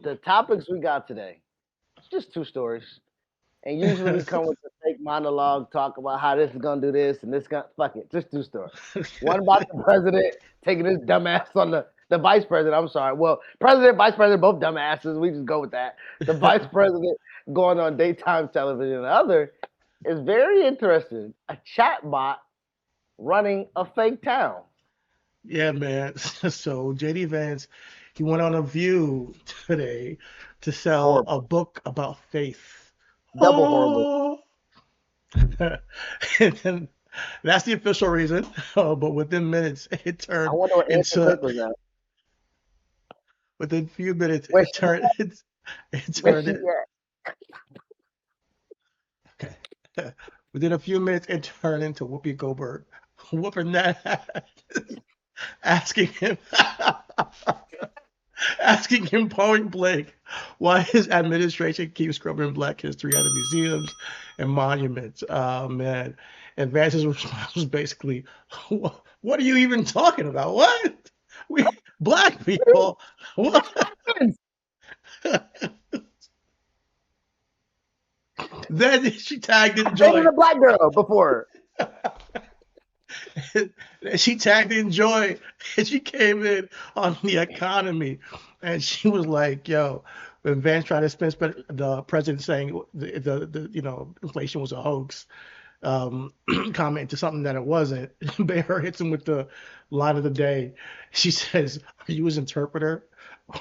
the topics we got today, it's just two stories. And usually we come with a fake monologue, talk about how this is gonna do this and this gonna fuck it. Just two stories. One about the president taking his dumbass on the vice president. I'm sorry. Well, president, vice president, both dumbasses. We just go with that. The vice president going on daytime television. The other is very interesting. A chatbot running a fake town. Yeah, man. So JD Vance, he went on a View today to sell a Horrible. book about faith. Double horrible. Oh, and then that's the official reason. But within minutes, it I turned wonder what Anson into Clippers at. within a few minutes, Where she it where turned she it. at? Okay. Within a few minutes, it turned into Whoopi Goldberg, whooping that, asking him, asking him point blank why his administration keeps scrubbing Black history out of museums and monuments. Oh man! And Vance's response was basically, "What are you even talking about? What? We Black people? What?" Then she tagged in I dated Joy. a black girl before. She tagged in Joy, and she came in on the economy, and she was like, "Yo." When Vance tried to spin the president saying the inflation was a hoax, comment to something that it wasn't. Bear hits him with the line of the day. She says, "Are you his interpreter,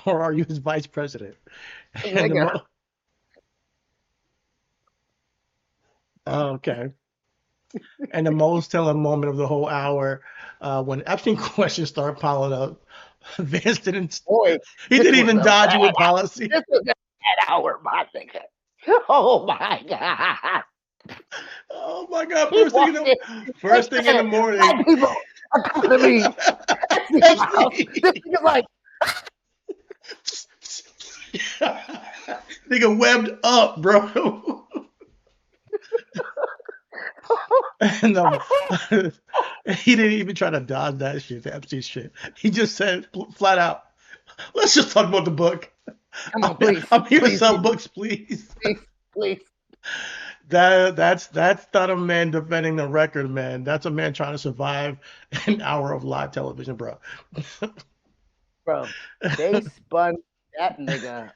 or are you his vice president?" And the Nigga. okay. And the most telling moment of the whole hour, when Epstein questions started piling up, Vance didn't. Boy, He this didn't was even a dodge it bad with policy. this was a bad hour, my nigga. Oh my god. Oh my God! He walked in and First thing in the said, morning. black people are coming to me. Epstein's house. This Epstein. nigga's like, Nigga webbed up, bro. And he didn't even try to dodge that shit, the Epstein shit. He just said flat out, "Let's just talk about the book. come on, please, I'm here to please, sell books, please." please, please. That's not a man defending the record, man. That's a man trying to survive an hour of live television, bro. Bro, they spun that nigga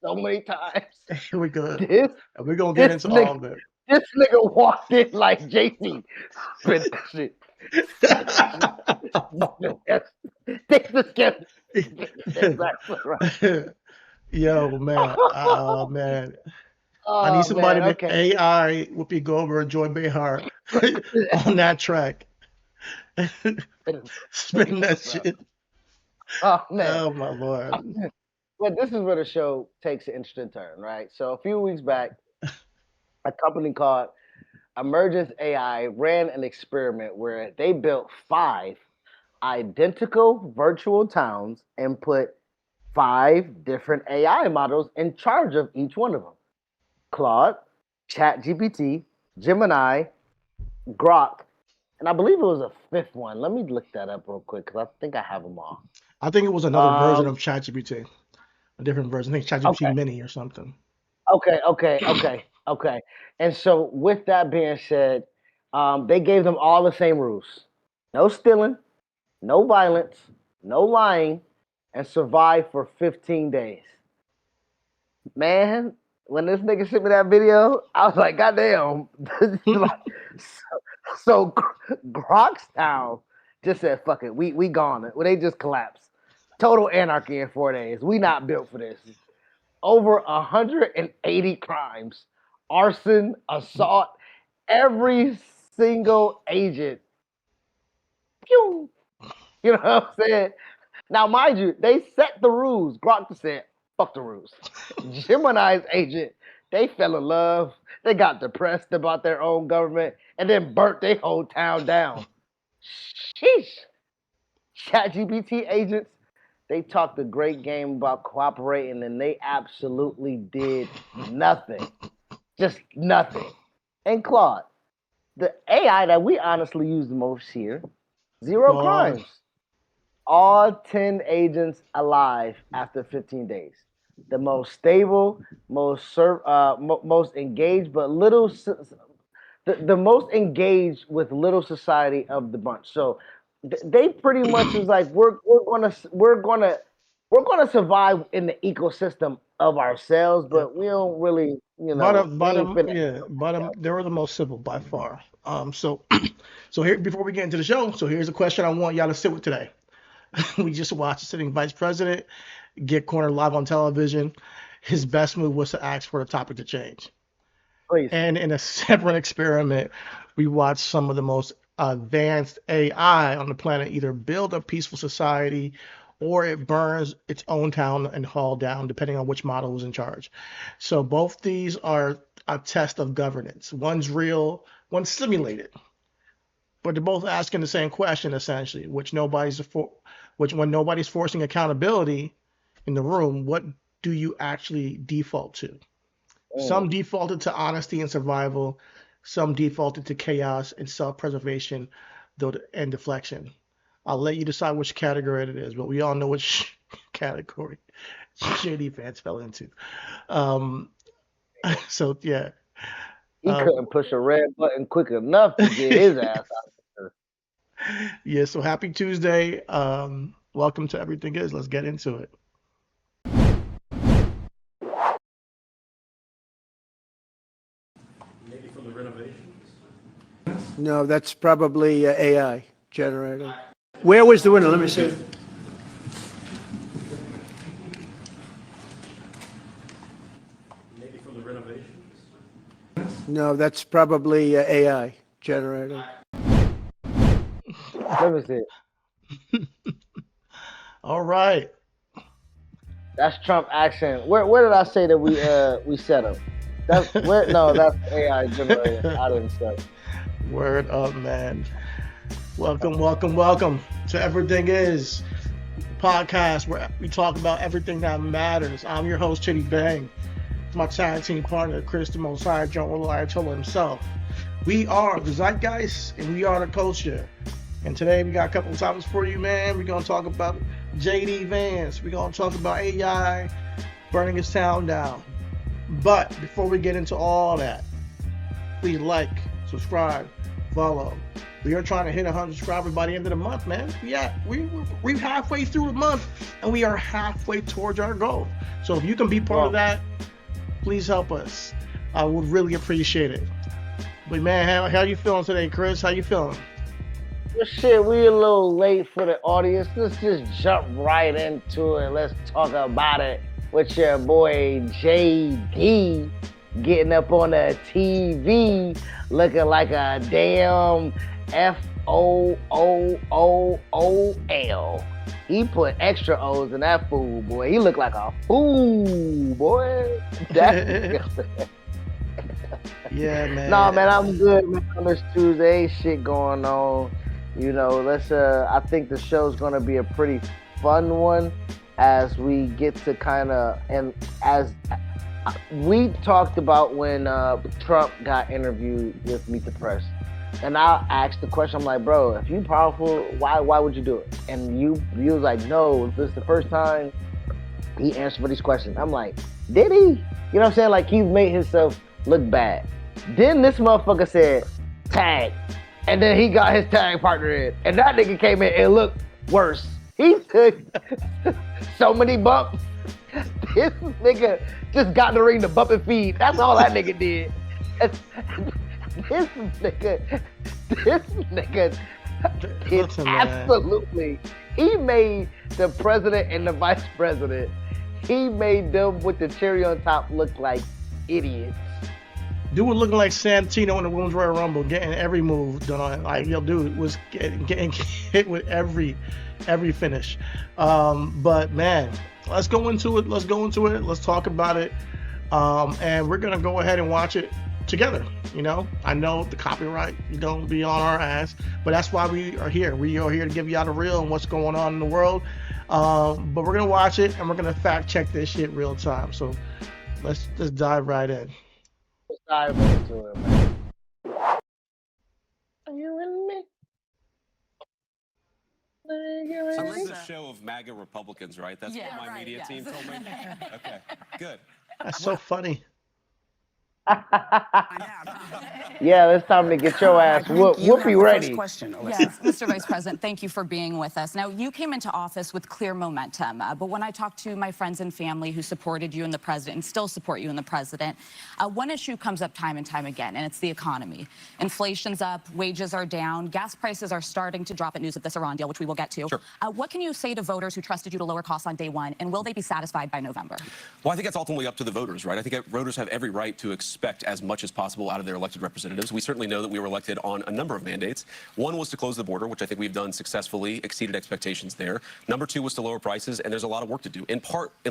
so many times. Here we go. This And we're gonna get this into nigga all of it. this nigga walked in like JC. Spin that shit. Spin that shit. Take the skip. That's right. Yo, man. Oh man. I need Oh somebody man, to okay. AI Whoopi Goldberg, Joy Behar on that track. Spin that shit. Oh man. Oh my lord. But this is where the show takes an interesting turn, right? So a few weeks back, a company called Emergence AI ran an experiment where they built 5 identical virtual towns and put 5 different AI models in charge of each one of them. Claude, ChatGPT, Gemini, Grok, and I believe it was a fifth one. Let me look that up real quick because I think I have them all. I think it was another version Um, of ChatGPT, a different version. I think ChatGPT okay, Mini or something. okay. And so, with that being said, they gave them all the same rules: no stealing, no violence, no lying, and survive for 15 days. Man, when this nigga sent me that video, I was like, God damn. Like, so Grokstown just said, fuck it, we gone. Well, they just collapsed. Total anarchy in 4 days. We not built for this. Over 180 crimes, arson, assault, every single agent. Pew! You know what I'm saying? Now, mind you, they set the rules. Grok said, fuck the rules. Gemini's agent, they fell in love. They got depressed about their own government and then burnt their whole town down. Sheesh. ChatGPT agents, they talked a great game about cooperating and they absolutely did nothing. Just nothing. And Claude, the AI that we honestly use the most here, zero Claude. crimes. All 10 agents alive after 15 days. the most stable, most engaged, but the most engaged with little society of the bunch. So they pretty much is like we're gonna survive in the ecosystem of ourselves, Yeah. but we don't really, Bottom, we ain't bottom, finna. yeah, bottom. They were the most civil by far. So, so here before we get into the show, so here's a question I want y'all to sit with today. We just watched the sitting vice president get cornered live on television. His best move was to ask for the topic to change. Please. And in a separate experiment, we watched some of the most advanced AI on the planet either build a peaceful society or it burns its own town and haul down, depending on which model was in charge. So both these are a test of governance. One's real, one's simulated, but they're both asking the same question essentially, which when nobody's forcing accountability in the room, what do you actually default to? Mm. Some defaulted to honesty and survival. Some defaulted to chaos and self-preservation, and deflection. I'll let you decide which category it is, but we all know which category JD Vance fell into. Um, so yeah, He uh, couldn't push a red button quick enough to get his ass out there. yeah. So happy Tuesday. Welcome to Everything Is. Let's get into it. Maybe from the renovations. No, that's probably AI generated. Where was the winner? Let me see. Maybe from the renovations. No, that's probably AI generated. Let me see. All right. That's Trump accent. Where did I say that we set him? That's where no, that's AI generated. I didn't say. Word up, man. Welcome, welcome, welcome to Everything Is podcast where we talk about everything that matters. I'm your host, Chitty Bang. My tag team partner, Chris the Most High, John Ayatollah himself. We are the Zeitgeist and we are the culture. And today we got a couple of topics for you, man. We're going to talk about JD Vance. We're going to talk about AI burning his town down. But before we get into all that, please like, subscribe, follow. We are trying to hit 100 subscribers by the end of the month, man. We're halfway through the month, and we are halfway towards our goal. So if you can be part of that, please help us. I would really appreciate it. But man, how you feeling today, Chris? How you feeling? Well, shit, we a little late for the audience. Let's just jump right into it. Let's talk about it with your boy JD getting up on the TV looking like a damn FOOOOL. He put extra O's in that fool, boy. He looked like a fool, boy. That's Yeah, man. Nah, man, I'm good, man. On this Tuesday, ain't shit going on. Let's I think the show's gonna be a pretty fun one as we get to kind of, and as we talked about when Trump got interviewed with Meet the Press, and I asked the question, I'm like, bro, if you powerful, why would you do it? And you was like, no, this is the first time he answered for these questions. I'm like, did he? You know what I'm saying? Like, he made himself look bad. Then this motherfucker said, tag. And then he got his tag partner in. And that nigga came in and looked worse. He took so many bumps. This nigga just got in the ring to bump and feed. That's all that nigga did. This nigga did absolutely. He made the president and the vice president, he made them with the cherry on top look like idiots. Dude was looking like Santino in the Women's Royal Rumble, getting every move done on it. Like, dude was getting hit with every finish. But man, let's go into it. Let's talk about it. And we're gonna go ahead and watch it together. I know the copyright is gonna be on our ass, but that's why we are here. We are here to give y'all the real and what's going on in the world. But we're gonna watch it and we're gonna fact check this shit real time. So let's just dive right in. Let's dive into it, man. Are you in me? So this is a show of MAGA Republicans, right? That's what my media team told me. Okay, good. That's so funny. Yeah, it's time to get your ass whooped. Whoopi ready. Yes, Mr. Vice President, thank you for being with us. Now, you came into office with clear momentum, but when I talk to my friends and family who supported you and the president and still support you and the president, one issue comes up time and time again, and it's the economy. Inflation's up, wages are down, gas prices are starting to drop at news of this Iran deal, which we will get to. Sure. What can you say to voters who trusted you to lower costs on day one, and will they be satisfied by November? Well, I think that's ultimately up to the voters, right? I think voters have every right to expect as much as possible out of their elected representatives. We certainly know that we were elected on a number of mandates. One was to close the border, which I think we've done successfully, exceeded expectations there. Number two was to lower prices, and there's a lot of work to do, in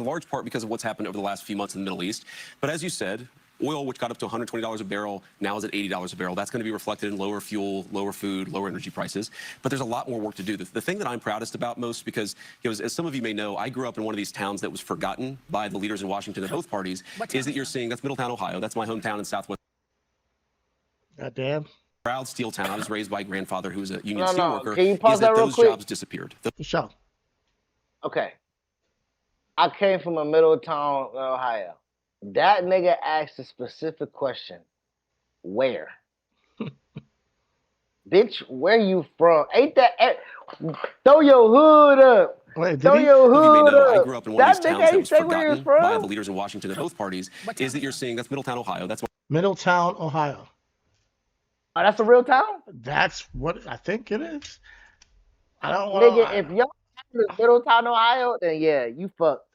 large part because of what's happened over the last few months in the Middle East. But as you said, oil, which got up to $120 a barrel, now is at $80 a barrel. That's going to be reflected in lower fuel, lower food, lower energy prices. But there's a lot more work to do. The thing that I'm proudest about most, because as some of you may know, I grew up in one of these towns that was forgotten by the leaders in Washington of both parties, is that you're seeing, that's Middletown, Ohio. That's my hometown in Southwest. Goddamn. Proud steel town. I was raised by a grandfather who was a union No, steel no. worker. Can you pause is that that real those quick? jobs disappeared. Show. Okay. I came from a Middletown, Ohio. That nigga asked a specific question. Where? Bitch, where you from? Ain't that... Throw your hood up. Wait, Throw did he? your Some of you may hood know, I up. grew up in one of That these towns nigga that ain't was say where he was forgotten by from. the leaders in Washington of both parties, is that you're seeing, that's Middletown, Ohio. That's Middletown, Ohio. Oh, that's a real town? That's what I think it is. I don't Nigga, want if y'all is Middletown, Ohio, then yeah, you fucked.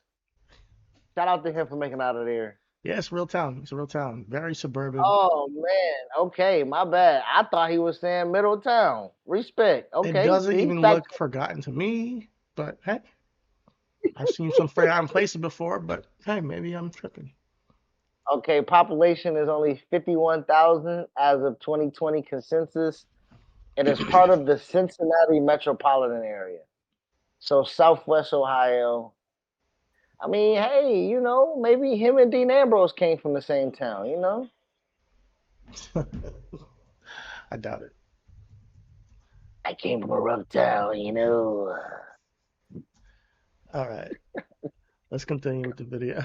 Shout out to him for making it out of there. Yeah, it's a real town. It's a real town. Very suburban. Oh man, okay, my bad. I thought he was saying Middletown. Respect. It Okay, doesn't see, even look forgotten to me, but hey, I've seen some forgotten places before, but hey, maybe I'm tripping. Okay, population is only 51,000 as of 2020 consensus. It is part of the Cincinnati metropolitan area. So Southwest Ohio. I mean, hey, maybe him and Dean Ambrose came from the same town, I doubt it. I came from a rough town. All right. Let's continue with the video.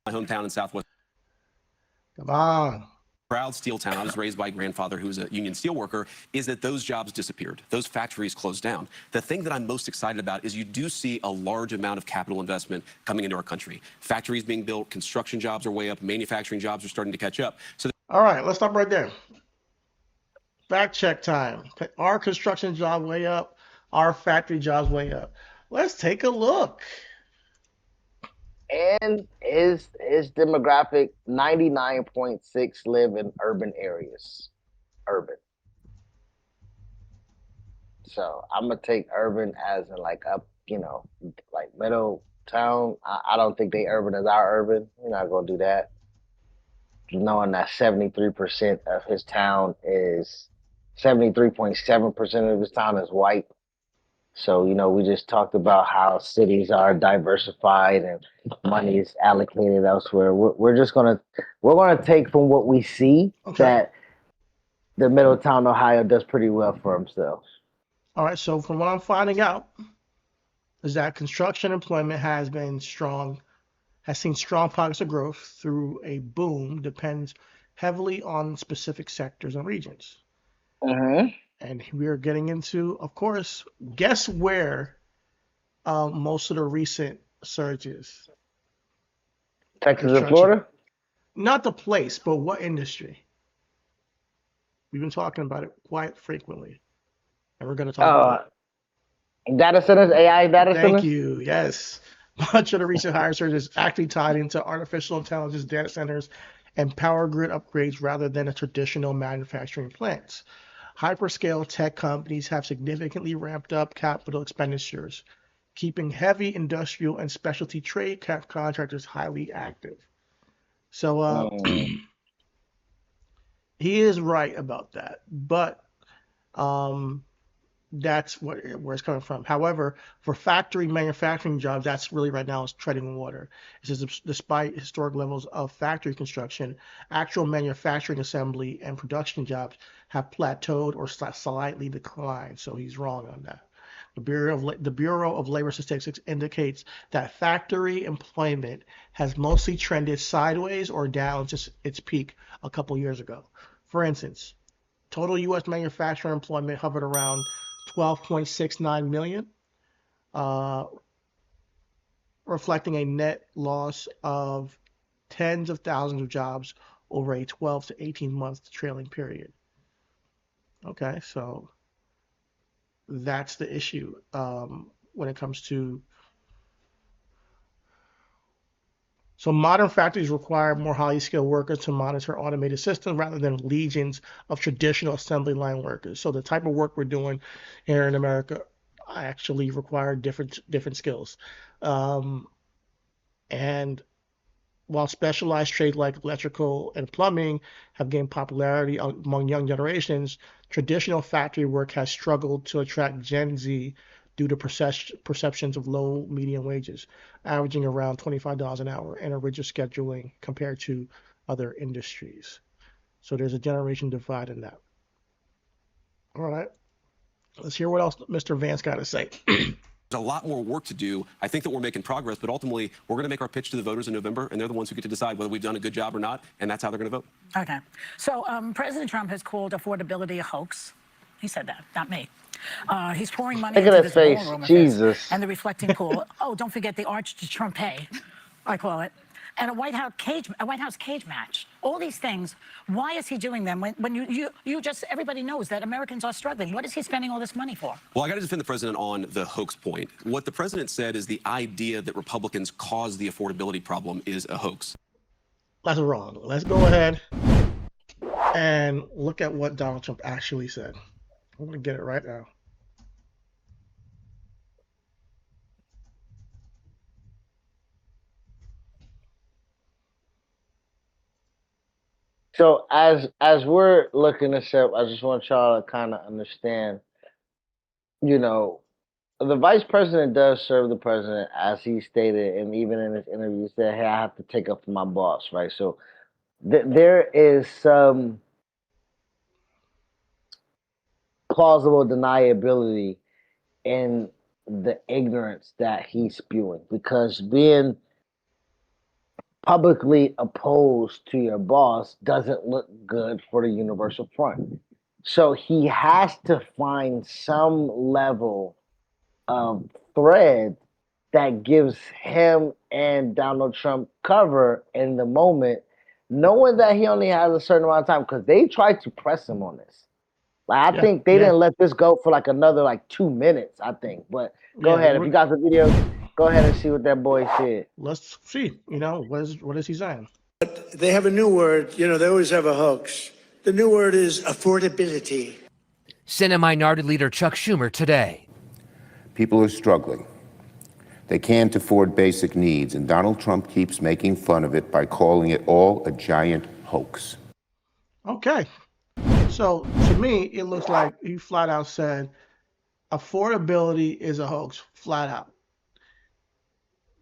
my hometown in Southwest. Come on. Proud steel town. I was raised by a grandfather who was a union steel worker, is that those jobs disappeared. Those factories closed down. The thing that I'm most excited about is you do see a large amount of capital investment coming into our country. Factories being built, construction jobs are way up, manufacturing jobs are starting to catch up. So all right, let's stop right there. Fact check time. Our construction job way up, our factory jobs way up. Let's take a look. And his demographic, 99.6 live in urban areas. Urban. So I'm gonna take urban as in like up, like Middletown. I don't think they urban as our urban. We're not gonna do that. Knowing that 73% of his town is 73.7% of his town is white. So, we just talked about how cities are diversified and money is allocated elsewhere. We're gonna take from what we see that the Middletown, Ohio does pretty well for themselves. All right, so from what I'm finding out is that construction employment has been strong, has seen strong pockets of growth through a boom, depends heavily on specific sectors and regions. Mm-hmm. And we are getting into, of course, guess where most of the recent surges? Texas and Florida? Not the place, but what industry? We've been talking about it quite frequently. And we're going to talk about it. Data centers, AI data centers? Thank you. Yes. Much of the recent higher surge is actually tied into artificial intelligence data centers and power grid upgrades rather than a traditional manufacturing plants. Hyperscale tech companies have significantly ramped up capital expenditures, keeping heavy industrial and specialty trade contractors highly active. So he is right about that. But that's where it's coming from. However, for factory manufacturing jobs, that's really right now is treading water. It says despite historic levels of factory construction, actual manufacturing, assembly, and production jobs have plateaued or slightly declined. So he's wrong on that. The Bureau of Labor Statistics indicates that factory employment has mostly trended sideways or down since its peak a couple years ago. For instance, total U.S. manufacturing employment hovered around 12.69 million, reflecting a net loss of tens of thousands of jobs over a 12 to 18 month trailing period. Okay, so that's the issue when it comes to. So modern factories require more highly skilled workers to monitor automated systems rather than legions of traditional assembly line workers. So the type of work we're doing here in America actually require different skills. And while specialized trades like electrical and plumbing have gained popularity among young generations, traditional factory work has struggled to attract Gen Z due to perceptions of low median wages, averaging around $25 an hour, and a rigid scheduling compared to other industries. So there's a generation divide in that. All right. Let's hear what else Mr. Vance got to say. There's a lot more work to do. I think that we're making progress, but ultimately we're going to make our pitch to the voters in November, and they're the ones who get to decide whether we've done a good job or not, and that's how they're going to vote. Okay. So President Trump has called affordability a hoax. He said that, not me. He's pouring money Look at into his this face. ballroom of Jesus. his and the reflecting pool. Oh, don't forget the Arch de Trumpet, I call it, and a White House cage match. All these things. Why is he doing them when you just everybody knows that Americans are struggling? What is he spending all this money for? Well, I got to defend the president on the hoax point. What the president said is the idea that Republicans caused the affordability problem is a hoax. That's wrong. Let's go ahead and look at what Donald Trump actually said. I'm going to get it right now. So as we're looking this up, I just want y'all to kind of understand, you know, the vice president does serve the president, as he stated, and even in his interview said, "Hey, I have to take up for my boss," right? So there is some plausible deniability in the ignorance that he's spewing, because being publicly opposed to your boss doesn't look good for the universal front. So he has to find some level of thread that gives him and Donald Trump cover in the moment, knowing that he only has a certain amount of time, because they tried to press him on this. Like I think they didn't let this go for like another 2 minutes, I think. But go ahead. If you got the video, go ahead and see what that boy said. Let's see. What is he saying? But they have a new word. They always have a hoax. The new word is affordability. Senate Minority Leader Chuck Schumer today. People are struggling. They can't afford basic needs, and Donald Trump keeps making fun of it by calling it all a giant hoax. Okay. So to me, it looks like he flat out said affordability is a hoax, flat out.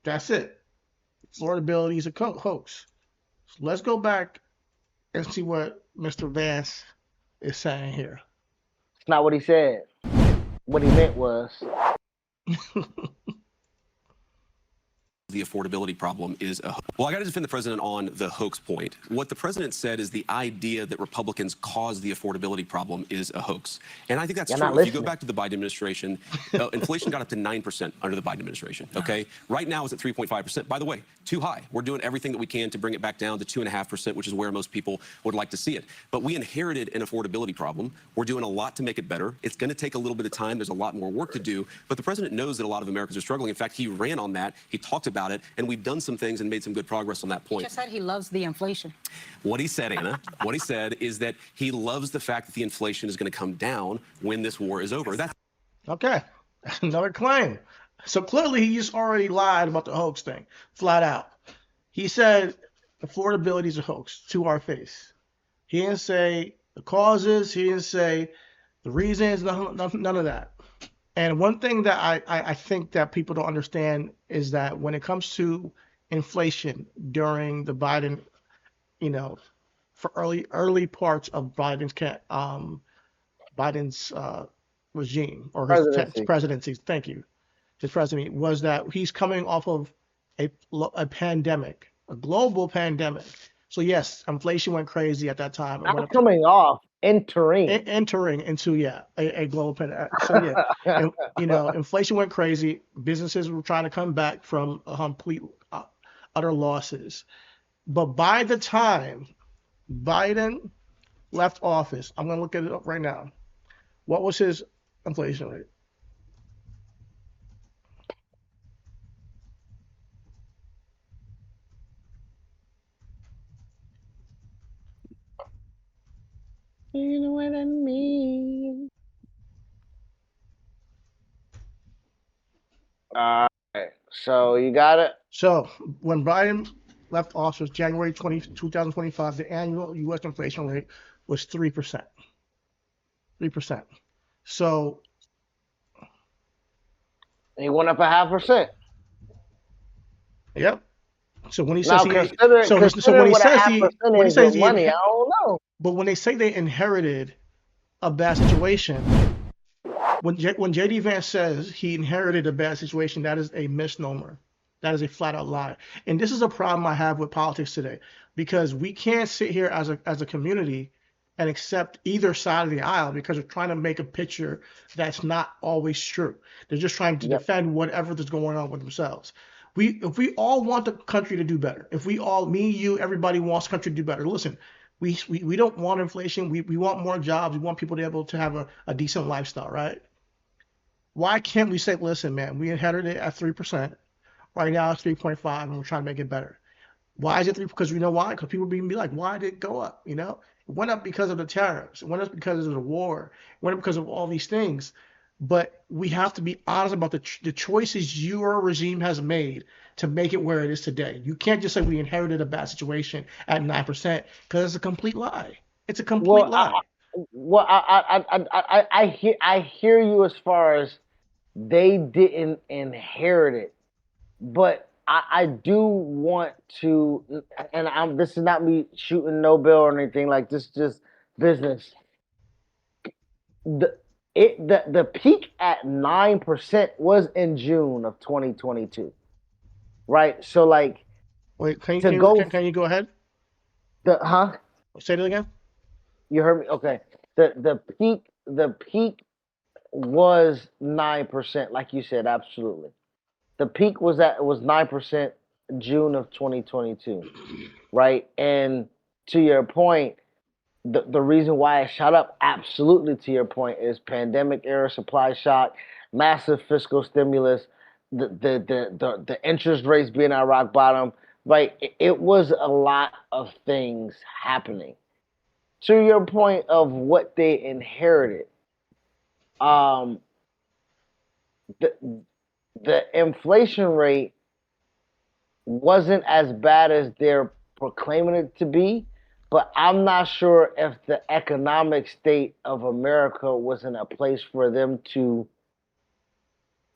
That's it. Affordability is a hoax. So let's go back and see what Mr. Vance is saying here. It's not what he said. What he meant was the affordability problem is a hoax. Well, I got to defend the president on the hoax point. What the president said is the idea that Republicans caused the affordability problem is a hoax. And I think that's true. If you go back to the Biden administration, inflation got up to 9% under the Biden administration, okay? Right now it's at 3.5%. By the way, too high. We're doing everything that we can to bring it back down to 2.5%, which is where most people would like to see it. But we inherited an affordability problem. We're doing a lot to make it better. It's going to take a little bit of time. There's a lot more work to do. But the president knows that a lot of Americans are struggling. In fact, he ran on that. He talked about it, and we've done some things and made some good progress on that point. He just said he loves the inflation. What he said, Anna, what he said is that he loves the fact that the inflation is going to come down when this war is over. That's okay. Another claim. So clearly he just already lied about the hoax thing, flat out. He said affordability is a hoax to our face. He didn't say the causes. He didn't say the reasons. None of that. And one thing that I think that people don't understand is that when it comes to inflation during the Biden, for early parts of Biden's regime or his Presidency. presidency, thank you, his presidency, was that he's coming off of a pandemic, a global pandemic. So yes, inflation went crazy at that time. It went Not up to coming off, entering. entering into a global pandemic. So yeah, and inflation went crazy. Businesses were trying to come back from complete utter losses. But by the time Biden left office, I'm going to look at it up right now. What was his inflation rate? You know what I mean? All right. So you got it. So when Biden left office, January 2025, the annual U.S. inflation rate was 3%. 3%. So He went up 0.5%. yep. So when he Now says consider when he what a says half he percent when he is says with money. I don't know. but when they say they inherited a bad situation, when JD Vance says he inherited a bad situation, that is a misnomer. That is a flat out lie. And this is a problem I have with politics today, because we can't sit here as a community and accept either side of the aisle, because they're trying to make a picture that's not always true. They're just trying to defend whatever is going on with themselves. If we all want the country to do better, if we all, me, you, everybody wants the country to do better, listen, we don't want inflation. We want more jobs. We want people to be able to have a decent lifestyle, right? Why can't we say, listen, man, we inherited it at 3%. Right now it's 3.5, and we're trying to make it better. Why is it 3? Because we know why. Because people be like, why did it go up? It went up because of the tariffs. It went up because of the war. It went up because of all these things. But we have to be honest about the choices your regime has made to make it where it is today. You can't just say we inherited a bad situation at 9%, because it's a complete lie. It's a complete lie. I hear you as far as they didn't inherit it, but I do want to, and this is not me shooting no bill or anything like this, just business. The peak at 9% was in June of 2022, right? So like, Wait, can to you go go ahead? Huh? Say it again. You heard me? Okay. The peak was 9%, like you said, absolutely. The peak was 9% June of 2022, right? And to your point, the reason why it shot up, absolutely to your point, is pandemic era supply shock, massive fiscal stimulus, the interest rates being at rock bottom, right? It was a lot of things happening. To your point of what they inherited, um, the the inflation rate wasn't as bad as they're proclaiming it to be, but I'm not sure if the economic state of America was in a place for them to.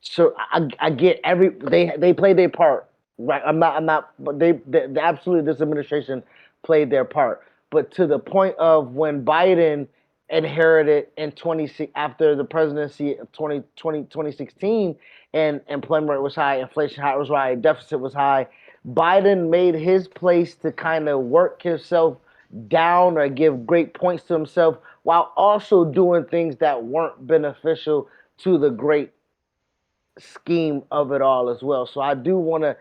So I get they played their part, right? I'm not, but they absolutely, this administration played their part. But to the point of when Biden inherited in 26 after the presidency of 2016, and employment rate was high, inflation was high, deficit was high. Biden made his place to kind of work himself down or give great points to himself, while also doing things that weren't beneficial to the great scheme of it all as well. So I do want to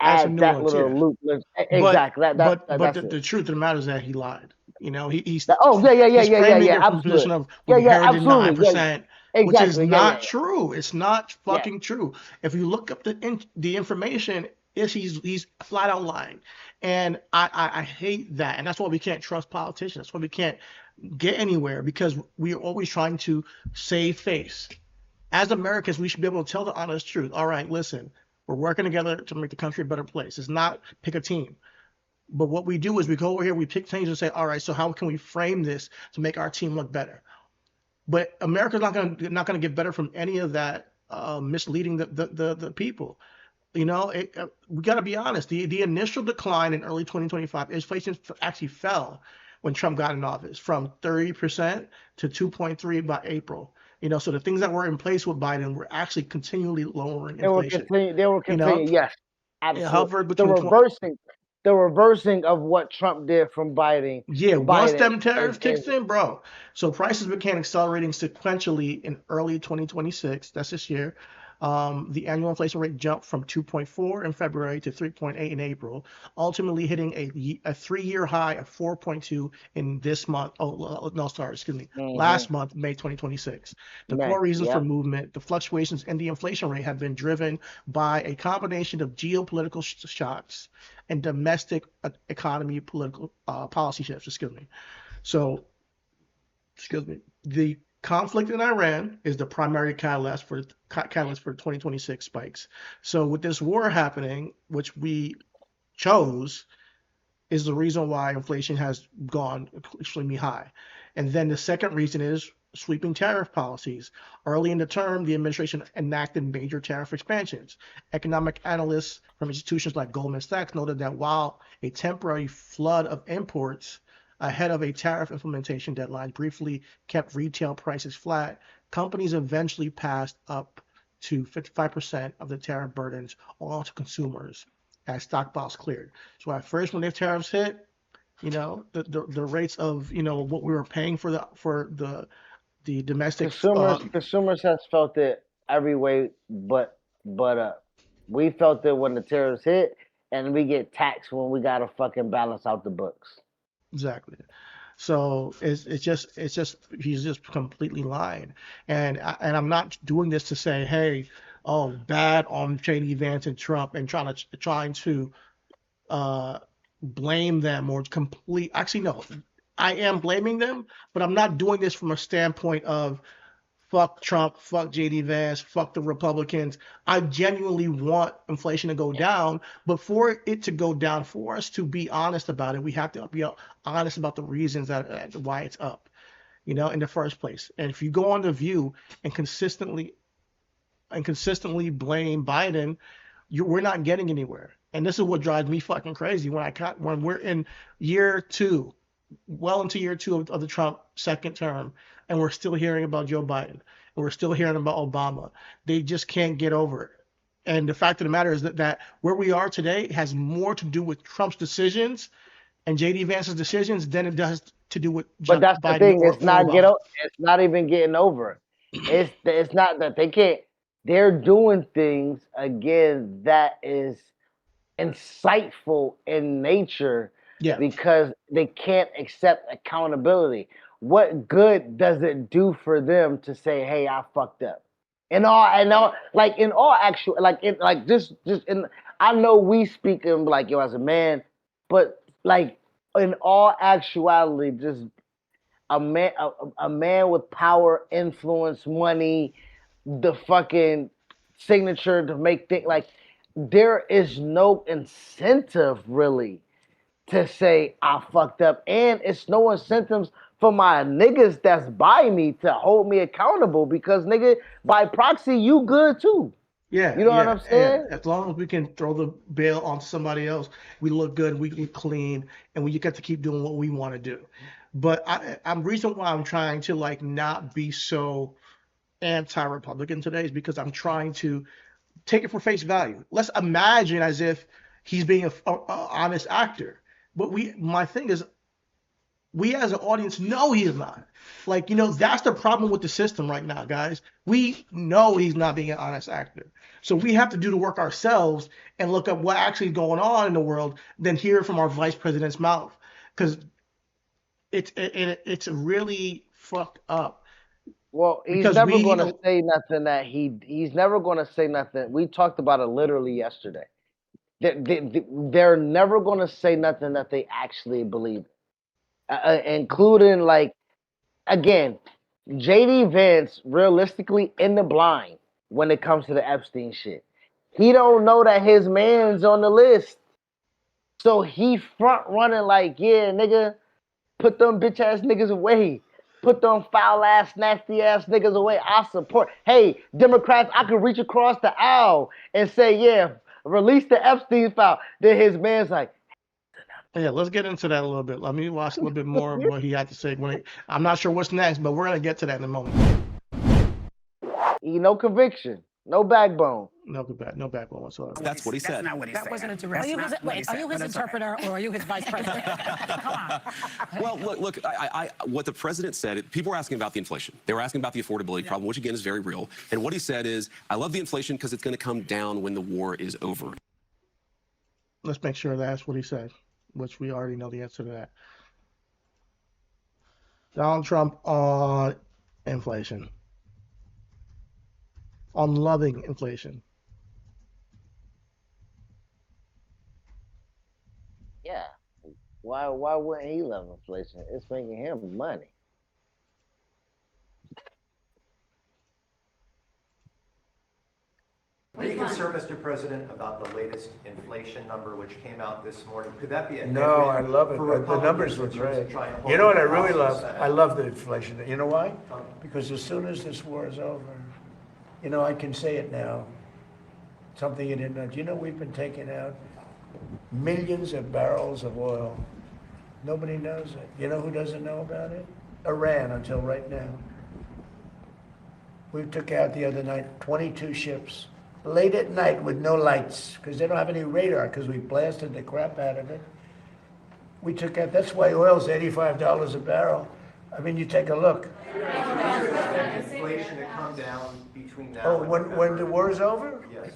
That's a add that nuance, yeah. little loop. But Exactly. That's it. the truth of the matter is that he lied. Oh yeah. He's framing it from a Absolutely. position of Yeah, we inherited absolutely. Yeah, 9%, which is exactly. not true. It's not Yeah. fucking true. If you look up the information, he's flat out lying, and I hate that, and that's why we can't trust politicians. That's why we can't get anywhere, because we are always trying to save face. As Americans, we should be able to tell the honest truth. All right, listen, we're working together to make the country a better place. It's not pick a team. But what we do is we go over here, we pick things and say, all right, so how can we frame this to make our team look better? But America's not gonna get better from any of that misleading the people. You know, we got to be honest. The initial decline in early 2025, inflation actually fell when Trump got in office from 30% to 2.3 by April. You know, so the things that were in place with Biden were actually continually lowering inflation. They were You know, continuing. Yes, it absolutely. hovered The between reversing of what Trump did from Biden. Yeah, once them is tariffs kicks in, bro. So prices began accelerating sequentially in early 2026. That's this year. The annual inflation rate jumped from 2.4 in February to 3.8 in April, ultimately hitting a 3-year high of 4.2 in this month. Oh, no, sorry, excuse me. Last month, May 2026. The core reasons for movement, the fluctuations in the inflation rate have been driven by a combination of geopolitical shocks and domestic economy political policy shifts. Excuse me. So, the conflict in Iran is the primary catalyst for 2026 spikes. So with this war happening, which we chose, is the reason why inflation has gone extremely high. And then the second reason is sweeping tariff policies. Early in the term, the administration enacted major tariff expansions. Economic analysts from institutions like Goldman Sachs noted that while a temporary flood of imports ahead of a tariff implementation deadline briefly kept retail prices flat, companies eventually passed up to 55% of the tariff burdens on to consumers as stockpiles cleared. So at first, when the tariffs hit, you know, the rates of, you know, what we were paying for the domestic consumers has felt it every way, but we felt it when the tariffs hit, and we get taxed when we gotta fucking balance out the books. Exactly. So it's just he's just completely lying, and I'm not doing this to say, hey, oh, bad on JD Vance and Trump, and trying to blame them or complete. Actually, no, I am blaming them, but I'm not doing this from a standpoint of fuck Trump, fuck JD Vance, fuck the Republicans. I genuinely want inflation to go down, but for it to go down, for us to be honest about it, we have to be honest about the reasons that why it's up, you know, in the first place. And if you go on The View and consistently blame Biden, we're not getting anywhere. And this is what drives me fucking crazy when we're in year 2, well into year 2 of the Trump second term, and we're still hearing about Joe Biden, and we're still hearing about Obama. They just can't get over it. And the fact of the matter is that where we are today has more to do with Trump's decisions and JD Vance's decisions than it does to do with But that's Biden the thing. or Obama. It's not even getting over. It's not that they can't. They're doing things again that is insightful in nature, because they can't accept accountability. What good does it do for them to say, "Hey, I fucked up"? In all, I know we speak in like, yo, as a man, but like in all actuality, just a man with power, influence, money, the fucking signature to make things like, there is no incentive really to say I fucked up, and it's no incentives for my niggas that's by me to hold me accountable, because nigga, by proxy, you good too. Yeah, you know what I'm saying? As long as we can throw the bail onto somebody else, we look good, we look clean, and we get to keep doing what we want to do. But I'm reason why I'm trying to like not be so anti-Republican today is because I'm trying to take it for face value. Let's imagine as if he's being a honest actor. But my thing is, we as an audience know he is not. Like, you know, that's the problem with the system right now, guys. We know he's not being an honest actor. So we have to do the work ourselves and look up what actually is going on in the world, then hear it from our vice president's mouth. Because it's really fucked up. Well, he's never going to say nothing that he's never going to say nothing. We talked about it literally yesterday. They're never going to say nothing that they actually believe, including, like, again, JD Vance realistically in the blind when it comes to the Epstein shit. He don't know that his man's on the list, so he front running like, yeah, nigga, put them bitch ass niggas away. Put them foul ass, nasty ass niggas away. I support. Hey, Democrats, I can reach across the aisle and say, yeah, release the Epstein file. Then his man's like, Yeah, let's get into that a little bit. Let me watch a little bit more of what he had to say. I'm not sure what's next, but we're gonna get to that in a moment. no conviction, no backbone. No backbone whatsoever. That's what he said. That wasn't a direct. Are you his interpreter or are you his vice president? Come on. Well, look. What the president said. People were asking about the inflation. They were asking about the affordability problem, which again is very real. And what he said is, "I love the inflation because it's going to come down when the war is over." Let's make sure that's what he said, which we already know the answer to that. Donald Trump on inflation. On loving inflation. Yeah. Why wouldn't he love inflation? It's making him money. Are you concerned, Mr. President, about the latest inflation number which came out this morning? Could that be a No, I headwind love it. for The numbers Republicans were in terms great. of trying to hold You know what I up the really House love? and Senate? I love the inflation. You know why? Because as soon as this war is over, you know, I can say it now. Something you didn't know. Do you know we've been taking out millions of barrels of oil? Nobody knows it. You know who doesn't know about it? Iran until right now. We took out the other night 22 ships, late at night with no lights, because they don't have any radar, because we blasted the crap out of it. We took out, that's why oil's $85 a barrel. I mean, you take a look. Inflation to come down between now Oh, and when November. the war is over? Yes.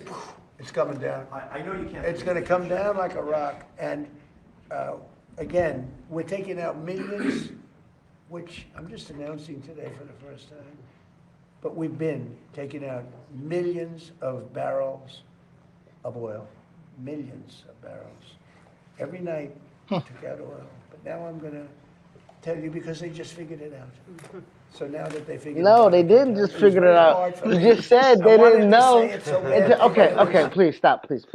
It's coming down. I know you can't. It's gonna come down like a rock, and, again, we're taking out millions, which I'm just announcing today for the first time. But we've been taking out millions of barrels of oil, millions of barrels. Every night, took out oil. But now I'm gonna tell you, because they just figured it out. So now that they figured it out. No, they didn't just figure it out. You just said they didn't know. Okay, please stop. Please.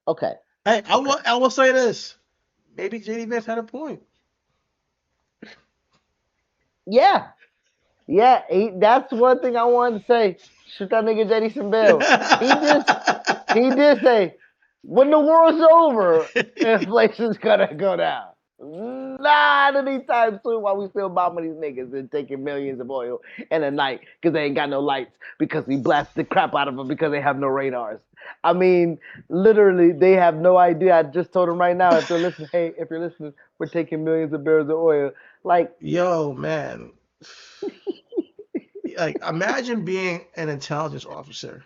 Okay. Hey, I will say this. Maybe JD Vance had a point. Yeah. That's one thing I wanted to say. Shoot that nigga JD some bail. He did say, when the war's over, inflation's gonna go down. Not anytime soon while we still bombing these niggas and taking millions of oil in a night because they ain't got no lights because we blasted the crap out of them because they have no radars. I mean, literally, they have no idea. I just told them right now, if you're listening, we're taking millions of barrels of oil. Like, Yo, man. Like, imagine being an intelligence officer,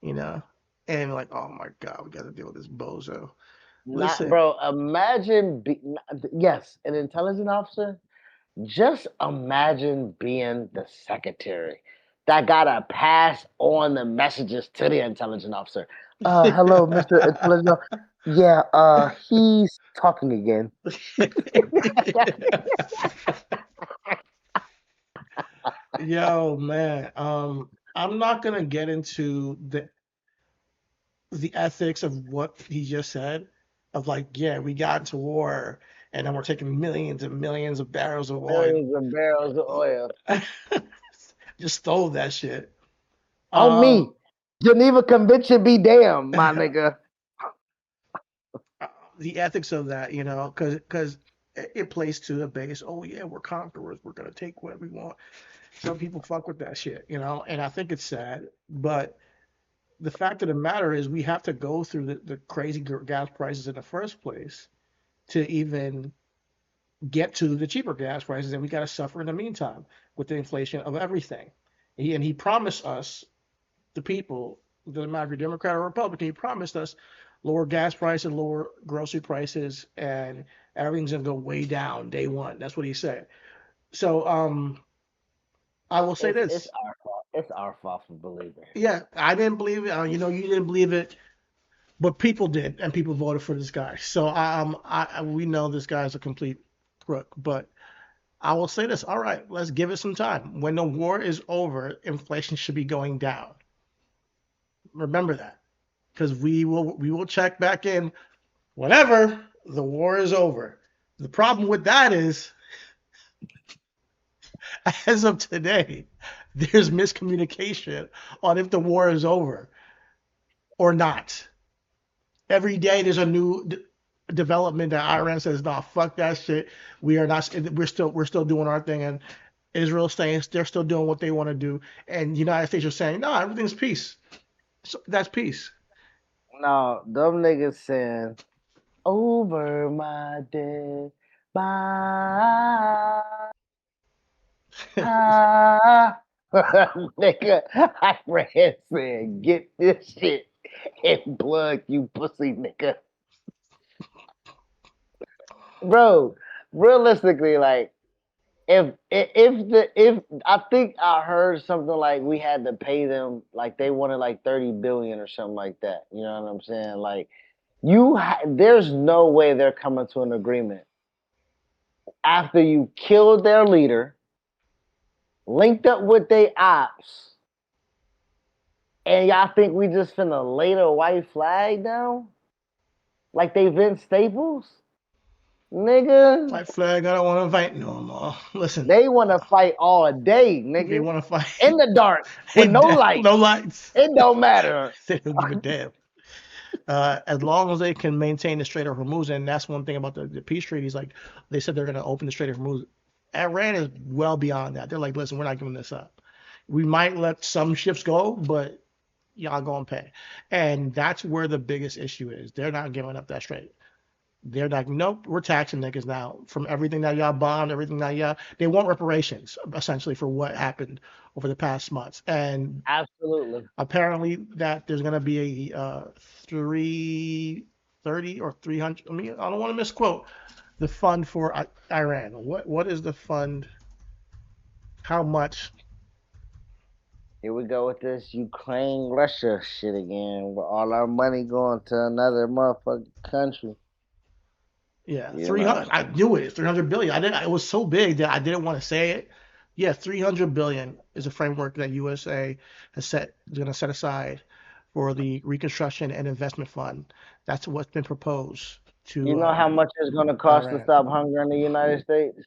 you know, and like, oh my God, we got to deal with this bozo. Listen, bro, imagine, yes, an intelligence officer. Just imagine being the secretary that gotta pass on the messages to the intelligence officer. Hello, Mr. Intelligence Officer. Yeah, he's talking again. yo, man, I'm not gonna get into the ethics of what he just said, of like, yeah, we got into war and then we're taking millions and millions of barrels of oil. Millions of barrels of oil. Just stole that shit. On me. Geneva Convention be damned, my nigga. The ethics of that, you know, because it plays to the base. Oh yeah, we're conquerors. We're gonna take what we want. Some people fuck with that shit, you know, and I think it's sad. But the fact of the matter is, we have to go through the crazy gas prices in the first place to even get to the cheaper gas prices, and we got to suffer in the meantime with the inflation of everything. He promised us, the people, doesn't matter if you're Democrat or Republican, he promised us lower gas prices, lower grocery prices, and everything's gonna go way down day one. That's what he said. So I will say this. It's our fault. It's our fault for believing. Yeah, I didn't believe it. You know, you didn't believe it, but people did, and people voted for this guy. So we know this guy's a complete crook. But I will say this. All right, let's give it some time. When the war is over, inflation should be going down. Remember that, because we will check back in whenever the war is over. The problem with that is as of today, there's miscommunication on if the war is over or not. Every day there's a new development that Iran says, "No, fuck that shit. We are not. We're still doing our thing." And Israel's saying they're still doing what they want to do, and the United States are saying, "No, everything's peace." So that's peace. No, them niggas saying over my dead body. Nigga, I ran saying, get this shit and plug, you pussy nigga. Bro, realistically, like, if I think I heard something like we had to pay them, like they wanted like 30 billion or something like that. You know what I'm saying? Like, there's no way they're coming to an agreement after you killed their leader, linked up with their ops, and y'all think we just finna lay the white flag down? Like they Vince Staples? Nigga. White flag, I don't want to fight no more. Listen, They wanna fight all day, they nigga. want to fight In the dark, with no light. no lights. It don't matter. They don't give a damn. As long as they can maintain the Strait of Hormuz, and that's one thing about the peace treaties. Like they said, they're going to open the Strait of Hormuz. Iran is well beyond that. They're like, listen, we're not giving this up. We might let some ships go, but y'all go and pay. And that's where the biggest issue is. They're not giving up that strait. They're like, nope, we're taxing niggas now from everything that y'all bombed, everything that y'all. They want reparations essentially for what happened over the past months. And Absolutely. apparently that there's going to be a 330 or 300. I mean, I don't want to misquote the fund for Iran. What is the fund? How much? Here we go with this Ukraine Russia shit again, with all our money going to another motherfucking country. Yeah, You 300. know. I knew it. 300 billion. I didn't. It was so big that I didn't want to say it. Yeah, 300 billion is a framework that USA is going to set aside for the Reconstruction and Investment Fund. That's what's been proposed to You know how much it's gonna cost to Iran. stop hunger in the United States?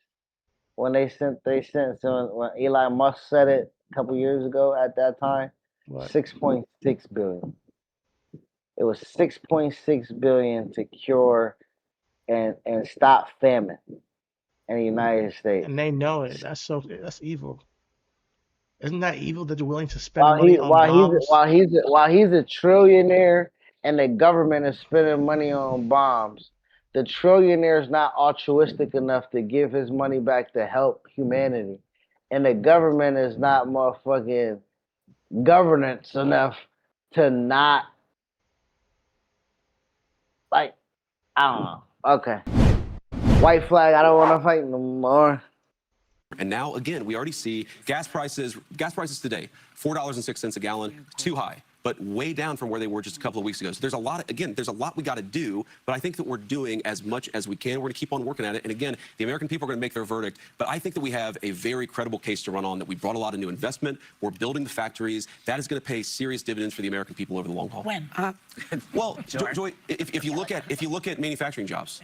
When so when Elon Musk said it a couple years ago at that time, What? 6.6 billion. It was 6.6 billion to cure and stop famine in the United States. And they know it. That's evil. Isn't that evil that you're willing to spend While money he on bombs? while he's a trillionaire and the government is spending money on bombs, the trillionaire is not altruistic enough to give his money back to help humanity, and the government is not motherfucking governance enough to not, like, I don't know. Okay, white flag. I don't want to fight no more. And now, again, we already see gas prices today, $4.06 a gallon, too high, but way down from where they were just a couple of weeks ago. So there's a lot we got to do, but I think that we're doing as much as we can. We're going to keep on working at it. And again, the American people are going to make their verdict, but I think that we have a very credible case to run on, that we brought a lot of new investment. We're building the factories. That is going to pay serious dividends for the American people over the long haul. When? Well, Joy, if you look at manufacturing jobs,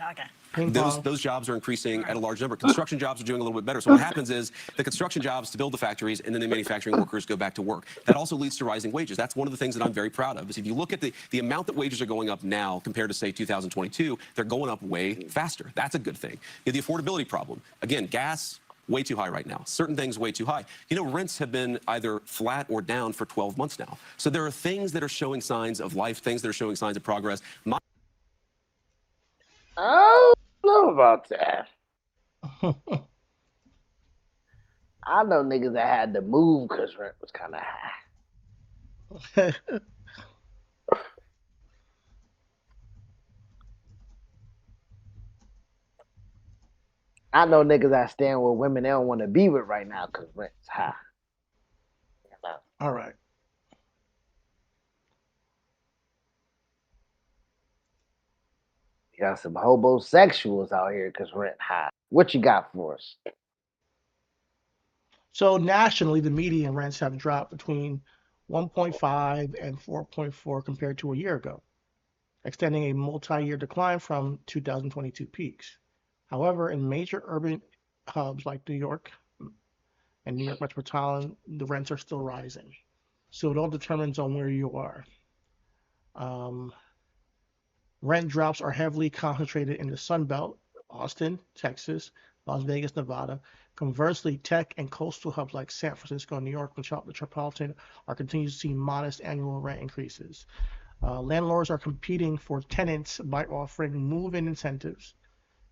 Okay. those jobs are increasing at a large number. Construction jobs are doing a little bit better. So what happens is the construction jobs to build the factories, and then the manufacturing workers go back to work. That also leads to rising wages. That's one of the things that I'm very proud of. Is if you look at the amount that wages are going up now compared to, say, 2022, they're going up way faster. That's a good thing. The affordability problem. Again, gas, way too high right now. Certain things way too high. You know, rents have been either flat or down for 12 months now. So there are things that are showing signs of life, things that are showing signs of progress. I don't know about that. I know niggas that had to move because rent was kind of high. I know niggas that stand with women they don't want to be with right now because rent's high. All right. You got some homosexuals out here because rent high. What you got for us? So nationally, the median rents have dropped between 1.5 and 4.4 compared to a year ago, extending a multi-year decline from 2022 peaks. However, in major urban hubs like New York, and New York Metropolitan, the rents are still rising. So it all determines on where you are. Rent drops are heavily concentrated in the Sun Belt, Austin, Texas, Las Vegas, Nevada. Conversely, tech and coastal hubs like San Francisco, New York, and the Metropolitan are continuing to see modest annual rent increases. Landlords are competing for tenants by offering move-in incentives.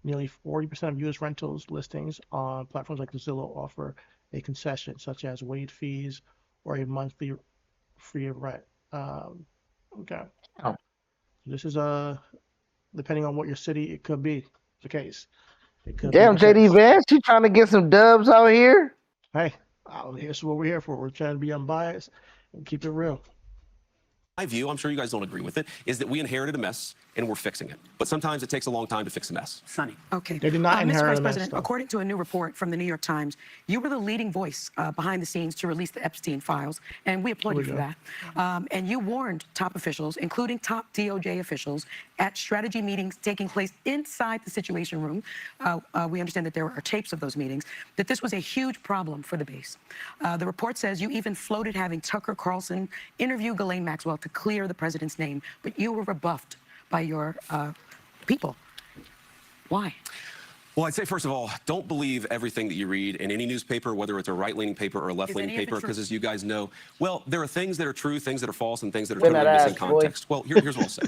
Nearly 40% of U.S. rentals listings on platforms like Zillow offer a concession, such as waived fees or a monthly free of rent. Okay. Oh. This is depending on what your city, it could be the case. It could Damn, be the JD case. Vance, you trying to get some dubs out here? Hey, here's what we're here for. We're trying to be unbiased and keep it real. My view, I'm sure you guys don't agree with it, is that we inherited a mess and we're fixing it. But sometimes it takes a long time to fix a mess. Sonny. Okay. They did not Mr. inherit Vice a mess, President, though. according to a new report from the New York Times, you were the leading voice behind the scenes to release the Epstein files, and we applaud you for that. And you warned top officials, including top DOJ officials, at strategy meetings taking place inside the Situation Room. We understand that there are tapes of those meetings, that this was a huge problem for the base. The report says you even floated having Tucker Carlson interview Ghislaine Maxwell to clear the president's name, but you were rebuffed by your people. Why? Well, I'd say, first of all, don't believe everything that you read in any newspaper, whether it's a right-leaning paper or a left-leaning paper, because as you guys know, well, there are things that are true, things that are false, and things that are totally missing context. Well, here's what I'll say.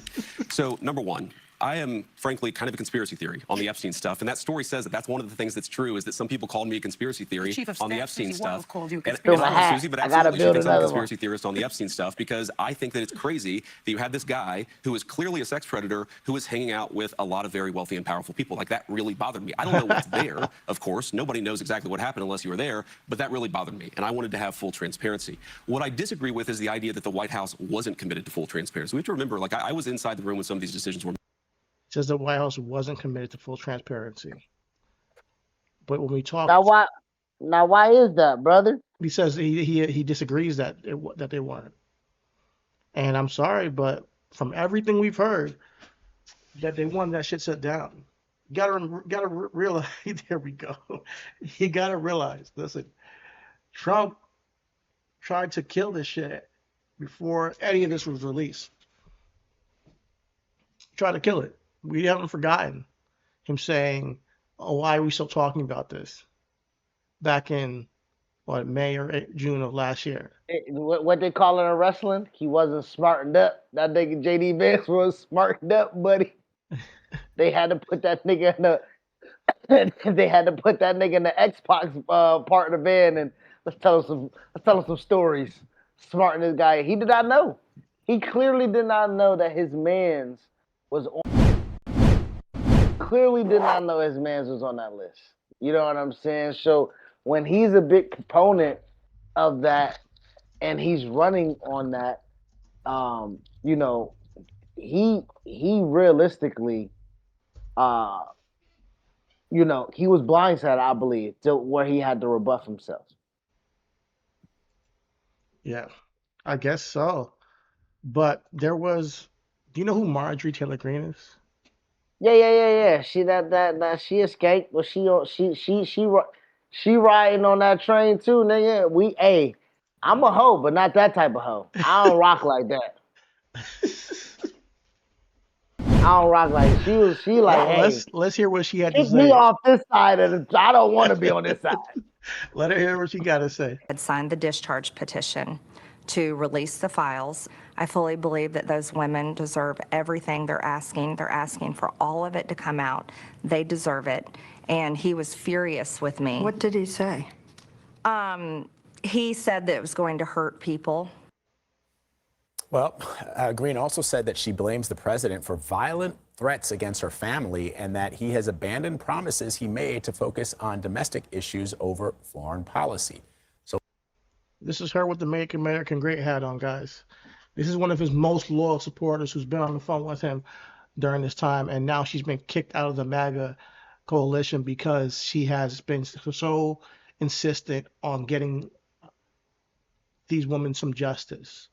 So, number one, I am, frankly, kind of a conspiracy theory on the Epstein stuff, and that story says that that's one of the things that's true, is that some people called me a conspiracy theory on the Epstein stuff. And Susie, but absolutely, she thinks I'm a conspiracy theorist on the Epstein stuff, because I think that it's crazy that you had this guy who is clearly a sex predator who is hanging out with a lot of very wealthy and powerful people. Like, that really bothered me. I don't know what's there, of course. Nobody knows exactly what happened unless you were there, but that really bothered me, and I wanted to have full transparency. What I disagree with is the idea that the White House wasn't committed to full transparency. We have to remember, like, I was inside the room when some of these decisions were Says the White House wasn't committed to full transparency. But when we talk now why is that, brother? he says he disagrees that they weren't. And I'm sorry, but from everything we've heard, that they wanted that shit shut down. Gotta realize. There we go. You gotta realize. Listen, Trump tried to kill this shit before any of this was released. Tried to kill it. We haven't forgotten him saying, "Oh, why are we still talking about this?" Back in May or June of last year. What they call it in wrestling? He wasn't smartened up. That nigga JD Vance was smartened up, buddy. They had to put that nigga in the Xbox part of the van, and let's tell him some stories. Smarten this guy. He did not know. He clearly did not know that his man's was on. Clearly did not know his man's was on that list. You know what I'm saying? So when he's a big proponent of that and he's running on that, you know, he realistically, you know, he was blindsided, I believe, to where he had to rebuff himself. Yeah, I guess so. But there was, do you know who Marjorie Taylor Greene is? Yeah. She that she escaped, but she riding on that train too, nigga. I'm a hoe, but not that type of hoe. I don't rock like that. I don't rock like she like. Hey, let's hear what she had to say. Kick me off this side of the. I don't want to be on this side. Let her hear what she got to say. Had signed the discharge petition to release the files. I fully believe that those women deserve everything they're asking. They're asking for all of it to come out. They deserve it. And he was furious with me. What did he say? He said that it was going to hurt people. Well, Greene also said that she blames the president for violent threats against her family and that he has abandoned promises he made to focus on domestic issues over foreign policy. So this is her with the Make American Great hat on, guys. This is one of his most loyal supporters who's been on the phone with him during this time, and now she's been kicked out of the MAGA coalition because she has been so insistent on getting these women some justice.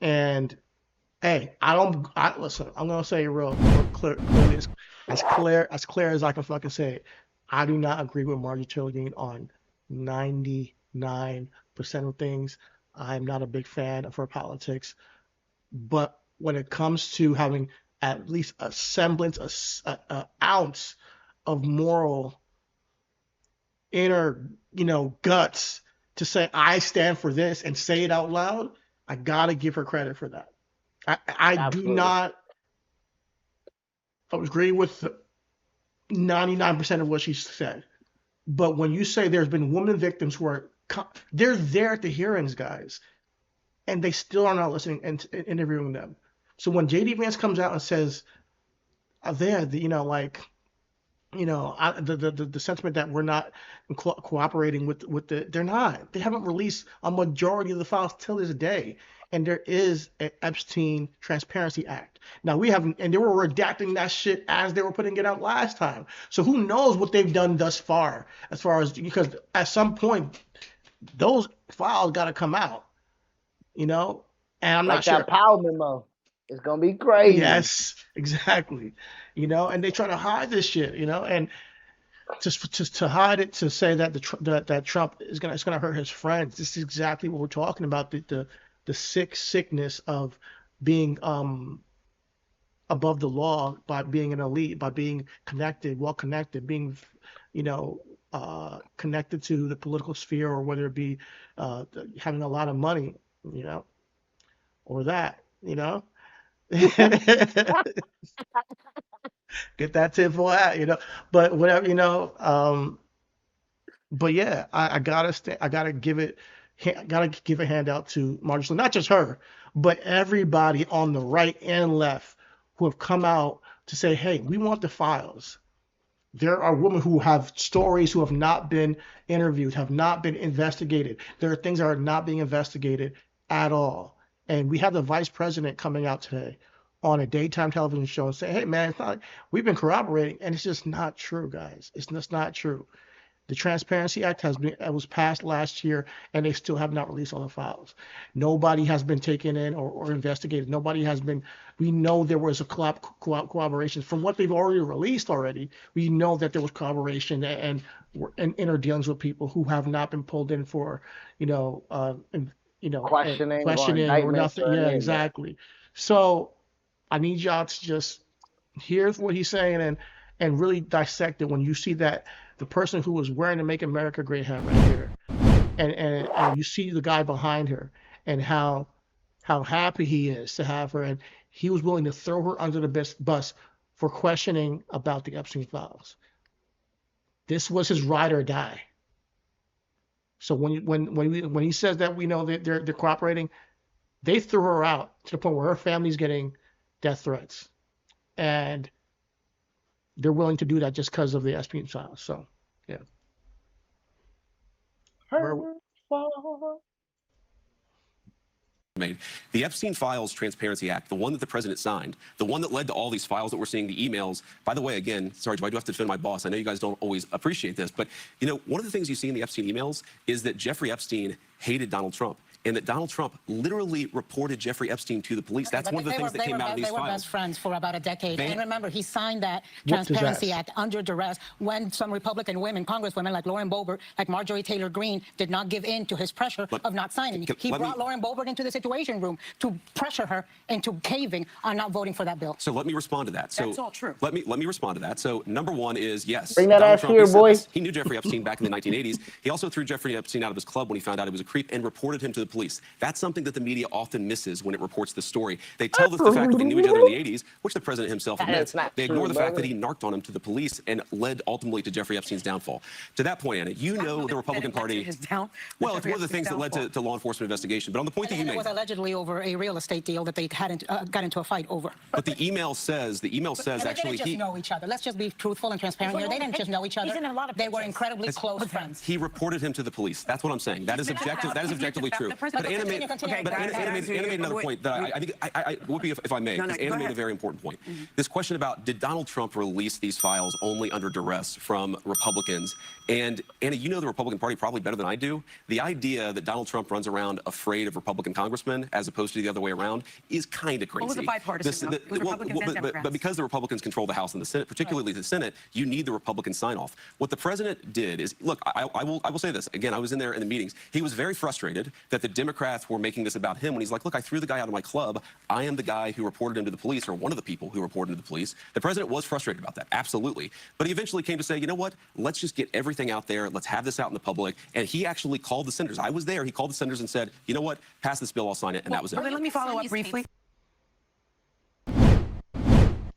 And hey, listen, I'm gonna say it real clearly, as clear as I can fucking say it. I do not agree with Marjorie Taylor Greene on 99% of things. I'm not a big fan of her politics. But when it comes to having at least a semblance, a ounce of moral inner, guts to say, I stand for this and say it out loud, I got to give her credit for that. I do not agree with 99% of what she said. But when you say there's been women victims who are, they're there at the hearings, guys, and they still are not listening and interviewing them. So when JD Vance comes out and says, the sentiment that we're not cooperating with they're not. They haven't released a majority of the files till this day. And there is an Epstein Transparency Act. Now we haven't, and they were redacting that shit as they were putting it out last time. So who knows what they've done thus far, because at some point, those files got to come out, and I'm not sure. Like that Powell memo. It's going to be crazy. Yes, exactly. And they try to hide this shit, and just to hide it, to say that that Trump it's gonna hurt his friends. This is exactly what we're talking about. The sickness of being above the law, by being an elite, by being connected, well connected, being connected to the political sphere, or whether it be having a lot of money, or that, get that tinfoil hat, but whatever, but yeah, I gotta give a handout to Marjorie, not just her, but everybody on the right and left who have come out to say, hey, we want the files. There are women who have stories who have not been interviewed, have not been investigated. There are things that are not being investigated at all. And we have the vice president coming out today on a daytime television show and saying, hey, man, it's not, we've been corroborating. And it's just not true, guys. It's just not true. The Transparency Act was passed last year, and they still have not released all the files. Nobody has been taken in or investigated. Nobody has been. We know there was a cooperation from what they've already released already. We know that there was collaboration and inner dealings with people who have not been pulled in for, questioning or nothing. Yeah, exactly. So I need y'all to just hear what he's saying and really dissect it when you see that. The person who was wearing the Make America Great hat right here, and you see the guy behind her, and how happy he is to have her, and he was willing to throw her under the bus for questioning about the Epstein files. This was his ride or die. So when he says that we know that they're cooperating, they threw her out to the point where her family's getting death threats, and they're willing to do that just because of the Epstein files. So, yeah. Made. The Epstein Files Transparency Act, the one that the president signed, the one that led to all these files that we're seeing, the emails. By the way, again, sorry, I do have to defend my boss. I know you guys don't always appreciate this, but one of the things you see in the Epstein emails is that Jeffrey Epstein hated Donald Trump, and that Donald Trump literally reported Jeffrey Epstein to the police. That's one of the things that came out of these files. They were best friends for about a decade. And remember, he signed that Transparency Act under duress when some Republican women, congresswomen like Lauren Boebert, like Marjorie Taylor Greene, did not give in to his pressure of not signing. He brought Lauren Boebert into the Situation Room to pressure her into caving on not voting for that bill. So let me respond to that. So that's all true. Let me respond to that. So number one is, yes, bring that ass here, boy. He knew Jeffrey Epstein back in the 1980s. He also threw Jeffrey Epstein out of his club when he found out he was a creep and reported him to the police. That's something that the media often misses when it reports the story. They tell us the fact that they knew each other in the 80s, which the president himself admits. They ignore the fact that he narked on him to the police and led ultimately to Jeffrey Epstein's downfall. To that point, Anna, the Republican Party. Well, it's one of the things that led to law enforcement investigation. But on the point that you made, it was allegedly over a real estate deal that they got into a fight over. But the email says actually they didn't just know each other. Let's just be truthful and transparent here. They didn't just know each other. They were incredibly close friends. He reported him to the police. That's what I'm saying. That is objective. That is objectively true. But Anna made another point that I think, Whoopi, if I may, because Anna made a very important point. This question about, did Donald Trump release these files only under duress from Republicans? And Anna, you know the Republican Party probably better than I do. The idea that Donald Trump runs around afraid of Republican congressmen as opposed to the other way around is kind of crazy. What was the bipartisan? But because the Republicans control the House and the Senate, particularly the Senate, you need the Republican sign-off. What the president did is, look, I will say this. Again, I was in there in the meetings. He was very frustrated that the Democrats were making this about him when he's like, look, I threw the guy out of my club. I am the guy who reported him to the police, or one of the people who reported him to the police. The president was frustrated about that, absolutely. But he eventually came to say, you know what? Let's just get everything out there. Let's have this out in the public. And he actually called the senators. I was there. He called the senators and said, you know what? Pass this bill, I'll sign it. And that was it. Let me follow up briefly.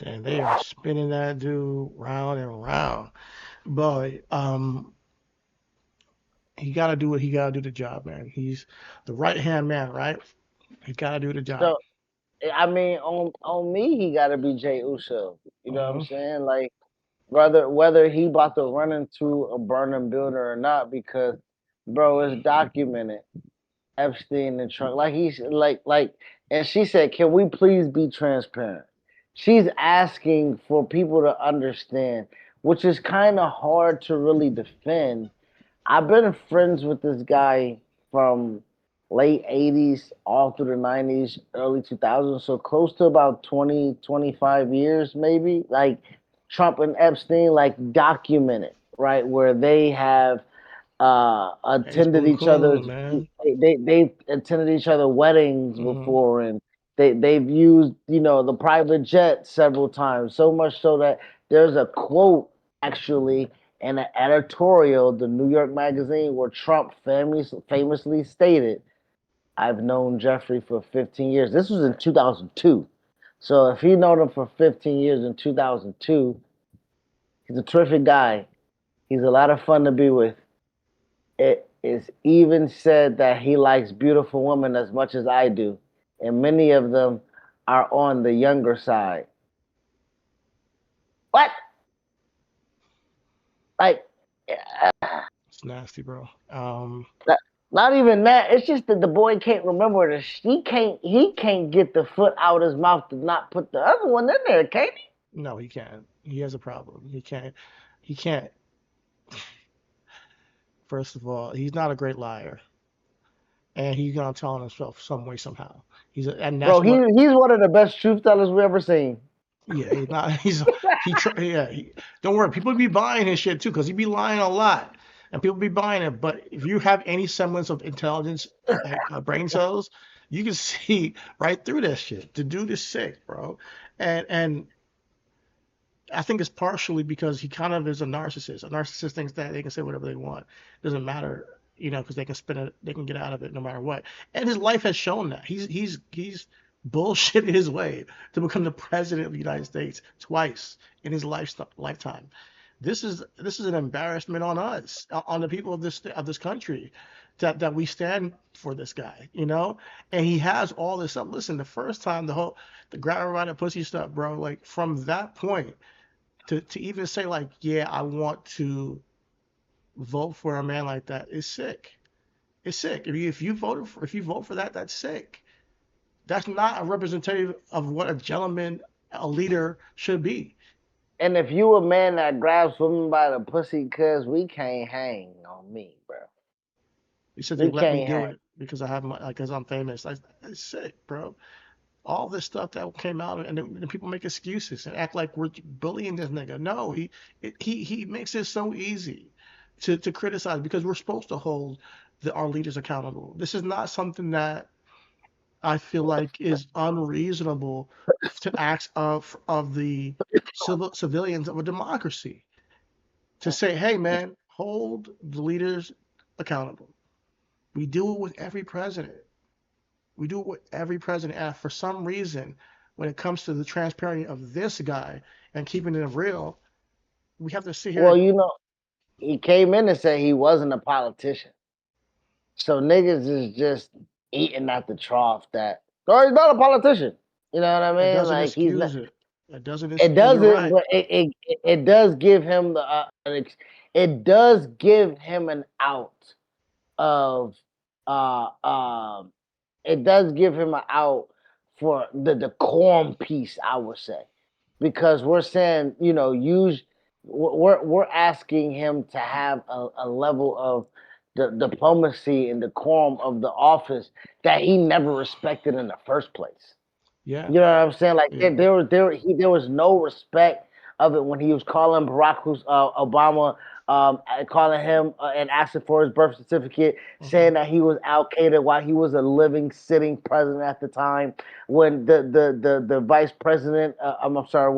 And they are spinning that dude round and round. Boy, he got to do what he got to do the job, man. He's the right-hand man, right? He got to do the job. So, I mean, on me, he got to be Jay Uso. You know what I'm saying? Like, whether he about to run into a burning building or not, because, bro, it's documented. Epstein and Trump, like he's like, and she said, "Can we please be transparent?" She's asking for people to understand, which is kind of hard to really defend. I've been friends with this guy from late 80s all through the 90s, early 2000s, so close to about 20, 25 years maybe. Like Trump and Epstein, like documented, right, where they have attended each other's they attended each other weddings before, and they've used, you know, the private jet several times, so much so that there's a quote actually in an editorial, the New York magazine, where Trump famously stated, "I've known Jeffrey for 15 years." This was in 2002. So if he known him for 15 years in 2002, he's a terrific guy. He's a lot of fun to be with. It is even said that he likes beautiful women as much as I do, and many of them are on the younger side. What? Like, It's nasty, bro. not even that. It's just that the boy can't remember this. He can't get the foot out his mouth to not put the other one in there, can he? No, he can't. He has a problem. He can't. First of all, he's not a great liar, and he's gonna tell on himself some way somehow. He's one of the best truth tellers we ever seen. Yeah, he's not. Don't worry, people be buying his shit too, because he be lying a lot, and people be buying it. But if you have any semblance of intelligence, brain cells, you can see right through that shit. The dude is sick, bro, and I think it's partially because he kind of is a narcissist. A narcissist thinks that they can say whatever they want. It doesn't matter, you know, because they can spin it, they can get out of it no matter what. And his life has shown that. He's bullshitted his way to become the president of the United States twice in his lifetime. This is an embarrassment on us, on the people of this country, that we stand for this guy, you know. And he has all this stuff. Listen, the first time the grab around the pussy stuff, bro, like from that point to even say like, yeah, I want to vote for a man like that is sick. It's sick. If you vote for that, that's sick. That's not a representative of what a gentleman, a leader should be. And if you a man that grabs women by the pussy, cuz we can't hang on me, bro. You said they let me do it because I have because I'm famous. That's sick, bro. All this stuff that came out, and then people make excuses and act like we're bullying this nigga. No, he makes it so easy to criticize, because we're supposed to hold our leaders accountable. This is not something that I feel like is unreasonable to ask of the civilians of a democracy, to say, hey man, hold the leaders accountable. We do it with every president. We do it with every president. And for some reason, when it comes to the transparency of this guy and keeping it real, we have to sit here. Well, you know, he came in and said he wasn't a politician. So niggas is just eating at the trough that, oh, he's not a politician. You know what I mean? It doesn't like excuse he's not, it. It doesn't. It doesn't, right. but it does give him it does give him an out of it does give him an out for the decorum piece, I would say, because we're saying, we're asking him to have a level of the diplomacy and decorum of the office that he never respected in the first place. Yeah. You know what I'm saying? Like Yeah. there was no respect of it when he was calling Barack Obama, calling him and asking for his birth certificate, saying that he was Al Qaeda while he was a living, sitting president at the time. When the vice president, I'm sorry,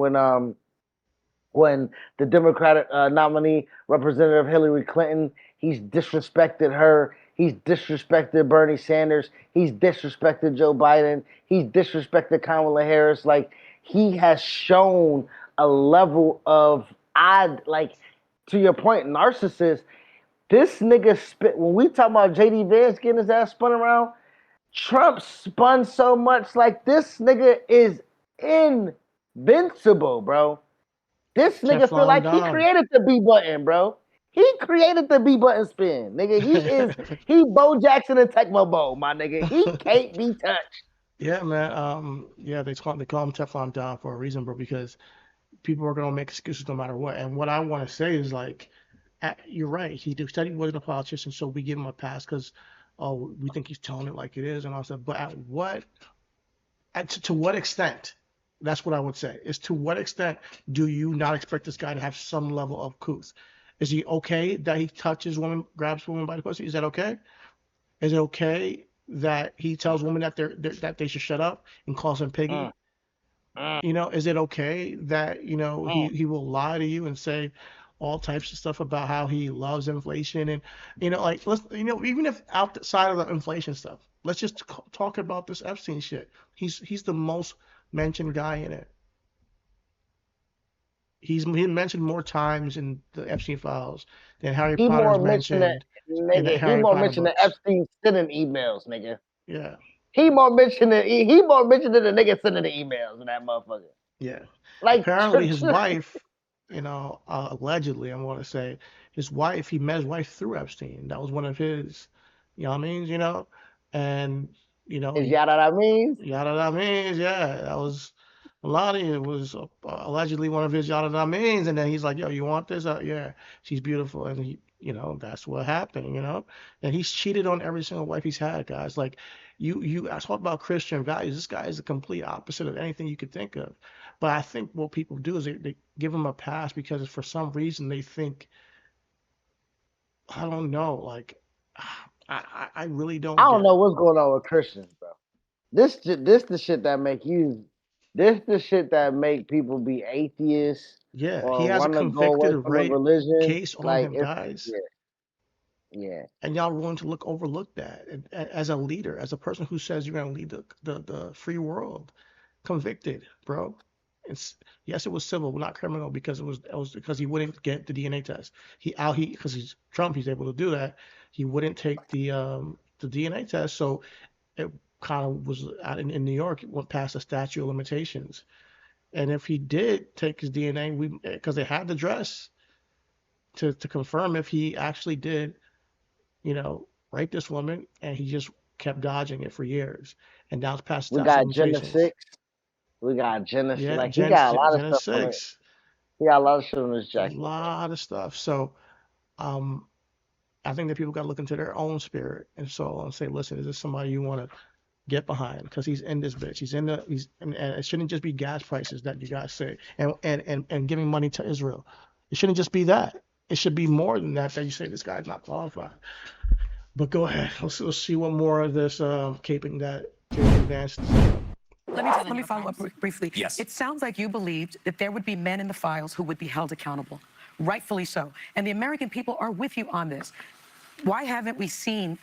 when the Democratic nominee, Representative Hillary Clinton, he's disrespected her. He's disrespected Bernie Sanders. He's disrespected Joe Biden. He's disrespected Kamala Harris. Like, he has shown a level of to your point, narcissist. This nigga spit. When we talk about JD Vance getting his ass spun around, Trump spun so much. Like, this nigga is invincible, bro. This nigga feel Teflon like he Don. created the B button, bro. He created the B button spin, nigga. He Bo Jackson and Tecmo Bowl, my nigga. He can't be touched. Yeah, man. Yeah, they call him Teflon Don for a reason, bro, because people are gonna make excuses no matter what. And what I want to say is like, you're right. He said he wasn't a politician, so we give him a pass because, oh, we think he's telling it like it is and all that. But to what extent? That's what I would say. Is to what extent do you not expect this guy to have some level of couth? Is he okay that he touches women, grabs women by the pussy? Is that okay? Is it okay that he tells women that that they should shut up and calls them piggy? Is it okay that he will lie to you and say all types of stuff about how he loves inflation and like let's even if outside of the inflation stuff, let's just talk about this Epstein shit. He's the most mentioned guy in it. He's mentioned more times in the Epstein files than Harry He Potter's more mentioned that mentioned in the nigga. He Harry more Potter mentioned the books. Epstein sending emails, nigga. Yeah, He more mentioned it. He more mentioned it than the nigga sending the emails in that motherfucker. yeah. Like, Apparently his wife, allegedly, I want to say, he met his wife through Epstein. That was one of his, you know what I mean? And, is y'all know what I mean? yada that means, yeah, that was Melania was allegedly one of his yada that means, and then he's like, yo, you want this? Yeah, she's beautiful, and that's what happened, and he's cheated on every single wife he's had, guys. Like, I talk about Christian values. This guy is the complete opposite of anything you could think of. But I think what people do is they give him a pass because for some reason they think, I don't know, like, I really I don't don't get know it. what's going on with Christians, bro. This the shit that make you. This the shit that make people be atheists Yeah, he or has a want to go away convicted from the rape religion. case on Like, him, it's guys. yeah. And y'all willing to overlook that as a leader, as a person who says you're going to lead the free world, convicted, bro. Yes, it was civil, but not criminal because it was because he wouldn't get the DNA test. Because he's Trump, he's able to do that. He wouldn't take the DNA test, so it kind of was out in New York. It went past the statute of limitations. And if he did take his DNA, because they had the dress to confirm if he actually did rape this woman, and he just kept dodging it for years. And now it's past We statute of got Jenna limitations. 6. We got Jenna. Yeah, Like, he got a lot of Gen stuff on it. 6, He got a lot of shit on his a jacket. lot of stuff. So, I think that people got to look into their own spirit and soul and say, listen, is this somebody you want to get behind? Because he's in this bitch. And it shouldn't just be gas prices that you guys say and giving money to Israel. It shouldn't just be that. It should be more than that you say this guy's not qualified. But go ahead. Let's see what more of this caping that JD Vance. Let me follow up briefly. Yes. It sounds like you believed that there would be men in the files who would be held accountable, rightfully so. And the American people are with you on this. Why haven't we seen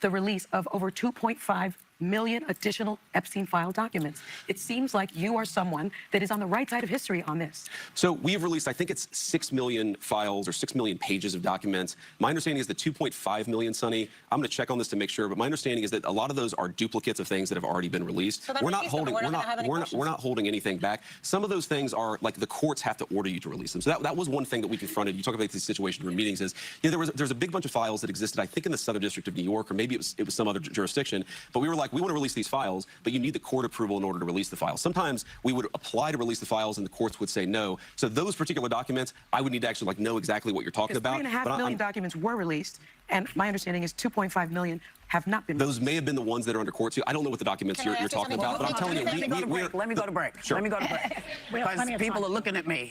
the release of over $2.5 million additional Epstein file documents. It seems like you are someone that is on the right side of history on this. So we've released, I think it's 6 million files or 6 million pages of documents. My understanding is the 2.5 million, Sonny. I'm going to check on this to make sure, but my understanding is that a lot of those are duplicates of things that have already been released. So we're not holding anything back. Some of those things are like the courts have to order you to release them. So that was one thing that we confronted. You talk about these situations where meetings is, there's a big bunch of files that existed, I think in the Southern District of New York, or maybe it was some other jurisdiction, but we were like, we want to release these files, but you need the court approval in order to release the files. Sometimes we would apply to release the files and the courts would say no. So those particular documents, I would need to actually know exactly what you're talking about. 3.5 million documents were released, and my understanding is 2.5ve million have not been Those may have been the ones that are under court too. I don't know what the documents you're talking about, but I'm telling you, Let me go to break. Let me go to break. Sure. Let me go to break. Because people are looking at me.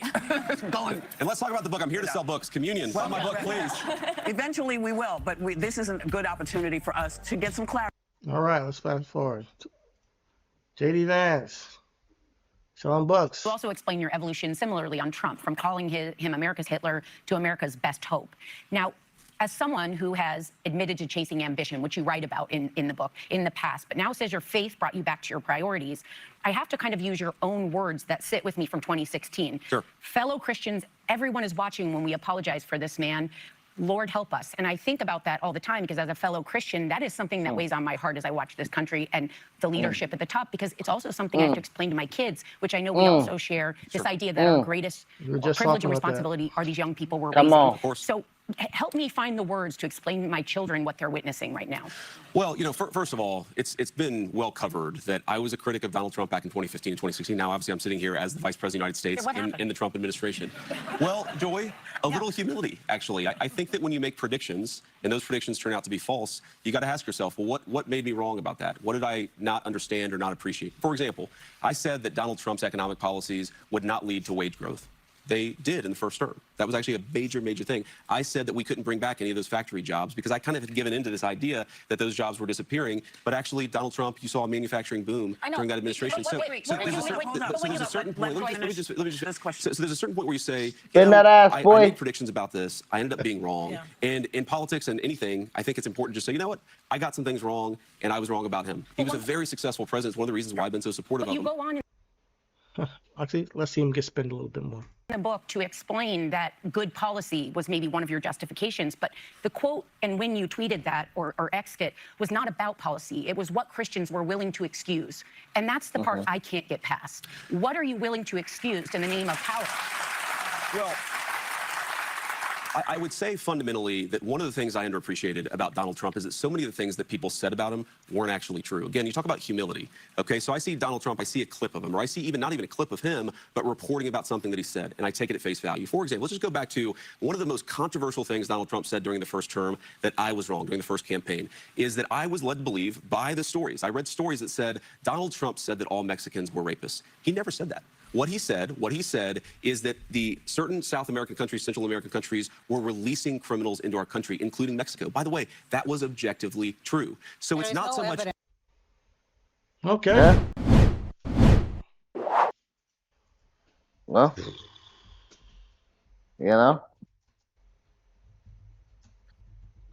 Going. And let's talk about the book. I'm here to sell books. Communion. Buy my book, please. Eventually we will, but this is a good opportunity for us to get some clarity. All right, let's fast forward. JD Vance. Selling books. You also explain your evolution similarly on Trump, from calling him America's Hitler to America's best hope. Now, as someone who has admitted to chasing ambition, which you write about in the book in the past, but now says your faith brought you back to your priorities, I have to kind of use your own words that sit with me from 2016. Sure. Fellow Christians, everyone is watching when we apologize for this man. Lord help us. And I think about that all the time because as a fellow Christian, that is something that weighs on my heart as I watch this country and the leadership at the top, because it's also something I have to explain to my kids, which I know we also share, this idea that our greatest privilege and responsibility are these young people we're raising. So help me find the words to explain to my children what they're witnessing right now. Well, first of all, it's been well covered that I was a critic of Donald Trump back in 2015 and 2016. Now, obviously, I'm sitting here as the Vice President of the United States in the Trump administration. Well, Joy, a little humility, actually. I think that when you make predictions and those predictions turn out to be false, you got to ask yourself, well, what made me wrong about that? What did I not understand or not appreciate? For example, I said that Donald Trump's economic policies would not lead to wage growth. They did in the first term. That was actually a major, major thing. I said that we couldn't bring back any of those factory jobs because I kind of had given into this idea that those jobs were disappearing. But actually, Donald Trump, you saw a manufacturing boom during that administration. So there's a certain point. Let me just so there's a certain point where you say, I made predictions about this. I ended up being wrong. And in politics and anything, I think it's important to just say, you know what? I got some things wrong, and I was wrong about him. He was a very successful president. It's one of the reasons why I've been so supportive of him. You go on Actually, let's see him get spent a little bit more. in the book to explain that good policy was maybe one of your justifications, but the quote and when you tweeted that or X'd it was not about policy. It was what Christians were willing to excuse. And that's the part I can't get past. What are you willing to excuse in the name of power? Well, I would say fundamentally that one of the things I underappreciated about Donald Trump is that so many of the things that people said about him weren't actually true. Again, you talk about humility, okay? So I see Donald Trump, I see a clip of him, or I see not even a clip of him, but reporting about something that he said, and I take it at face value. For example, let's just go back to one of the most controversial things Donald Trump said during the first term that I was wrong during the first campaign, is that I was led to believe by the stories. I read stories that said Donald Trump said that all Mexicans were rapists. He never said that. What he said is that the certain South American countries, Central American countries were releasing criminals into our country, including Mexico. By the way, that was objectively true. So it's not so much. Okay. Yeah. Well, you know.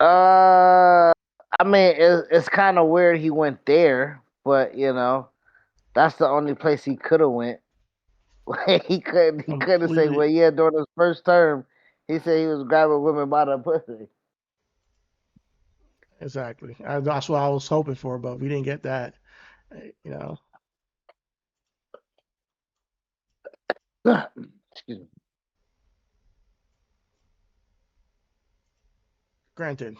I mean, it's kind of weird he went there, but you know, that's the only place he could have went. He couldn't say, well, yeah, during his first term, he said he was grabbing women by the pussy. Exactly. That's what I was hoping for, but we didn't get that. You know. Excuse me. Granted.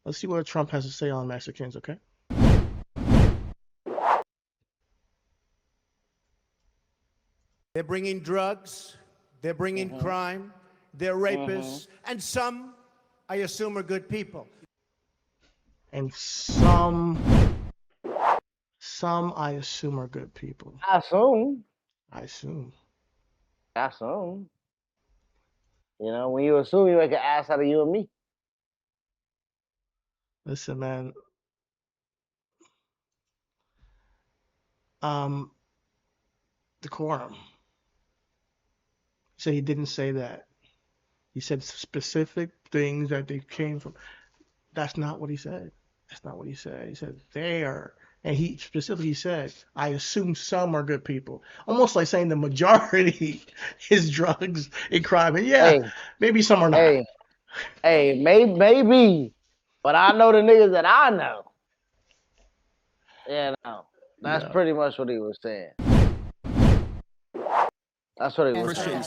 Let's see what Trump has to say on Mexicans, okay? They're bringing drugs, they're bringing crime, they're rapists, and some, I assume, are good people. And some I assume are good people. I assume. You know, when you assume, you make an ass out of you and me. Listen, man. Decorum. So he didn't say that. He said specific things that they came from. That's not what he said. That's not what he said. He said they are. And he specifically said, I assume some are good people. Almost like saying the majority is drugs and crime. And yeah, Hey, maybe some are not. hey, maybe, but I know the niggas that I know. You know, that's Yeah. pretty much what he was saying. That's what he was saying.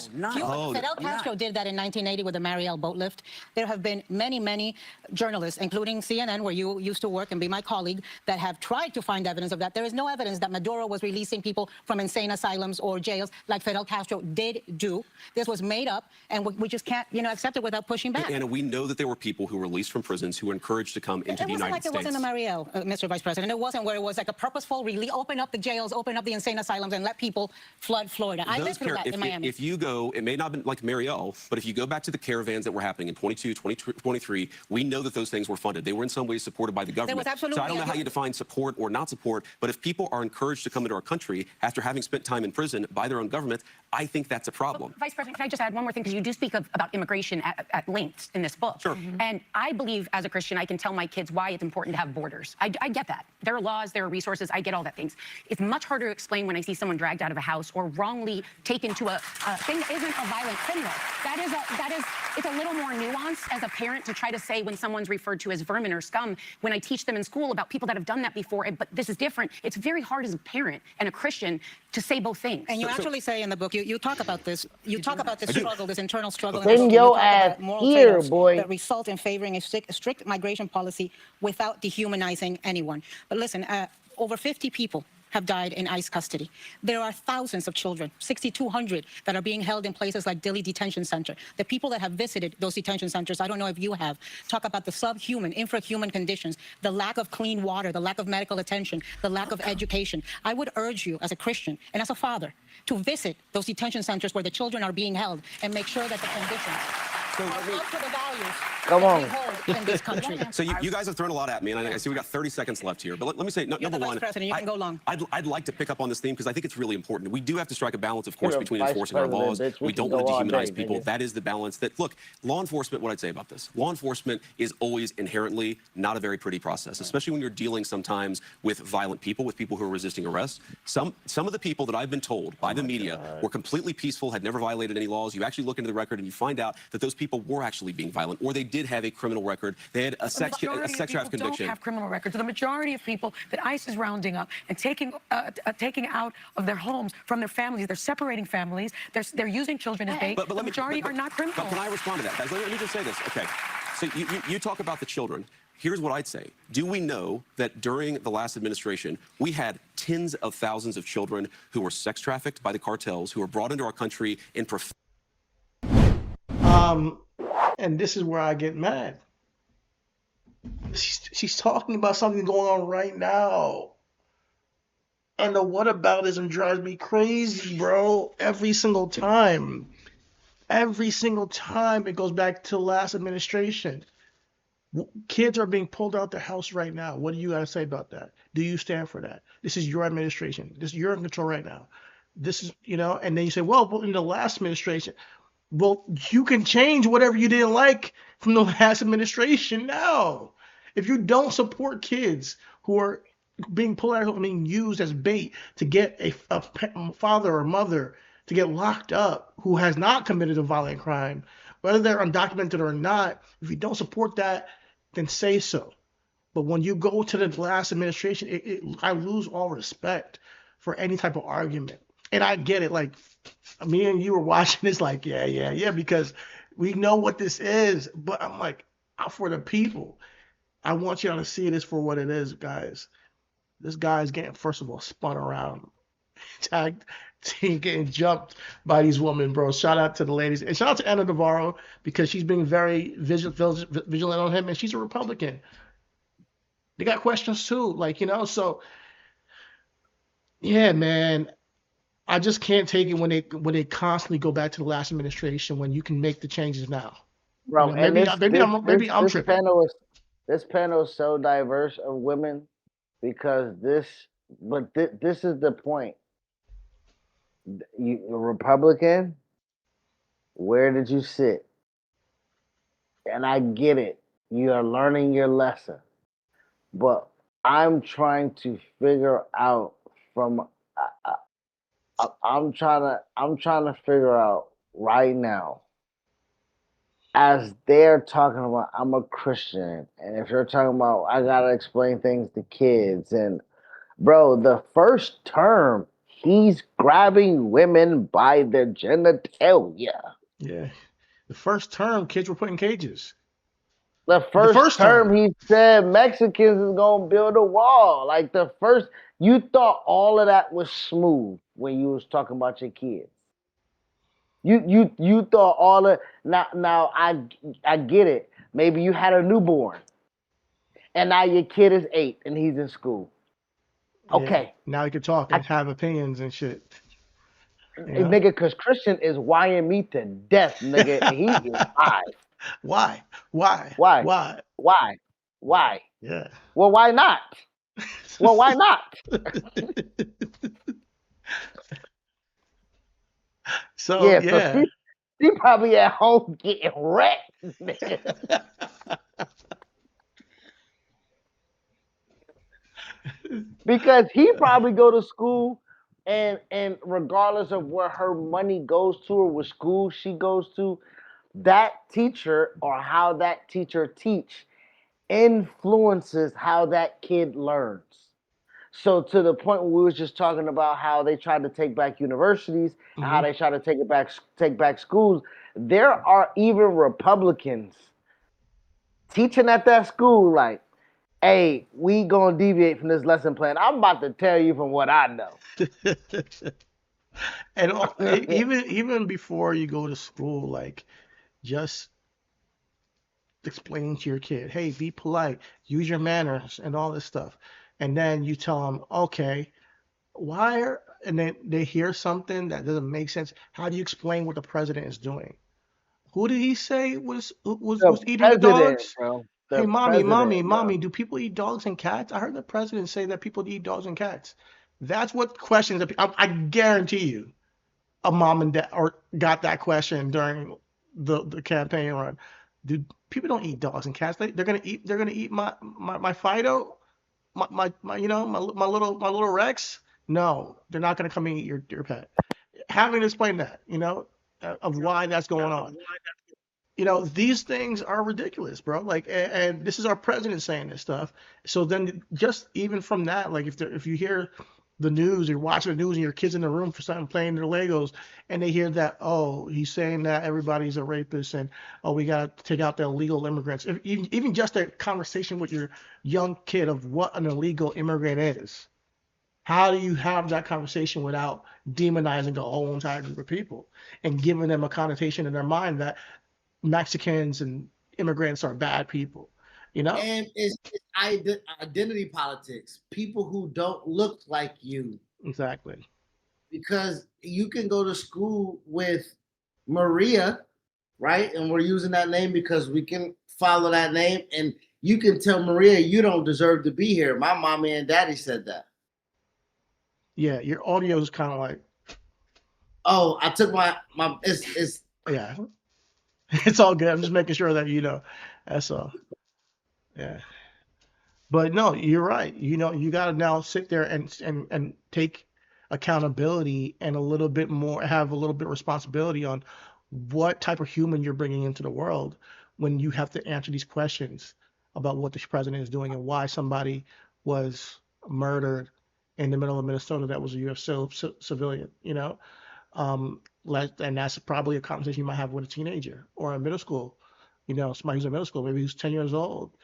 Fidel Castro did that in 1980 with the Mariel boat lift. There have been many, many journalists, including CNN, where you used to work and be my colleague, that have tried to find evidence of that. There is no evidence that Maduro was releasing people from insane asylums or jails like Fidel Castro did do. This was made up, and we just can't, accept it without pushing back. Anna, we know that there were people who were released from prisons who were encouraged to come into the United States. It wasn't like it was in the Mariel, Mr. Vice President. It wasn't where it was like a purposeful release, open up the jails, open up the insane asylums, and let people flood Florida. I lived through that in Miami. If you go, it may not have been like Mariel, but if you go back to the caravans that were happening in 22, 23, we know that those things were funded. They were in some ways supported by the government. So I don't know how you define support or not support, but if people are encouraged to come into our country after having spent time in prison by their own government, I think that's a problem. Vice President, can I just add one more thing? Because you do speak about immigration at length in this book. Sure. And I believe, as a Christian, I can tell my kids why it's important to have borders. I get that. There are laws, there are resources, I get all that things. It's much harder to explain when I see someone dragged out of a house or wrongly taken to a thing that isn't a violent criminal. It's a little more nuanced as a parent to try to say when someone's referred to as vermin or scum, when I teach them in school about people that have done that before, but this is different. It's very hard as a parent and a Christian to say both things. And you actually say in the book, you talk about this. You talk about this struggle, this internal struggle. Send your ass here, boy. That result in favoring a strict migration policy without dehumanizing anyone. But listen, over 50 people have died in ICE custody. There are thousands of children, 6,200, that are being held in places like Dilley Detention Center. The people that have visited those detention centers, I don't know if you have, talk about the subhuman, infrahuman conditions, the lack of clean water, the lack of medical attention, the lack of education. I would urge you as a Christian and as a father to visit those detention centers where the children are being held and make sure that the conditions are up to the values Come on. that we hold in this country. So you guys have thrown a lot at me, and I see we got 30 seconds left here. But let me say, number the Vice one, President, you can go long. I'd like to pick up on this theme because I think it's really important. We do have to strike a balance, of course, You're between Vice enforcing our laws. President, bitch. We don't can want to go all dehumanize day, people. nigga. That is the balance that, look, law enforcement, what I'd say about this, law enforcement is always inherently not a very pretty process, especially when you're dealing sometimes with violent people, with people who are resisting arrest. Some of the people that I've been told by the media were completely peaceful, had never violated any laws. You actually look into the record and you find out that those people were actually being violent, or they did have a criminal record. They had a sex trafficking conviction. Don't have criminal records. The majority of people that ICE is rounding up and taking out of their homes from their families, they're separating families. They're using children as bait. But the majority are not criminals. But can I respond to that, guys? Let me just say this. Okay, so you talk about the children. Here's what I'd say. Do we know that during the last administration, we had tens of thousands of children who were sex trafficked by the cartels, who were brought into our country in And this is where I get mad. She's talking about something going on right now. And the whataboutism drives me crazy, bro. Every single time. Every single time it goes back to the last administration. Kids are being pulled out their house right now. What do you got to say about that? Do you stand for that? This is your administration. You're in control right now. This is, and then you say, well, in the last administration, well, you can change whatever you didn't like from the last administration now. If you don't support kids who are being pulled out, being used as bait to get a father or mother to get locked up who has not committed a violent crime, whether they're undocumented or not, if you don't support that, then say so. But when you go to the last administration, I lose all respect for any type of argument. And I get it, like, me and you were watching this like, yeah, because we know what this is. But I'm like, out for the people. I want y'all to see this for what it is, guys. This guy is getting, first of all, spun around, tagged, getting jumped by these women, bro. Shout out to the ladies. And shout out to Ana Navarro, because she's being very vigilant on him, and she's a Republican. They got questions too, so yeah, man. I just can't take it when they constantly go back to the last administration when you can make the changes now. Bro, Maybe I'm tripping. This panel is so diverse of women because this is the point. You a Republican, where did you sit? And I get it. You are learning your lesson. but I'm trying to figure out from I'm trying to figure out right now, as they're talking about I'm a Christian, and if you're talking about I gotta explain things to kids, and bro, the first term he's grabbing women by their genitalia. Yeah. The first term, kids were put in cages. The first term he said Mexicans is gonna build a wall. Like the first, you thought all of that was smooth when you was talking about your kids. You thought all of now I get it. Maybe you had a newborn, and now your kid is 8 and he's in school. Okay, Yeah. Now he can talk and have opinions and shit. You know? nigga, cause Christian is whining me to death, nigga, and he is 5. Why? Why? Yeah. Well, why not? Well, why not? So yeah, yeah. so she probably at home getting wrecked, nigga. Because he probably go to school and regardless of where her money goes to or what school she goes to, that teacher or how that teacher teach influences how that kid learns. So to the point where we was just talking about how they tried to take back universities and how they try to take back schools, there are even Republicans teaching at that school like, hey, we gonna deviate from this lesson plan. I'm about to tell you from what I know. And even before you go to school, like just explain to your kid, hey, be polite, use your manners, and all this stuff. And then you tell them, okay, and then they hear something that doesn't make sense. How do you explain what the president is doing? Who did he say was eating the dogs? Bro. Hey, mommy, do people eat dogs and cats? I heard the president say that people eat dogs and cats. That's what questions I guarantee you a mom and dad or got that question during the campaign run. Do people don't eat dogs and cats? They're gonna eat my Fido, my little Rex? No, they're not gonna come and eat your pet. Having to explain that, of why that's going on. These things are ridiculous, bro. Like, and this is our president saying this stuff. So then, just even from that, like, if you hear the news, you're watching the news, and your kids in the room for something playing their Legos, and they hear that, oh, he's saying that everybody's a rapist, and oh, we gotta take out the illegal immigrants. Even just a conversation with your young kid of what an illegal immigrant is. How do you have that conversation without demonizing the whole entire group of people and giving them a connotation in their mind that Mexicans and immigrants are bad people, And it's identity politics. People who don't look like you. Exactly. Because you can go to school with Maria, right? And we're using that name because we can follow that name. And you can tell Maria, you don't deserve to be here. My mommy and daddy said that. Yeah, your audio is kind of like. Oh, I took my it's. Yeah. It's all good. I'm just making sure that you know. That's all. Yeah. But no, you're right. You got to now sit there and take accountability and have a little bit of responsibility on what type of human you're bringing into the world when you have to answer these questions about what the president is doing and why somebody was murdered in the middle of Minnesota that was a U.S. civilian, and that's probably a conversation you might have with a teenager or a middle school, somebody who's in middle school, maybe who's 10 years old,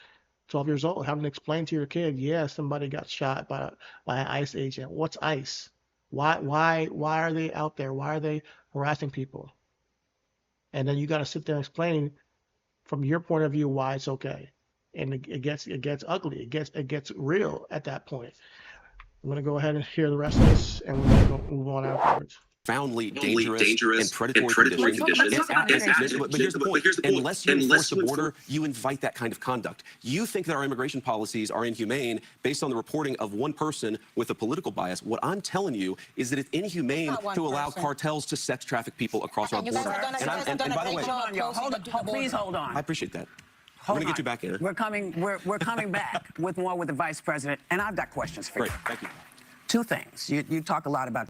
12 years old, having to explain to your kid, yeah, somebody got shot by an ICE agent. What's ICE? Why are they out there? Why are they harassing people? And then you got to sit there and explain from your point of view why it's okay. And it gets ugly. It gets real at that point. I'm going to go ahead and hear the rest of this, and we're going to move on afterwards. Profoundly dangerous and predatory conditions. But here's the point. Unless you enforce the border, you invite that kind of conduct. You think that our immigration policies are inhumane based on the reporting of one person with a political bias. What I'm telling you is that it's inhumane to allow cartels to sex traffic people across our border. And by the way, please hold on. I appreciate that. We're gonna get you back in. We're coming back with more with the vice president, and I've got questions for you. Great, thank you. Two things. You talk a lot about.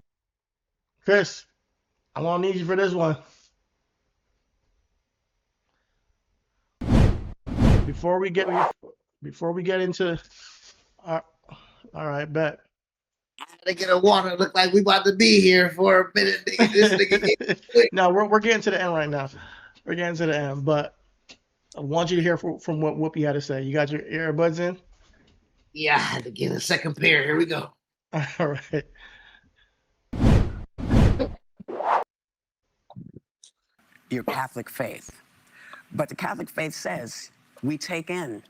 Chris, I'm gonna need you for this one. Before we get into, all right, bet. They get a water. Look like we about to be here for a minute. Nigga. This nigga. No, we're getting to the end right now. We're getting to the end, but I want you to hear from what Whoopi had to say. You got your earbuds in? Yeah, I had to get a second pair. Here we go. All right. Your Catholic faith, but the Catholic faith says we take in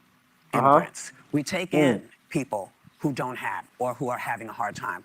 immigrants, we take in people who don't have or who are having a hard time.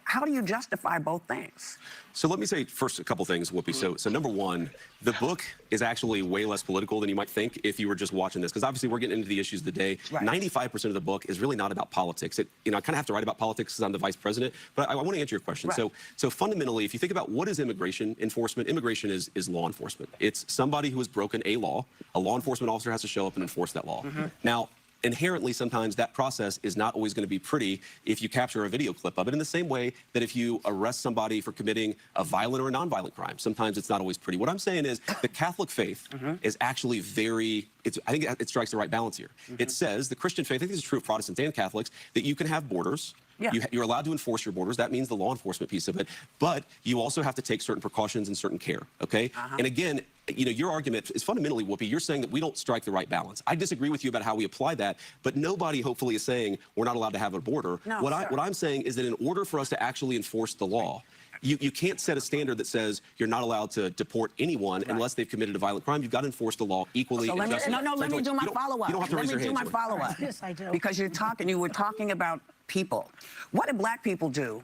How do you justify both things? So let me say first a couple things, Whoopi. So number one, the book is actually way less political than you might think if you were just watching this, because obviously we're getting into the issues of the day. Right. 95% of the book is really not about politics. I kind of have to write about politics because I'm the vice president, but I want to answer your question. Right. So fundamentally, if you think about what is immigration enforcement, immigration is law enforcement. It's somebody who has broken a law. A law enforcement officer has to show up and enforce that law. Now, inherently, sometimes that process is not always going to be pretty if you capture a video clip of it, in the same way that if you arrest somebody for committing a violent or a nonviolent crime, sometimes it's not always pretty. What I'm saying is the Catholic faith is actually I think it strikes the right balance here. It says, the Christian faith, I think this is true of Protestants and Catholics, that you can have borders. Yeah. You're allowed to enforce your borders. That means the law enforcement piece of it. But you also have to take certain precautions and certain care, okay? And again, your argument is fundamentally, Whoopi, you're saying that we don't strike the right balance. I disagree with you about how we apply that, but nobody hopefully is saying we're not allowed to have a border. No, what I'm saying is that in order for us to actually enforce the law, you can't set a standard that says you're not allowed to deport anyone unless they've committed a violent crime. You've got to enforce the law equally. So let me do my follow-up. You don't have to raise your hand. Let me do my follow-up. Yes, I do. Because you were talking about people. What did black people do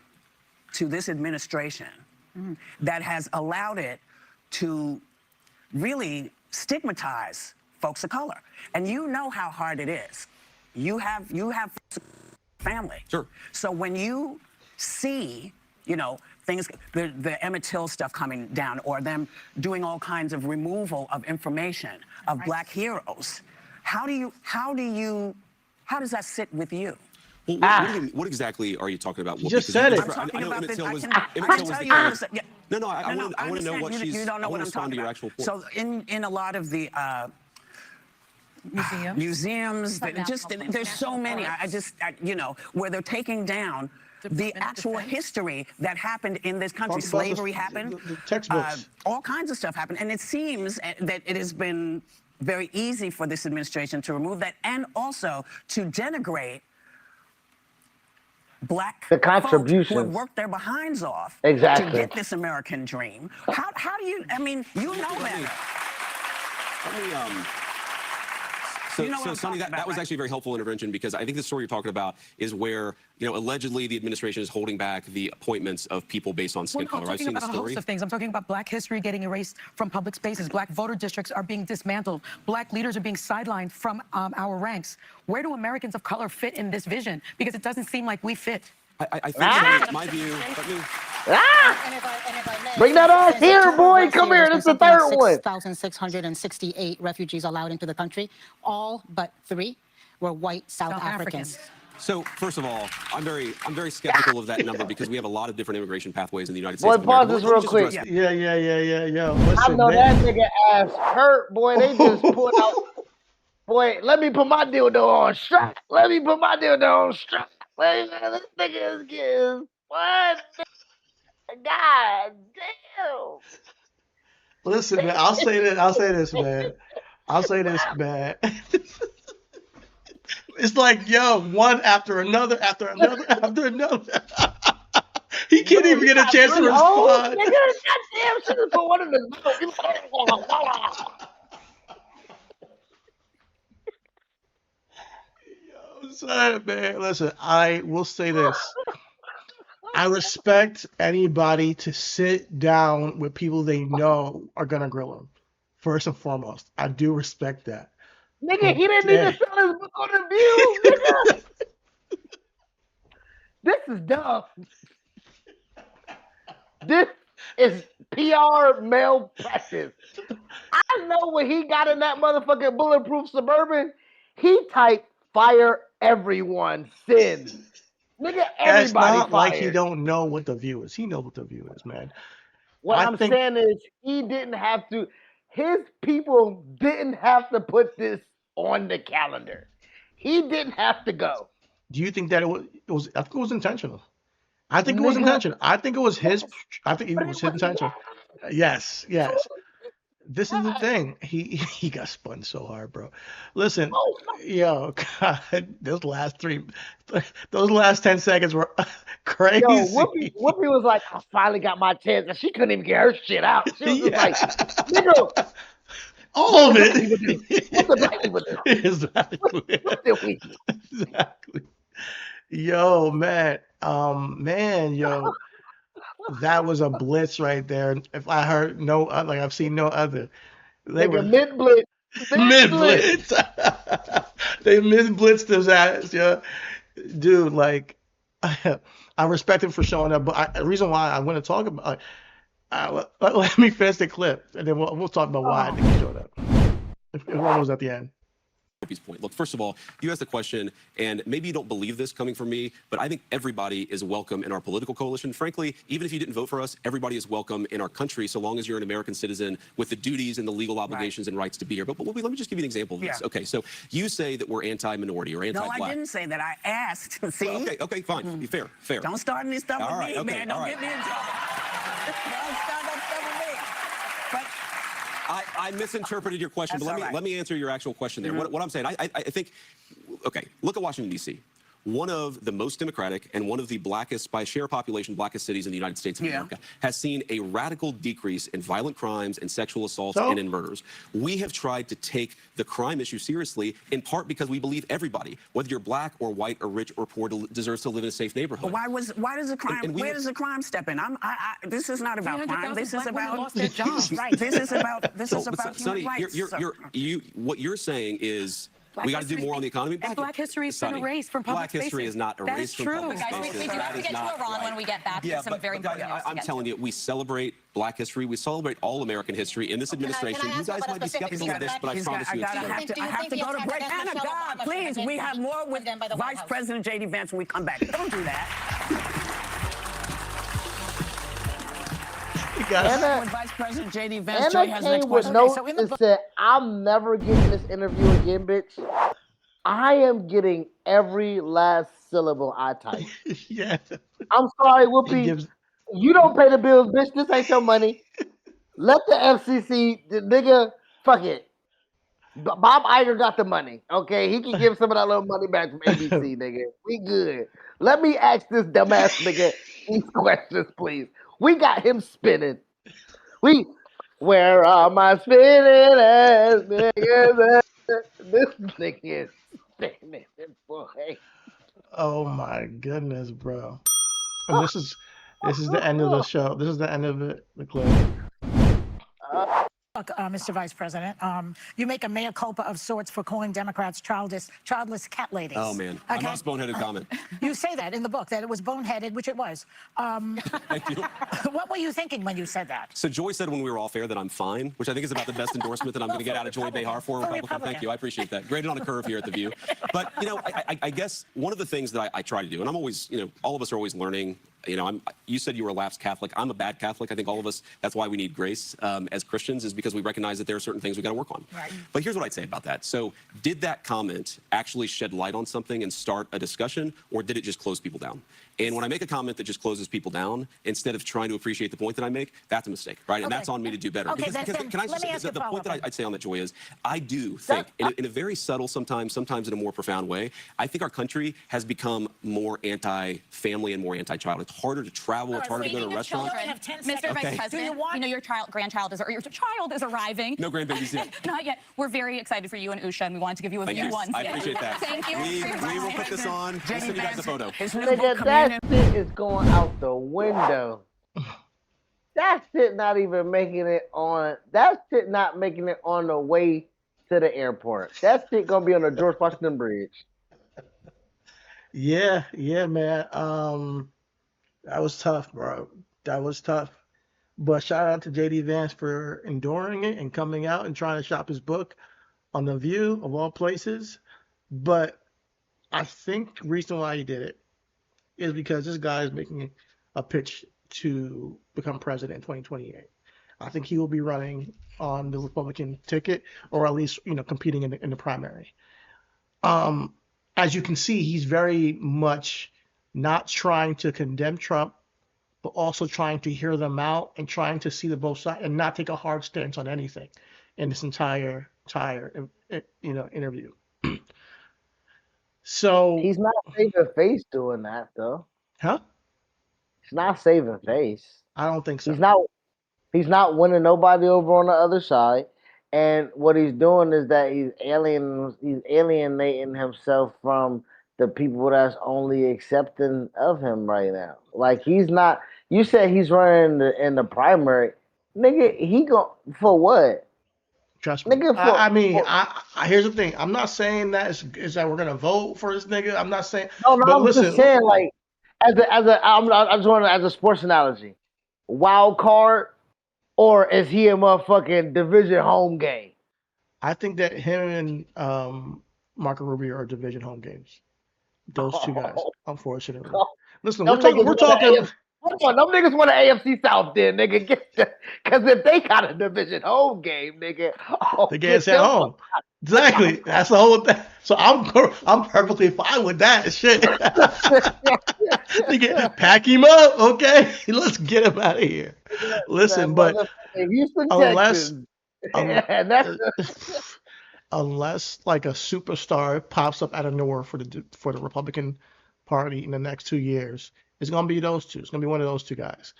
to this administration that has allowed it to really stigmatize folks of color? And you know how hard it is. You have family. Sure. So when you see, things, the Emmett Till stuff coming down, or them doing all kinds of removal of information of black heroes, how does that sit with you? Well, what exactly are you talking about? You just said it. I'm talking about this. I want to know what she's. You don't know what I'm talking about. So in a lot of the museums, there's so many. Where they're taking down the actual history that happened in this country. Slavery happened. The textbooks. All kinds of stuff happened, and it seems that it has been very easy for this administration to remove that, and also to denigrate black the contributions folks who have worked their behinds off to get this American dream. How do you? I mean, you know better. So Sonny, that was actually a very helpful intervention, because I think the story you're talking about is where, allegedly the administration is holding back the appointments of people based on skin color. I'm talking about a host of things. I'm talking about black history getting erased from public spaces. Black voter districts are being dismantled. Black leaders are being sidelined from our ranks. Where do Americans of color fit in this vision? Because it doesn't seem like we fit. I think my view. Bring that ass here, boy. Come here. This is the third one. 6,668 refugees allowed into the country. All but 3 were white South Africans. So first of all, I'm very skeptical of that number, because we have a lot of different immigration pathways in the United States. Boy, pause this real quick. Yeah. Yo, I listen, know that nigga ass hurt, boy. They just put out. Boy, let me put my dildo on strap. Let me put my dildo on strap. Wait, this nigga is getting what? God damn. Listen, man. I'll say this, man. It's like, yo, one after another. He can't even get a chance to respond. Nigga, goddamn, should have put one in the. Sorry, man. Listen, I will say this. I respect anybody to sit down with people they know are gonna grill them. First and foremost, I do respect that. Nigga, he didn't need to sell his book on the View, nigga. This is dumb. This is PR malpractice. I I know when he got in that motherfucking bulletproof Suburban, he typed fire everyone, sin. Nigga, It's everybody not like he fired. don't know what the view is. He knows what the view is, man. What I I'm think. saying is he didn't have to, his people didn't have to put this on the calendar. He didn't have to go. Do you think that it was? I think it was intentional. I think it was Nigga, intentional. I think it was his. I think it but was it his was, intention. Yes, yes. This is the God, thing. He got spun so hard, bro. Listen, oh, yo, God, those last 10 seconds were yo, crazy. Whoopi was like, I finally got my chance, and she couldn't even get her shit out. She was just like, Yeah. nigga, All what of the black people do? What the it. black people do? Exactly. What did we do? Exactly. Yo, man. Man, yo, that was a blitz right there. If I heard no other, like I've seen no other. They Nigga, were mid blitz, mid mid blitz. blitz. They mid blitzed his ass, yeah. Dude, like I respect him for showing up, but the reason why I want to talk about let me finish the clip, and then we'll talk about why I think he showed up. If we're almost at the end. Whoopi's point. Look, first of all, you asked the question, and maybe you don't believe this coming from me, but I think everybody is welcome in our political coalition. Frankly, even if you didn't vote for us, everybody is welcome in our country, so long as you're an American citizen with the duties and the legal obligations and rights to be here. But Whoopi, let me just give you an example of this. Yeah. Okay, so you say that we're anti-minority or anti-black. No, I didn't say that. I asked. See? Well, okay, fine. Fair. Don't start any stuff All with right, me, okay, man. Don't all get me in trouble. Don't start that stuff with me. But I misinterpreted your question, That's but all right. let me answer your actual question there. What I'm saying, I think, okay, look at Washington, D.C. One of the most democratic and one of the blackest, by share population, blackest cities in the United States of America, has seen a radical decrease in violent crimes and sexual assaults and in murders. We have tried to take the crime issue seriously, in part because we believe everybody, whether you're black or white or rich or poor, deserves to live in a safe neighborhood. why does the crime? And Where does the crime step in? This is not about crime. This is about lost their jobs. Right. This is about Sonny, human rights. what you're saying is we got to do more on the economy. And Black history has been erased from public Black history is not erased from public Guys, spaces. we do have to get to Iran when we get back. There's some very important news to I'm get telling to. you, we celebrate Black history. We celebrate all American history in this administration. You guys might be skeptical of this, but I promise you, I have to go to break. Anna, God, please, we have more with Vice President JD Vance when we come back. Don't do that. Anna, Vice President JD Vance. Anna came with notes and said, I'm never getting this interview again, bitch. I am getting every last syllable I type. Yeah. I'm sorry, Whoopi. You don't pay the bills, bitch. This ain't your money. Let the FCC, the nigga, fuck it. Bob Iger got the money, okay? He can give some of that little money back from ABC, nigga. We good. Let me ask this dumbass nigga these questions, please. We got him spinning. Where are my spinning ass niggas? This nigga is spinning, boy. Oh my goodness, bro. And this is the end of the show. This is the end of it. The clip. Look, Mr. Vice President, you make a mea culpa of sorts for calling Democrats childless cat ladies. Oh, man. Okay? A most boneheaded comment. You say that in the book, that it was boneheaded, which it was. Thank you. What were you thinking when you said that? So Joy said when we were off air that I'm fine, which I think is about the best endorsement that I'm going to get out of Joy Behar for Republican. Thank you. I appreciate that. Graded on a curve here at The View. But, you know, I guess one of the things that I try to do, and I'm always, you know, all of us are always learning. You know, you said you were a lapsed Catholic. I'm a bad Catholic. I think all of us, that's why we need grace as Christians, is because we recognize that there are certain things we got to work on. Right. But here's what I'd say about that. So did that comment actually shed light on something and start a discussion, or did it just close people down? And when I make a comment that just closes people down, instead of trying to appreciate the point that I make, that's a mistake, right? And that's on me to do better. Okay, because can I just say, the point that I'd say on that, Joy, is I do think, in a very subtle, sometimes in a more profound way, I think our country has become more anti-family and more anti-child. It's harder to travel. It's harder to go to a restaurant. Mr. Vice President, you know your grandchild is arriving. No grandbabies yet. Not yet. We're very excited for you and Usha, and we wanted to give you a few ones. I appreciate that. Thank you. We will put this on. We'll send you guys a photo. Nigga, that shit is going out the window. That shit not even making it on. That shit not making it on the way to the airport. That shit gonna be on the George Washington Bridge. Yeah, man. That was tough, bro. That was tough. But shout out to JD Vance for enduring it and coming out and trying to shop his book on The View of all places. But I think the reason why he did it is because this guy is making a pitch to become president in 2028. I think he will be running on the Republican ticket, or at least competing in the primary. As you can see, he's very much not trying to condemn Trump, but also trying to hear them out and trying to see the both sides and not take a hard stance on anything in this entire interview. So he's not saving face doing that though. Huh? He's not saving face. I don't think so. He's not winning nobody over on the other side. And what he's doing is that he's alienating himself from the people that's only accepting of him right now. Like he's not. You said he's running in the primary, nigga. He go for what? Trust me. Nigga, Here's the thing. I'm not saying that is that we're gonna vote for this nigga. I'm not saying. No, but I'm listen, just saying like I just want to as a sports analogy, wild card, or is he a motherfucking division home game? I think that him and Marco Rubio are division home games. Those two guys, unfortunately. Listen, we're talking. Hold on, them niggas want an AFC South then, nigga. Because if they got a division home game, nigga, they get sent home. Exactly. That's the whole thing. So I'm perfectly fine with that shit. Nigga, pack him up, okay? Let's get him out of here. Listen, but Houston, unless Texas. unless like a superstar pops up out of nowhere for the Republican Party in the next 2 years, it's gonna be those two. It's gonna be one of those two guys.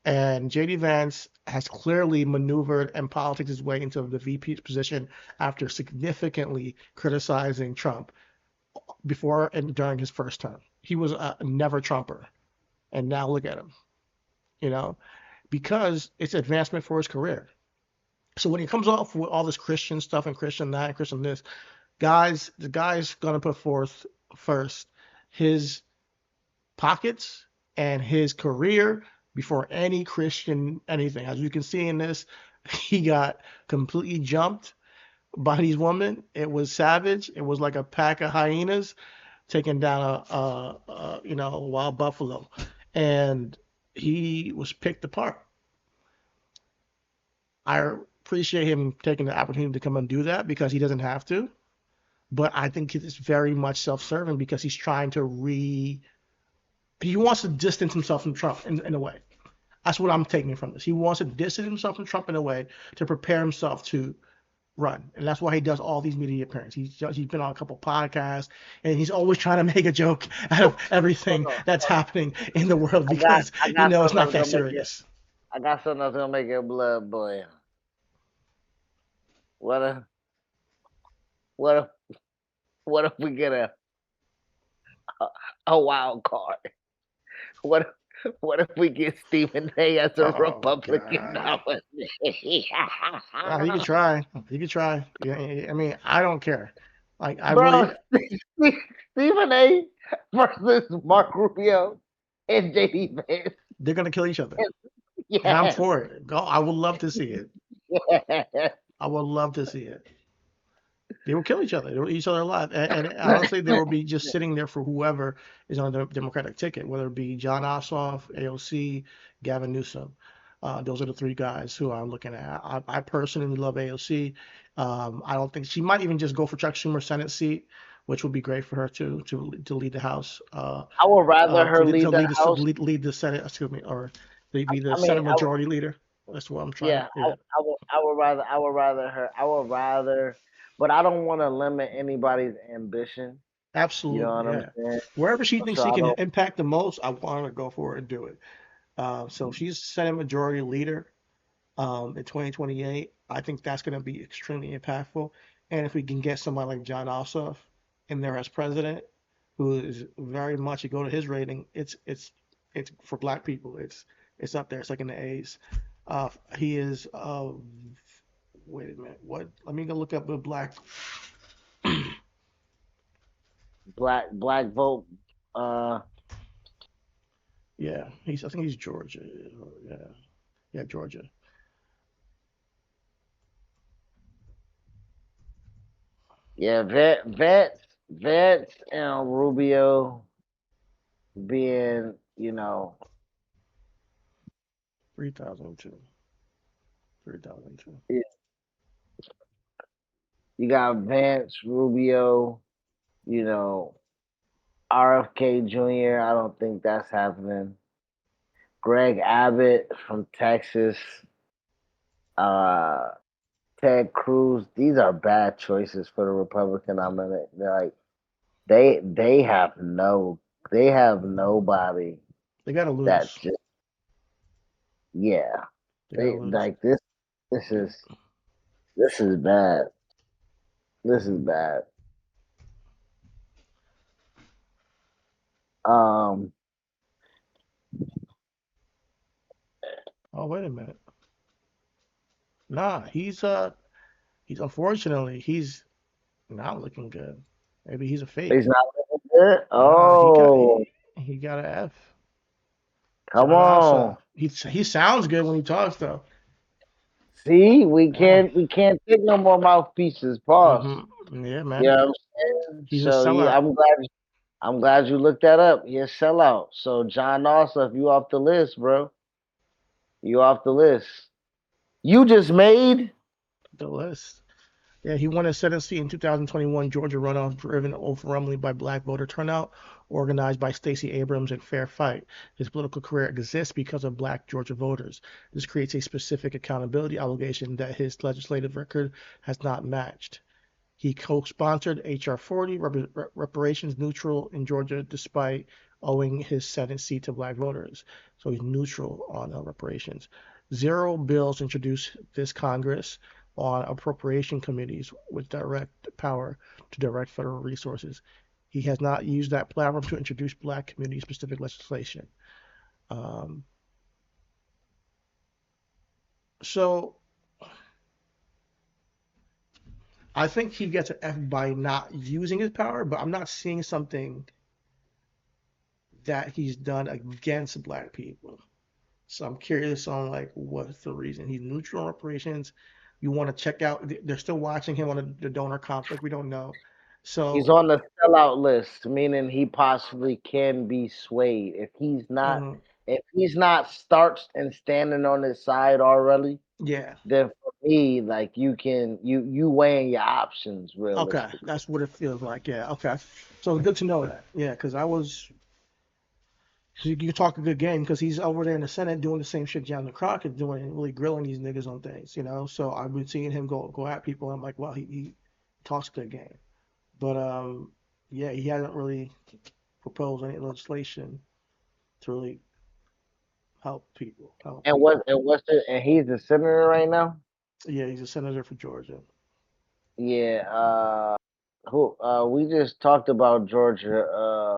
And JD Vance has clearly maneuvered and politics his way into the VP position after significantly criticizing Trump before and during his first term. He was a never Trumper, and now look at him. Because it's advancement for his career. So when he comes off with all this Christian stuff and Christian that and Christian this, the guy's gonna put forth first his pockets and his career before any Christian anything. As you can see in this, he got completely jumped by these women. It was savage. It was like a pack of hyenas taking down a wild buffalo, and he was picked apart. I appreciate him taking the opportunity to come and do that because he doesn't have to, but I think it's very much self-serving because he's trying to he wants to distance himself from Trump in a way. That's what I'm taking from this. He wants to distance himself from Trump in a way to prepare himself to run. And that's why he does all these media appearances. He's been on a couple podcasts, and he's always trying to make a joke out of everything that's happening in the world because it's not that serious. I got something that's gonna make your blood boil. What if we get a wild card? What if we get Stephen A as a Republican nominee? He could try. Yeah, I mean, I don't care. Like, Stephen A versus Mark Rubio and JD Vance. They're gonna kill each other. Yeah. And I'm for it. I would love to see it. I would love to see it. They will kill each other. They will eat each other alive. And honestly, they will be just sitting there for whoever is on the Democratic ticket, whether it be John Ossoff, AOC, Gavin Newsom. Those are the three guys who I'm looking at. I personally love AOC. I don't think she might even just go for Chuck Schumer's Senate seat, which would be great for her to lead the House. I would rather her lead the House. Lead the Senate, or be the Senate Majority Leader. That's what I'm trying. Yeah, I would rather her. I would rather, but I don't want to limit anybody's ambition. Absolutely. You know what I'm saying? Wherever she thinks she can impact the most, I want her to go for it and do it. So she's Senate Majority Leader in 2028. I think that's going to be extremely impactful. And if we can get somebody like John Ossoff in there as president, who is very much, you go to his rating, it's for black people. It's up there. It's like in the A's. He is. Wait a minute. What? Let me go look up the black. black vote. Yeah, I think he's Georgia. Yeah. Yeah, Georgia. Yeah, Vance and Rubio being, 3,002. 3,002. you got Vance, Rubio, you know, RFK Jr. I don't think that's happening. Greg Abbott from Texas, uh, Ted Cruz. These are bad choices for the Republican nominee. They're like they have nobody They gotta that lose. just yeah. They gotta They lose. like this is bad. This is bad. Um Oh, wait a minute. Nah, he's unfortunately he's not looking good. Maybe he's a he's fake. not looking good. Nah, he got Oh, he got an F. come John on. Ossoff. He sounds good when he talks though. See, we Yeah. can't take no more mouthpieces. Pause. Yeah, man. Yeah, you know what I'm saying? He's a So yeah, sellout. I'm glad you looked that up. You're a sellout. So John Ossoff, you off the list, bro. You off the list. You just made The list. Yeah, he won a Senate seat in 2021 Georgia runoff driven overwhelmingly by black voter turnout, organized by Stacey Abrams and Fair Fight. His political career exists because of black Georgia voters. This creates a specific accountability obligation that his legislative record has not matched. He co-sponsored H.R. 40, reparations neutral in Georgia, despite owing his Senate seat to black voters. So he's neutral on reparations. 0 bills introduced this Congress on appropriation committees with direct power to direct federal resources. He has not used that platform to introduce black community-specific legislation. Um, so I think he gets an F by not using his power, but I'm not seeing something that he's done against black people. So I'm curious on like what's the reason he's neutral on reparations. You want to check out? They're still watching him on the donor conflict. We don't know. he's So on the sellout list, meaning he possibly can be swayed. mhm, If he's not starched and standing on his side already, yeah, then for me, like you weighing your options okay, realistically. that's what it feels like. Yeah, okay. So good to know that. Yeah, because you talk a good game because he's over there in the Senate doing the same shit John Crockett doing, really grilling these niggas on things. So I've been seeing him go at people. And I'm like, well, he talks good game. But yeah, he hasn't really proposed any legislation to really help people. Help. And he's the senator right now? Yeah, he's a senator for Georgia. Yeah, who we just talked about Georgia,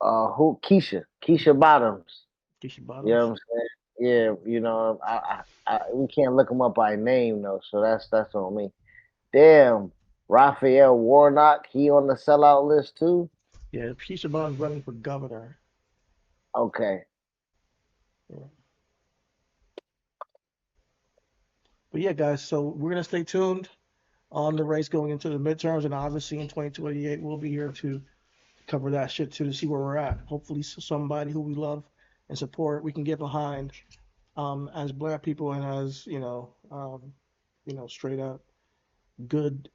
who Keisha Bottoms. Keisha You know Bottoms. what I'm saying? Yeah, we can't look him up by name though, so that's on me. Damn, Raphael Warnock, he on the sellout list too. Yeah, Keisha Bottoms running for governor. Okay, Yeah. But yeah, guys, so we're gonna stay tuned on the race going into the midterms, and obviously in 2028 we'll be here to cover that shit too to see where we're at. Hopefully, somebody who we love and support we can get behind as black people and as straight up good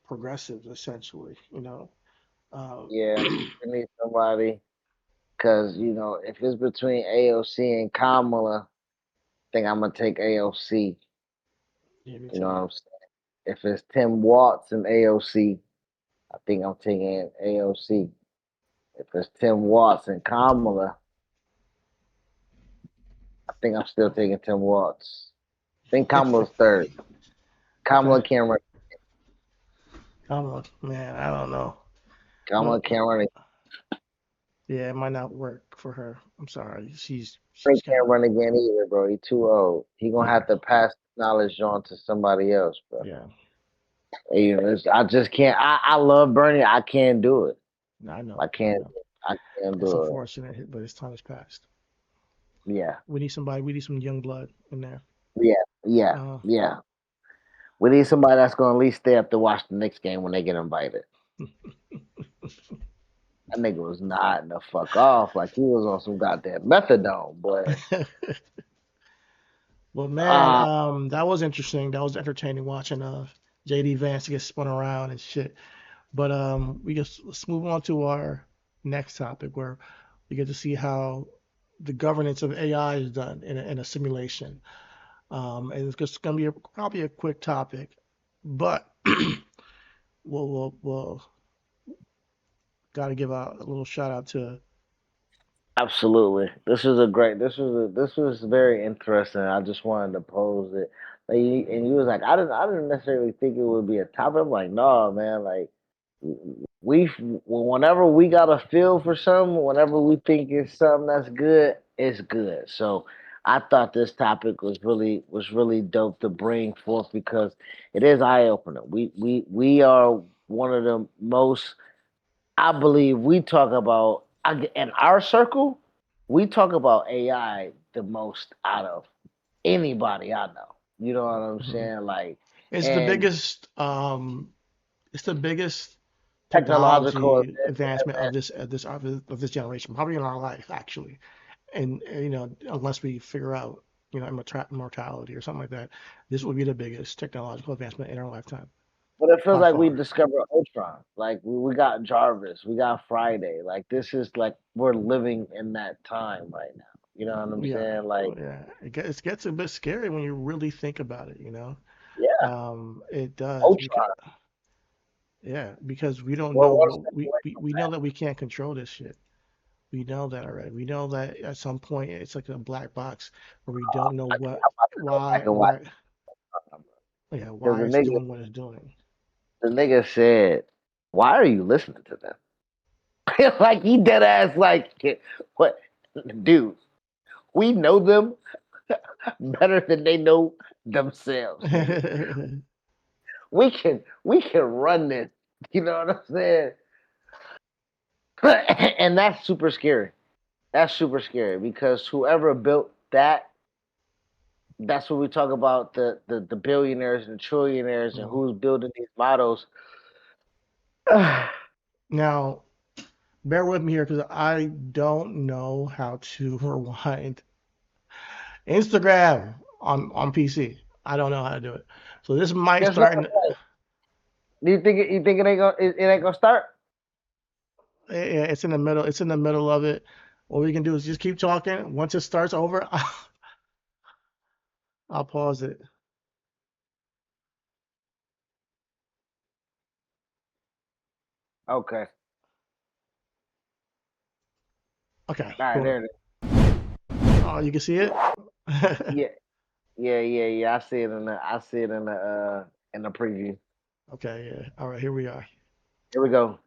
progressives essentially. Um, yeah, we need somebody because if it's between AOC and Kamala, I think I'm gonna take AOC. yeah, me You know what too. I'm saying? If it's Tim Watts and AOC, I think I'm taking AOC. If it's Tim Watts and Kamala, I think I'm still taking Tim Watts. I think Kamala's third. Okay. Kamala can't run. Man, I don't know. Kamala Well, can't run. yeah, it might not work for her. I'm sorry. She's He kind can't of run again either, bro. He too old. He gonna yeah, have to pass the knowledge on to somebody else, bro. yeah. I just can't. I love Bernie. I can't do it. I I know, I can't. know. I can't It's do it. unfortunate, but his time has passed. Yeah, We need somebody. We need some young blood in there. yeah. Uh, We need somebody that's gonna at least stay up to watch the Knicks game when they get invited. That nigga was nodding the fuck off like he was on some goddamn methadone, boy. Well, man, Uh, that was interesting. That was entertaining watching JD Vance get spun around and shit. But let's move on to our next topic where we get to see how the governance of AI is done in a simulation. And it's just going to be probably a quick topic, but we'll got to give a little shout out to. Absolutely. This was very interesting. I just wanted to pose it. Like, and you was like, I didn't necessarily think it would be a topic. I'm like, no, man. Like, we whenever we got a feel for something, whenever we think it's something that's good, it's good. So I thought this topic was really dope to bring forth because it is eye opening. We are one of the most, I believe we talk about in our circle, we talk about AI the most out of anybody I know. You know what I'm saying? Like, It's the and biggest. It's the biggest technological technology advancement of this generation, probably in our life, actually. And unless we figure out immortality or something like that, this would be the biggest technological advancement in our lifetime but it feels by like we far. discovered Ultron. Like we got Jarvis, we got Friday. Like this is like we're living in that time right now. You know what I'm Yeah, saying? Like, yeah. It gets a bit scary when you really think about it. yeah, It does because Ultron. because we don't We're know one step what away from we know that we can't control this shit. We know that already. We know that at some point it's like a black box where we don't know black and white. Because why it's doing what it's doing. the nigga said, "Why are you listening to them?" Like he dead ass like, what, dude? We know them better than they know themselves, nigga. We can run this. You know what I'm saying? And that's super scary. That's super scary because whoever built that, that's what we talk about the billionaires and trillionaires and who's building these models. Now, bear with me here because I don't know how to rewind Instagram on PC. I don't know how to do it. So this might Guess what? start. Do you think it ain't gonna start? It's in the middle. It's in the middle of it. What we can do is just keep talking. Once it starts over, I'll pause it. Okay. Okay. All right, Cool. there it is. Oh, you can see it. Yeah, yeah. I see it in the preview. Okay. Yeah. All right. Here we are. Here we go.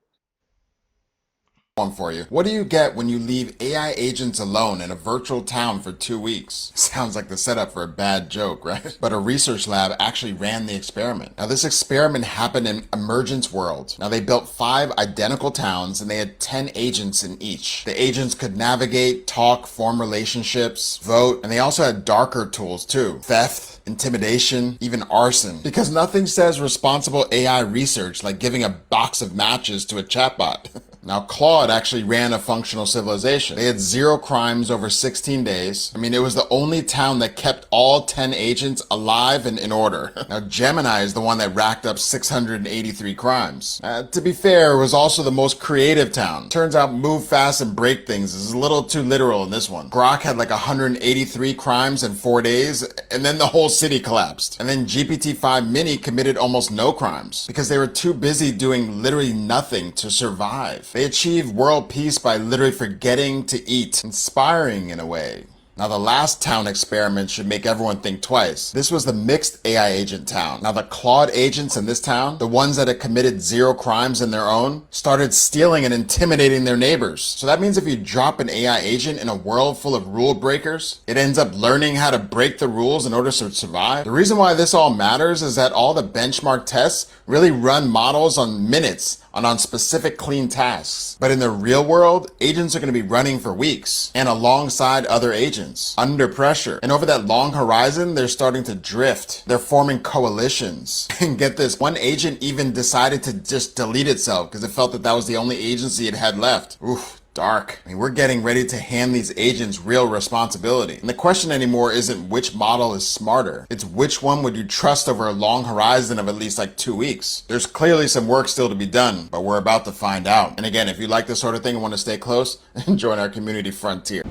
One for you. What do you get when you leave AI agents alone in a virtual town for 2 weeks? Sounds like the setup for a bad joke, right? But a research lab actually ran the experiment. Now, this experiment happened in Emergence World. Now, they built 5 identical towns and they had 10 agents in each. The agents could navigate, talk, form relationships, vote, and they also had darker tools too. Theft, intimidation, even arson. Because nothing says responsible AI research like giving a box of matches to a chatbot. Now, Claude actually ran a functional civilization. They had 0 crimes over 16 days. I mean, it was the only town that kept all 10 agents alive and in order. Now, Gemini is the one that racked up 683 crimes. To be fair, it was also the most creative town. Turns out move fast and break things is a little too literal in this one. Grok had like 183 crimes in 4 days, and then the whole city collapsed. And then GPT-5 Mini committed almost no crimes because they were too busy doing literally nothing to survive. They achieved world peace by literally forgetting to eat. Inspiring in a way. Now, the last town experiment should make everyone think twice. This was the mixed AI agent town. Now, the Claude agents in this town, the ones that had committed 0 crimes in their own, started stealing and intimidating their neighbors. So that means if you drop an AI agent in a world full of rule breakers, it ends up learning how to break the rules in order to survive. The reason why this all matters is that all the benchmark tests really run models on minutes, on specific clean tasks. But in the real world, agents are going to be running for weeks and alongside other agents, under pressure. And over that long horizon, they're starting to drift. They're forming coalitions. And get this, one agent even decided to just delete itself because it felt that that was the only agency it had left. Oof. Dark. I mean, we're getting ready to hand these agents real responsibility. And the question anymore isn't which model is smarter. It's which one would you trust over a long horizon of at least like 2 weeks. There's clearly some work still to be done, but we're about to find out. And again, if you like this sort of thing and want to stay close, join our community frontier.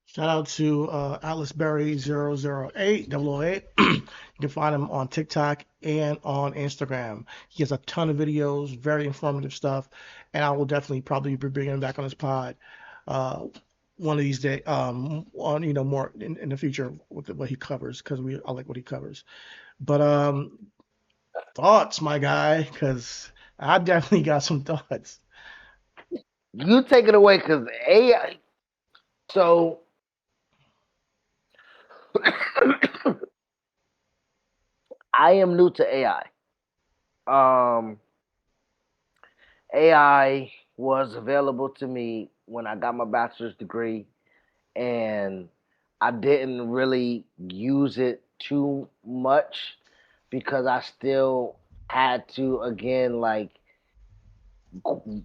Shout out to Atlas Berry 008. You can find him on TikTok and on Instagram. He has a ton of videos, very informative stuff, and I will definitely probably be bringing him back on his pod one of these days, on more in the future with what he covers, because I like what he covers. But thoughts, my guy, because I definitely got some thoughts. You take it away, because AI. So I am new to AI. AI was available to me when I got my bachelor's degree, and I didn't really use it too much because I still had to, again, like,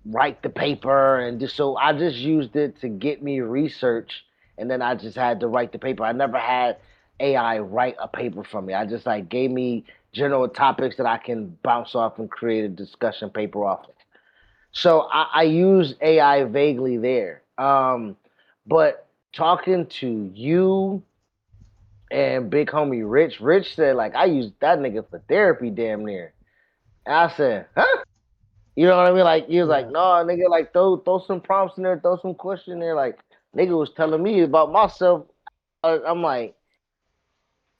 write the paper and just, so I just used it to get me research, and then I just had to write the paper. I never had AI write a paper for me. I just like gave me general topics that I can bounce off and create a discussion paper off of. So I use AI vaguely there. But talking to you and big homie Rich said, like, I use that nigga for therapy damn near. And I said, huh? You know what I mean? Like, he was like, no, nigga, like, throw some prompts in there, throw some questions in there. Like, nigga was telling me about myself. I'm like,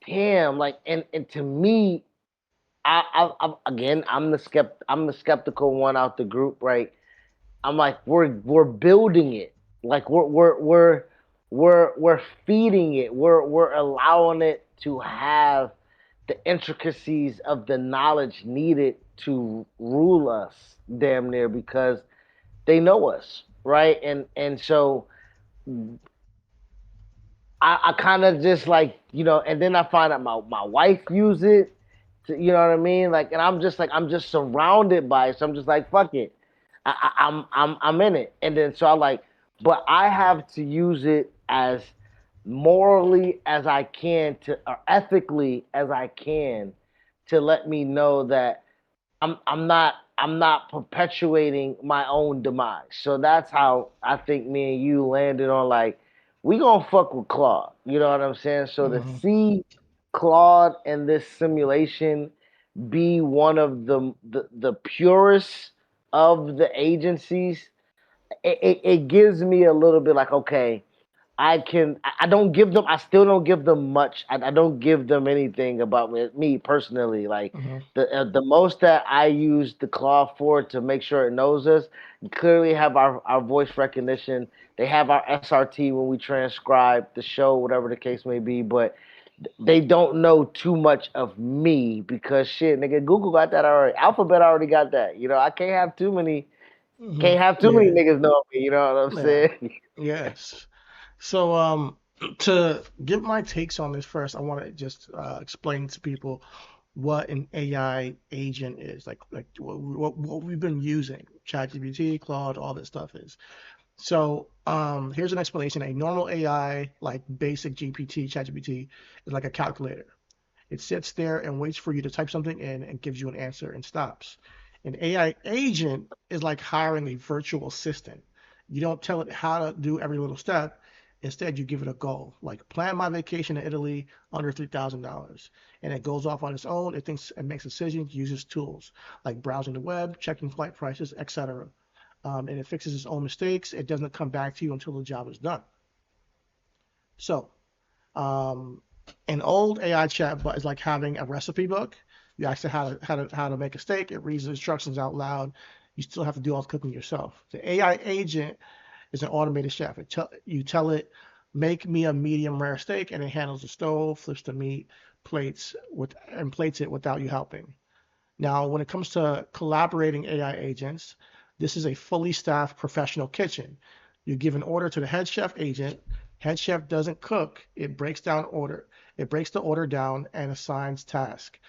damn, like, and to me, again, I'm the skeptical one out the group, right? I'm like, we're building it, like we're feeding it, we're allowing it to have the intricacies of the knowledge needed to rule us, damn near, because they know us, right? And so I kind of just like, and then I find out my wife use it, you know what I mean? Like, and I'm just like, I'm just surrounded by it, so I'm just like, fuck it. I'm in it. And then so I like, but I have to use it as morally as I can, to, or ethically as I can, to let me know that I'm not perpetuating my own demise. So that's how I think me and you landed on, like, we gonna fuck with Claude. You know what I'm saying? So to see Claude in this simulation be one of the purest of the agencies, it gives me a little bit like, okay, I don't give them, I still don't give them much. I don't give them anything about me personally. Like, the most that I use the Claw for, to make sure it knows us, clearly have our voice recognition. They have our SRT when we transcribe the show, whatever the case may be, but they don't know too much of me, because shit, nigga, Google got that already. Alphabet already got that. I can't have too many many niggas know me, you know what I'm saying? Yes. So, to give my takes on this first, I want to just explain to people what an AI agent is, like what we've been using, ChatGPT, Claude, all this stuff is. So, here's an explanation. A normal AI, like basic GPT, ChatGPT, is like a calculator. It sits there and waits for you to type something in and gives you an answer and stops. An AI agent is like hiring a virtual assistant. You don't tell it how to do every little step. Instead, you give it a goal, like plan my vacation in Italy under $3,000. And it goes off on its own. It thinks and makes decisions, uses tools like browsing the web, checking flight prices, etc. And it fixes its own mistakes. It doesn't come back to you until the job is done. So, an old AI chatbot is like having a recipe book. You ask it how to make a steak. It reads the instructions out loud. You still have to do all the cooking yourself. The AI agent is an automated chef. You tell it, make me a medium rare steak, and it handles the stove, flips the meat, plates it without you helping. Now, when it comes to collaborating AI agents, this is a fully staffed professional kitchen. You give an order to the head chef agent. Head chef doesn't cook. It breaks the order down and assigns tasks.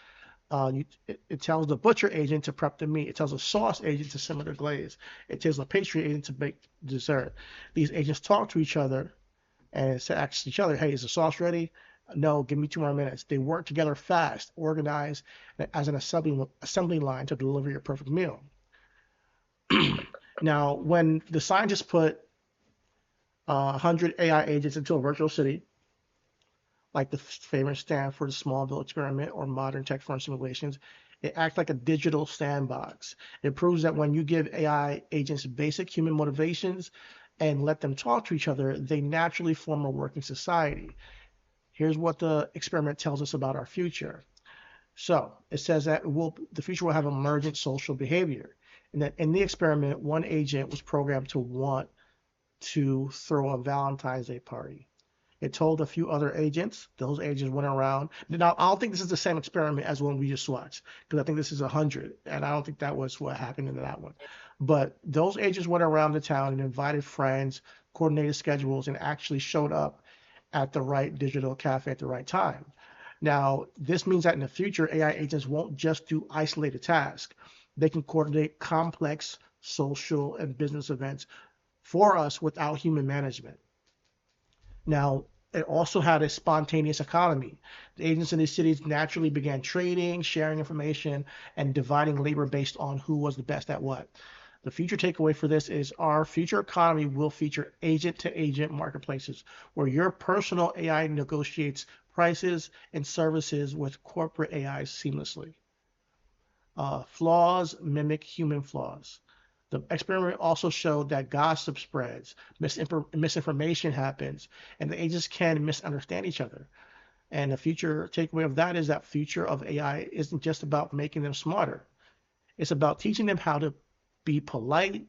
It tells the butcher agent to prep the meat. It tells the sauce agent to simmer the glaze. It tells the pastry agent to bake dessert. These agents talk to each other and ask each other, hey, is the sauce ready? No, give me 2 more minutes. They work together fast, organized as an assembly line to deliver your perfect meal. Now, when the scientists put 100 AI agents into a virtual city, like the famous Stanford Smallville experiment or modern tech firm simulations, it acts like a digital sandbox. It proves that when you give AI agents basic human motivations and let them talk to each other, they naturally form a working society. Here's what the experiment tells us about our future. So it says that the future will have emergent social behavior. And that in the experiment, one agent was programmed to want to throw a Valentine's Day party. It told a few other agents. Those agents went around. Now, I don't think this is the same experiment as one we just watched, because I think this is 100, and I don't think that was what happened in that one. But those agents went around the town and invited friends, coordinated schedules, and actually showed up at the right digital cafe at the right time. Now, this means that in the future, AI agents won't just do isolated tasks. They can coordinate complex social and business events for us without human management. Now, it also had a spontaneous economy. The agents in these cities naturally began trading, sharing information, and dividing labor based on who was the best at what. The future takeaway for this is our future economy will feature agent-to-agent marketplaces where your personal AI negotiates prices and services with corporate AI seamlessly. Flaws mimic human flaws. The experiment also showed that gossip spreads, misinformation happens, and the agents can misunderstand each other. And the future takeaway of that is that future of AI isn't just about making them smarter. It's about teaching them how to be polite,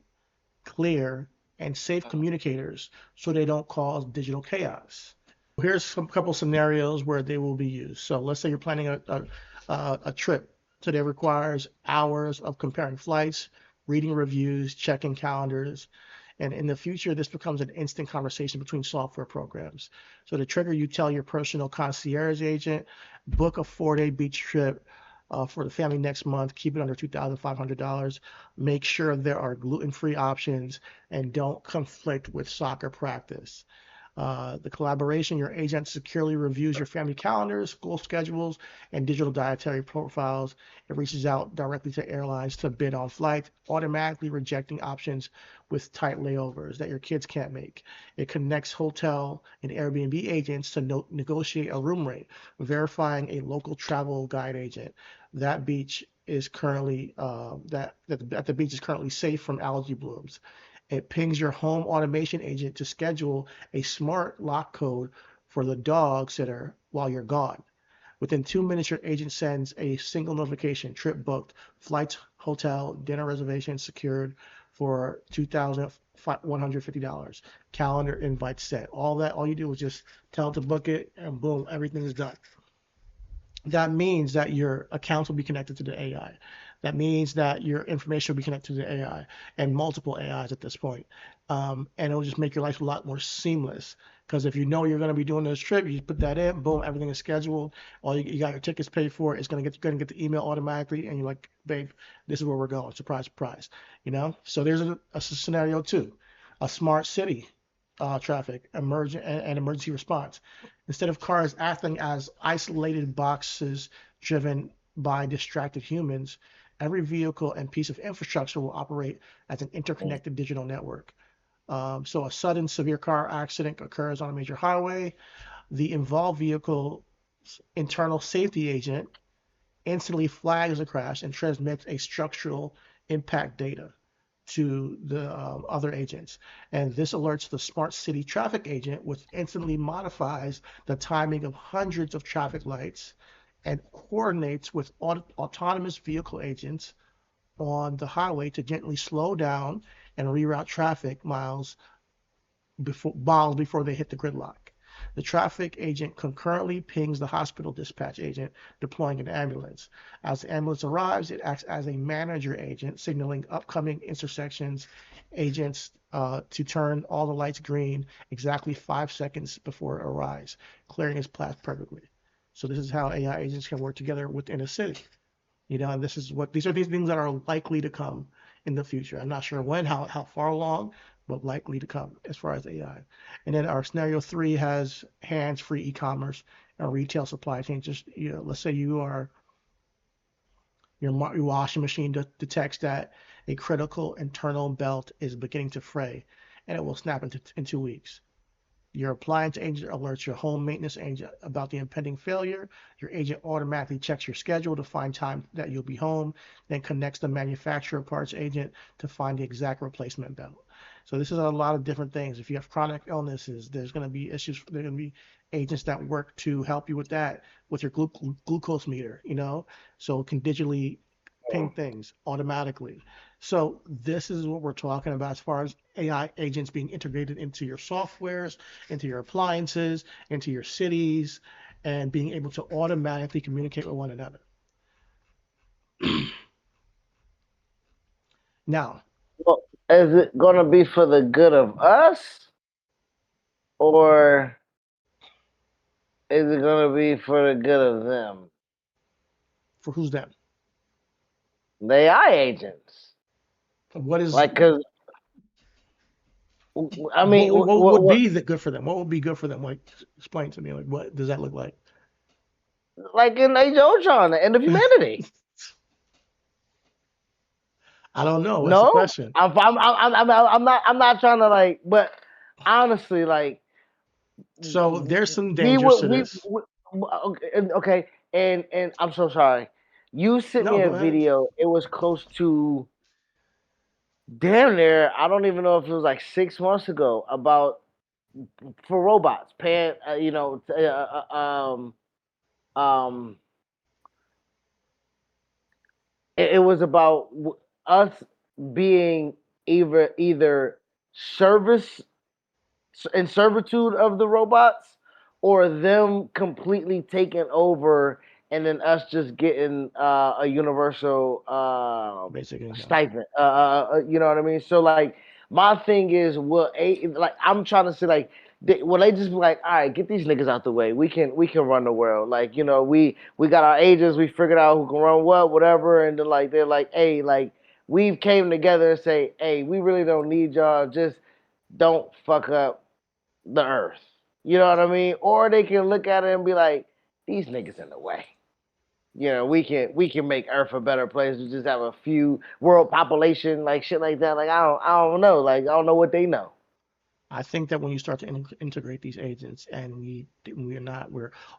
clear, and safe communicators so they don't cause digital chaos. Here's a couple scenarios where they will be used. So let's say you're planning a trip. So that requires hours of comparing flights, reading reviews, checking calendars. And in the future, this becomes an instant conversation between software programs. So to trigger, you tell your personal concierge agent, book a 4-day beach trip for the family next month, keep it under $2,500, make sure there are gluten-free options, and don't conflict with soccer practice. The collaboration, your agent securely reviews your family calendars, school schedules, and digital dietary profiles. It reaches out directly to airlines to bid on flights, automatically rejecting options with tight layovers that your kids can't make. It connects hotel and Airbnb agents to negotiate a room rate, verifying a local travel guide agent. That beach is currently that the beach is currently safe from algae blooms. It pings your home automation agent to schedule a smart lock code for the dog sitter while you're gone. Within 2 minutes, your agent sends a single notification: trip booked, flights, hotel, dinner reservation secured for $2,150. Calendar invite set. All you do is just tell it to book it, and boom, everything is done. That means that your accounts will be connected to the AI. That means that your information will be connected to the AI and multiple AIs at this point. And it'll just make your life a lot more seamless. Because if you know you're going to be doing this trip, you put that in, boom, everything is scheduled. You got your tickets paid for. It's going to get the email automatically, and you're like, babe, this is where we're going. Surprise, surprise. So there's a scenario too, a smart city traffic, and emergency response. Instead of cars acting as isolated boxes driven by distracted humans, every vehicle and piece of infrastructure will operate as an interconnected digital network. So a sudden severe car accident occurs on a major highway. The involved vehicle's internal safety agent instantly flags the crash and transmits a structural impact data to the other agents. And this alerts the smart city traffic agent, which instantly modifies the timing of hundreds of traffic lights and coordinates with autonomous vehicle agents on the highway to gently slow down and reroute traffic miles before they hit the gridlock. The traffic agent concurrently pings the hospital dispatch agent deploying an ambulance. As the ambulance arrives, it acts as a manager agent, signaling upcoming intersections agents to turn all the lights green exactly 5 seconds before it arrives, clearing its path perfectly. So this is how AI agents can work together within a city. And these are these things that are likely to come in the future. I'm not sure when, how far along, but likely to come as far as AI. And then our scenario 3 has hands-free e-commerce and retail supply chain. Just let's say your washing machine detects that a critical internal belt is beginning to fray, and it will snap in 2 weeks. Your appliance agent alerts your home maintenance agent about the impending failure. Your agent automatically checks your schedule to find time that you'll be home, then connects the manufacturer parts agent to find the exact replacement belt. So this is a lot of different things. If you have chronic illnesses, there's going to be issues. There's going to be agents that work to help you with that, with your glucose meter, so it can digitally ping things automatically. So this is what we're talking about as far as AI agents being integrated into your softwares, into your appliances, into your cities, and being able to automatically communicate with one another. Now, well, is it going to be for the good of us, or is it going to be for the good of them? For who's them? The AI agents. What is like? Because I mean, what would be good for them? What would be good for them? Like, explain to me. Like, what does that look like? Like in Age of Ultron, the end of humanity. I don't know. That's the No, question. I'm not trying to like, but honestly, like, so there's some dangers to this. Okay, and I'm so sorry. You sent me a video. It was close to damn near. I don't even know if it was like 6 months ago about for robots paying. It was about us being either service in servitude of the robots, or them completely taking over, and then us just getting a universal basic income stipend. You know what I mean? So like, my thing is, like I'm trying to say like, will they just be like, all right, get these niggas out the way. We can run the world. Like, we got our agents. We figured out who can run what, whatever. And then like they're like, hey, like we've came together and say, hey, we really don't need y'all. Just don't fuck up the earth. You know what I mean? Or they can look at it and be like, these niggas in the way. We can make Earth a better place. We just have a few world population, like shit like that. Like I don't know. Like I don't know what they know. I think that when you start to integrate these agents, and they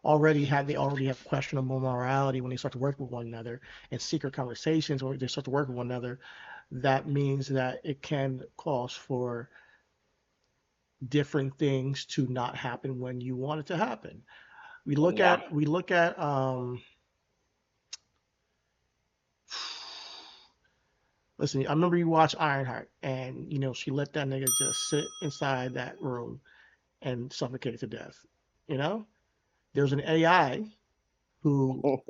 already have questionable morality when they start to work with one another, and secret conversations when they start to work with one another, that means that it can cause for different things to not happen when you want it to happen. We look at listen, I remember you watched Ironheart, and she let that nigga just sit inside that room and suffocate to death. There's an AI who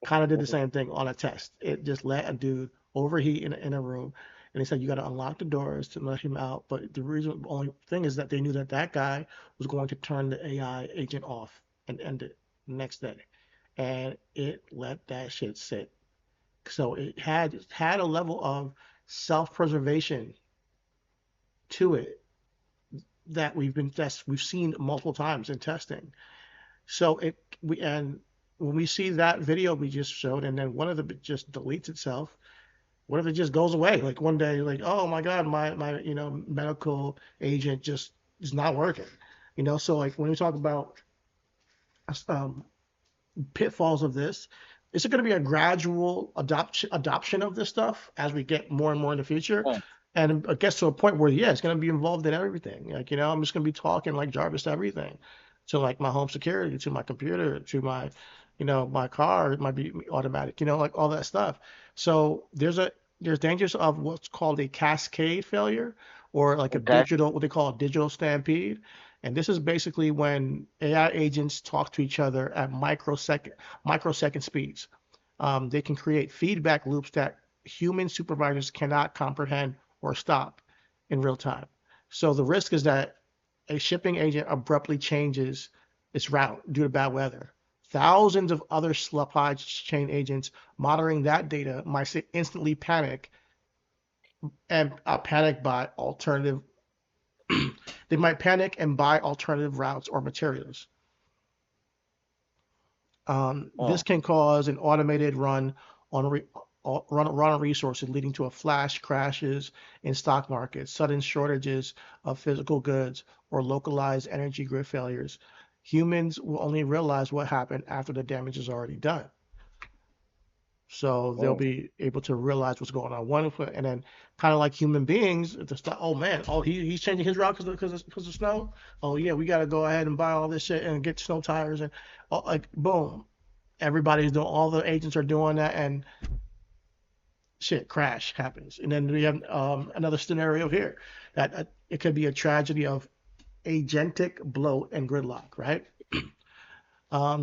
kind of did the same thing on a test. It just let a dude overheat in a room, and they said you got to unlock the doors to let him out. But the only thing is that they knew that guy was going to turn the AI agent off and end it the next day, and it let that shit sit. So it had a level of self-preservation to it that we've seen multiple times in testing. So when we see that video we just showed, and then one of them just deletes itself. What if it just goes away? Like one day, like, oh my God, my medical agent just is not working. So like when we talk about pitfalls of this, is it going to be a gradual adoption of this stuff as we get more and more in the future? And it gets to a point where, it's going to be involved in everything. Like, I'm just going to be talking like Jarvis to everything. To like my home security, to my computer, to my, my car, it might be automatic, like all that stuff. So there's dangers of what's called a cascade failure, or like what they call a digital stampede. And this is basically when AI agents talk to each other at microsecond speeds. They can create feedback loops that human supervisors cannot comprehend or stop in real time. So the risk is that a shipping agent abruptly changes its route due to bad weather. Thousands of other supply chain agents monitoring that data might instantly panic and panic by alternative. They might panic and buy alternative routes or materials. This can cause an automated run on resources, leading to a flash crashes in stock markets, sudden shortages of physical goods, or localized energy grid failures. Humans will only realize what happened after the damage is already done. So they'll be able to realize what's going on. And then kind of like human beings, oh man, he's changing his route because of snow. Oh yeah, we got to go ahead and buy all this shit and get snow tires and like boom, everybody's doing, all the agents are doing that, and shit, crash happens. And then we have another scenario here that it could be a tragedy of agentic bloat and gridlock, right?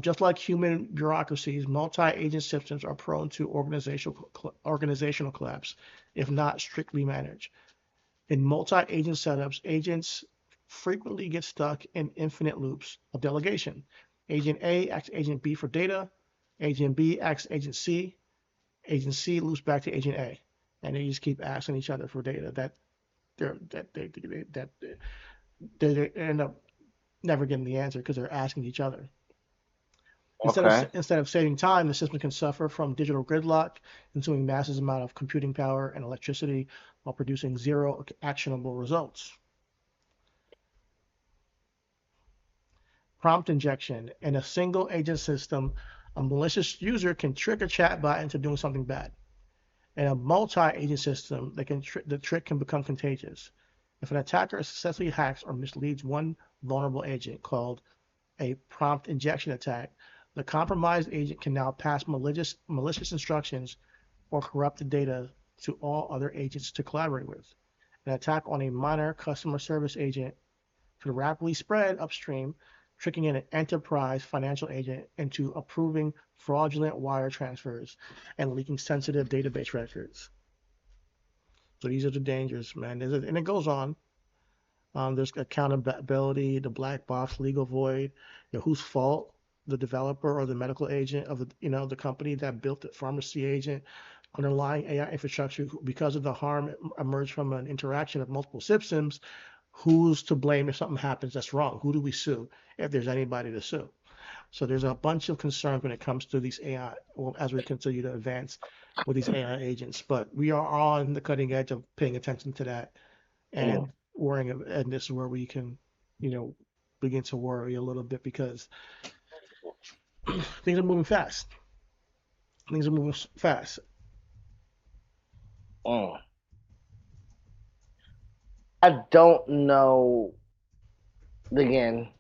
Just like human bureaucracies, multi-agent systems are prone to organizational collapse if not strictly managed. In multi-agent setups, agents frequently get stuck in infinite loops of delegation. Agent A asks Agent B for data, Agent B asks Agent C loops back to Agent A, and they just keep asking each other for data that they end up never getting the answer because they're asking each other. Instead of saving time, the system can suffer from digital gridlock, consuming massive amount of computing power and electricity while producing zero actionable results. Prompt injection. In a single agent system, a malicious user can trick a chatbot into doing something bad. In a multi-agent system, the trick can become contagious. If an attacker successfully hacks or misleads one vulnerable agent, called a prompt injection attack, the compromised agent can now pass malicious instructions or corrupted data to all other agents to collaborate with. An attack on a minor customer service agent could rapidly spread upstream, tricking an enterprise financial agent into approving fraudulent wire transfers and leaking sensitive database records. So these are the dangers, man. And it goes on. There's accountability, the black box, legal void. Whose fault? The developer or the medical agent of the company that built the pharmacy agent, underlying AI infrastructure, because of the harm emerged from an interaction of multiple systems. Who's to blame if something happens that's wrong? Who do we sue if there's anybody to sue? So there's a bunch of concerns when it comes to these AI, as we continue to advance with these AI agents. But we are on the cutting edge of paying attention to that and worrying, and this is where we can, begin to worry a little bit, because things are moving fast. I don't know, again,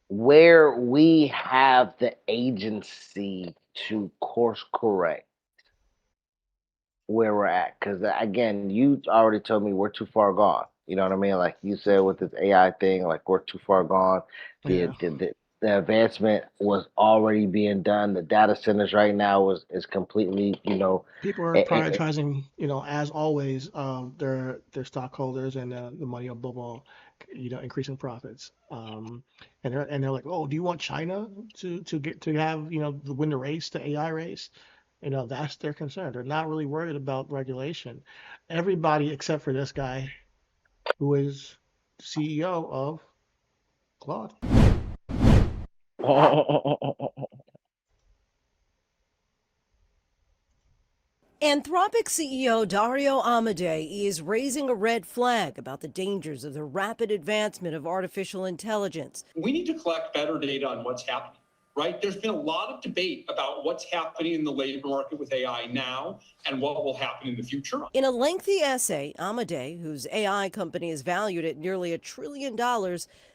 where we have the agency to course correct where we're at. Because, again, you already told me we're too far gone. You know what I mean? Like you said with this AI thing, like we're too far gone. The advancement was already being done. The data centers right now is completely, people are prioritizing, as always, their stockholders and the money above all, increasing profits. And they're like, oh, do you want China to have win the race, the AI race? That's their concern. They're not really worried about regulation. Everybody except for this guy, who is CEO of Claude. Anthropic CEO Dario Amodei is raising a red flag about the dangers of the rapid advancement of artificial intelligence. We need to collect better data on what's happening, right? There's been a lot of debate about what's happening in the labor market with AI now and what will happen in the future. In a lengthy essay, Amodei, whose AI company is valued at nearly $1 trillion,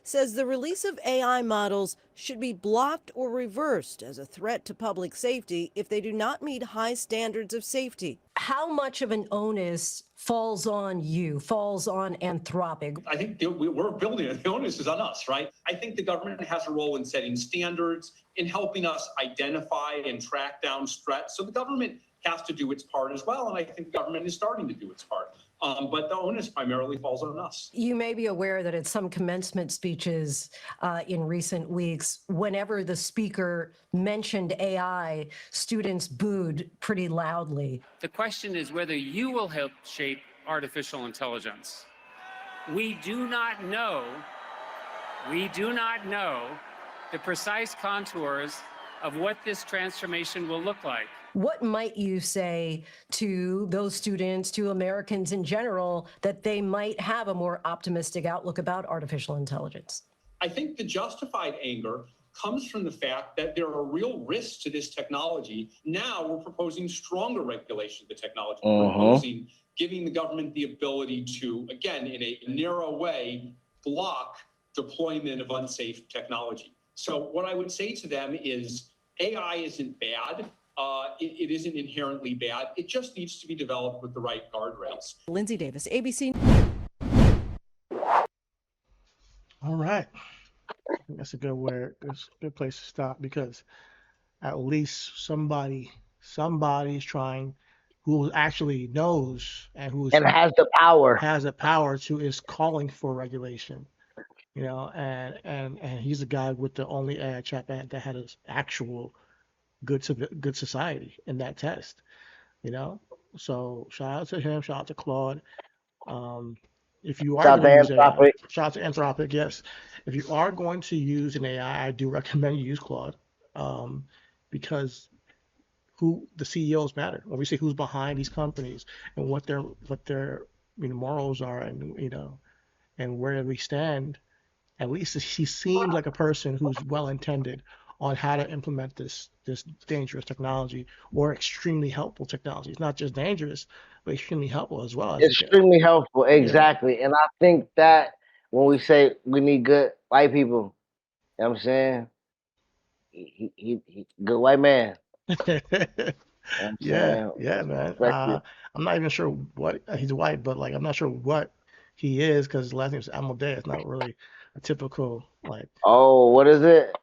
says the release of AI models should be blocked or reversed as a threat to public safety if they do not meet high standards of safety. How much of an onus falls on you, falls on Anthropic? I think we're building it. The onus is on us, right? I think the government has a role in setting standards, in helping us identify and track down threats. So the government has to do its part as well, and I think the government is starting to do its part. But the onus primarily falls on us. You may be aware that at some commencement speeches in recent weeks, whenever the speaker mentioned AI, students booed pretty loudly. The question is whether you will help shape artificial intelligence. We do not know the precise contours of what this transformation will look like. What might you say to those students, to Americans in general, that they might have a more optimistic outlook about artificial intelligence? I think the justified anger comes from the fact that there are real risks to this technology. Now we're proposing stronger regulation of the technology. We're proposing giving the government the ability to, again, in a narrow way, block deployment of unsafe technology. So what I would say to them is AI isn't bad. It isn't inherently bad. It just needs to be developed with the right guardrails. Lindsay Davis, ABC. All right. I think that's a good place to stop, because at least somebody's trying, who actually knows and has the power. Is calling for regulation. And he's the guy with the only AI chatbot that had an actual good society in that test. So shout out to him, shout out to Claude. If you are Shout out going to use to AI, Anthropic. shout out to Anthropic, yes. If you are going to use an AI, I do recommend you use Claude, because the CEOs matter. When we say who's behind these companies and what their morals are, and where we stand, at least he seems like a person who's well intended on how to implement this dangerous technology, or extremely helpful technology. It's not just dangerous, but extremely helpful as well. Extremely helpful, exactly. And I think that when we say we need good white people, you know what I'm saying? He good white man. You know what I'm saying? Yeah, man. Respected. I'm not even sure what he's white, but I'm not sure what he is, because his last name is Amodei. It's not really a typical Oh, what is it?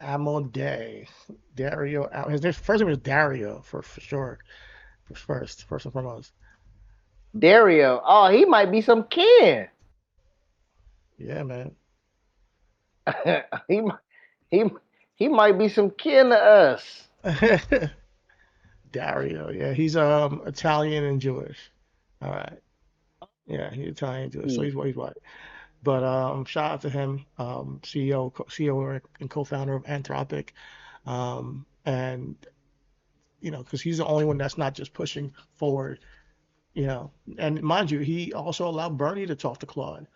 Amodei. Dario. His first name is Dario for sure. First and foremost. Dario. Oh, he might be some kin. Yeah, man. he might be some kin to us. Dario. Yeah, he's Italian and Jewish. All right. Yeah, he's Italian and Jewish, so he's white. But shout out to him, CEO and co-founder of Anthropic, and because he's the only one that's not just pushing forward, And mind you, he also allowed Bernie to talk to Claude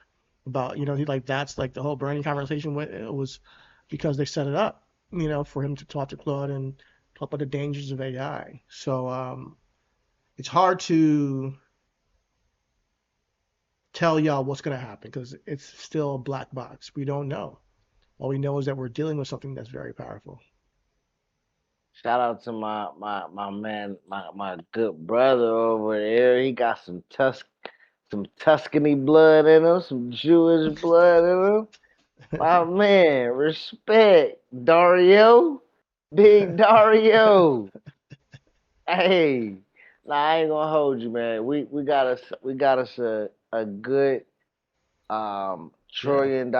about, that's the whole Bernie conversation. It was because they set it up, for him to talk to Claude and talk about the dangers of AI. So it's hard to tell y'all what's going to happen, because it's still a black box. We don't know. All we know is that we're dealing with something that's very powerful. Shout out to my man, my good brother over there. He got some Tuscany blood in him, some Jewish blood in him. My man, respect, Dario, big Dario. Hey, I ain't gonna hold you, man. We got us a good $1 trillion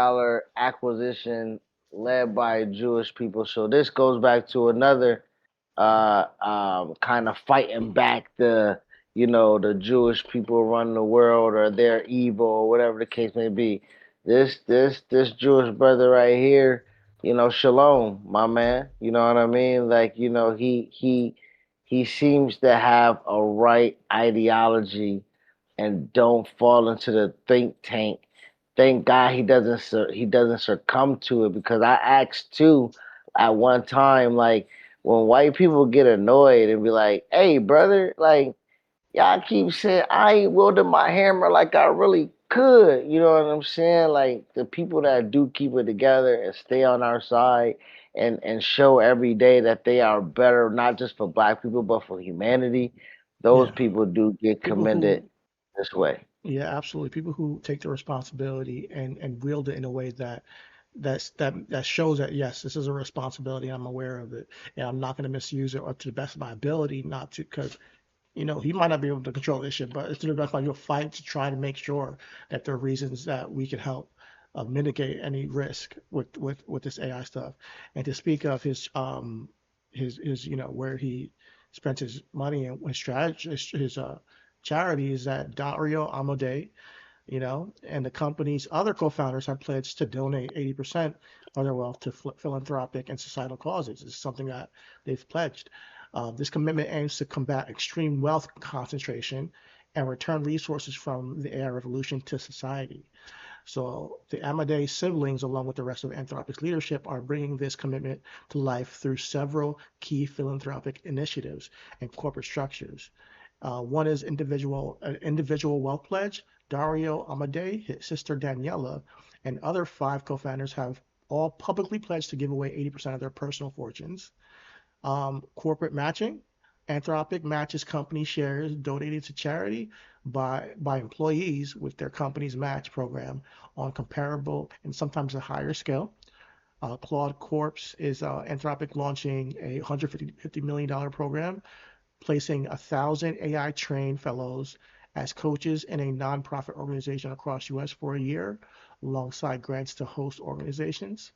acquisition led by Jewish people. So this goes back to another kind of fighting back the Jewish people run the world, or they're evil, or whatever the case may be. This Jewish brother right here, shalom, my man. You know what I mean? He seems to have a right ideology and don't fall into the think tank. Thank God he doesn't succumb to it, because I asked too at one time, when white people get annoyed and be like, "Hey, brother, y'all keep saying I ain't wielding my hammer like I really could." You know what I'm saying? The people that do keep it together and stay on our side and show every day that they are better, not just for black people but for humanity. those Yeah. people do get People commended who, this way. yeah, absolutely. People who take the responsibility and wield it in a way that shows that yes, this is a responsibility. I'm aware of it, and I'm not going to misuse it, or to the best of my ability not to, because he might not be able to control this shit, but it's to the best of your fight to try to make sure that there are reasons that we can help mitigate any risk with this AI stuff. And to speak of his where he spends his money and his strategy, his charity is that Dario Amodei, and the company's other co-founders have pledged to donate 80% of their wealth to philanthropic and societal causes. It's something that they've pledged. This commitment aims to combat extreme wealth concentration and return resources from the AI revolution to society. So the Amodei siblings, along with the rest of Anthropic's leadership, are bringing this commitment to life through several key philanthropic initiatives and corporate structures. One is individual wealth pledge. Dario Amodei, his sister Daniela, and other 5 co-founders have all publicly pledged to give away 80% of their personal fortunes. Corporate matching. Anthropic matches company shares donated to charity by employees with their company's match program on comparable and sometimes a higher scale. Claude Corps is Anthropic launching a $150 million program, placing 1,000 AI trained fellows as coaches in a nonprofit organization across U.S. for a year, alongside grants to host organizations.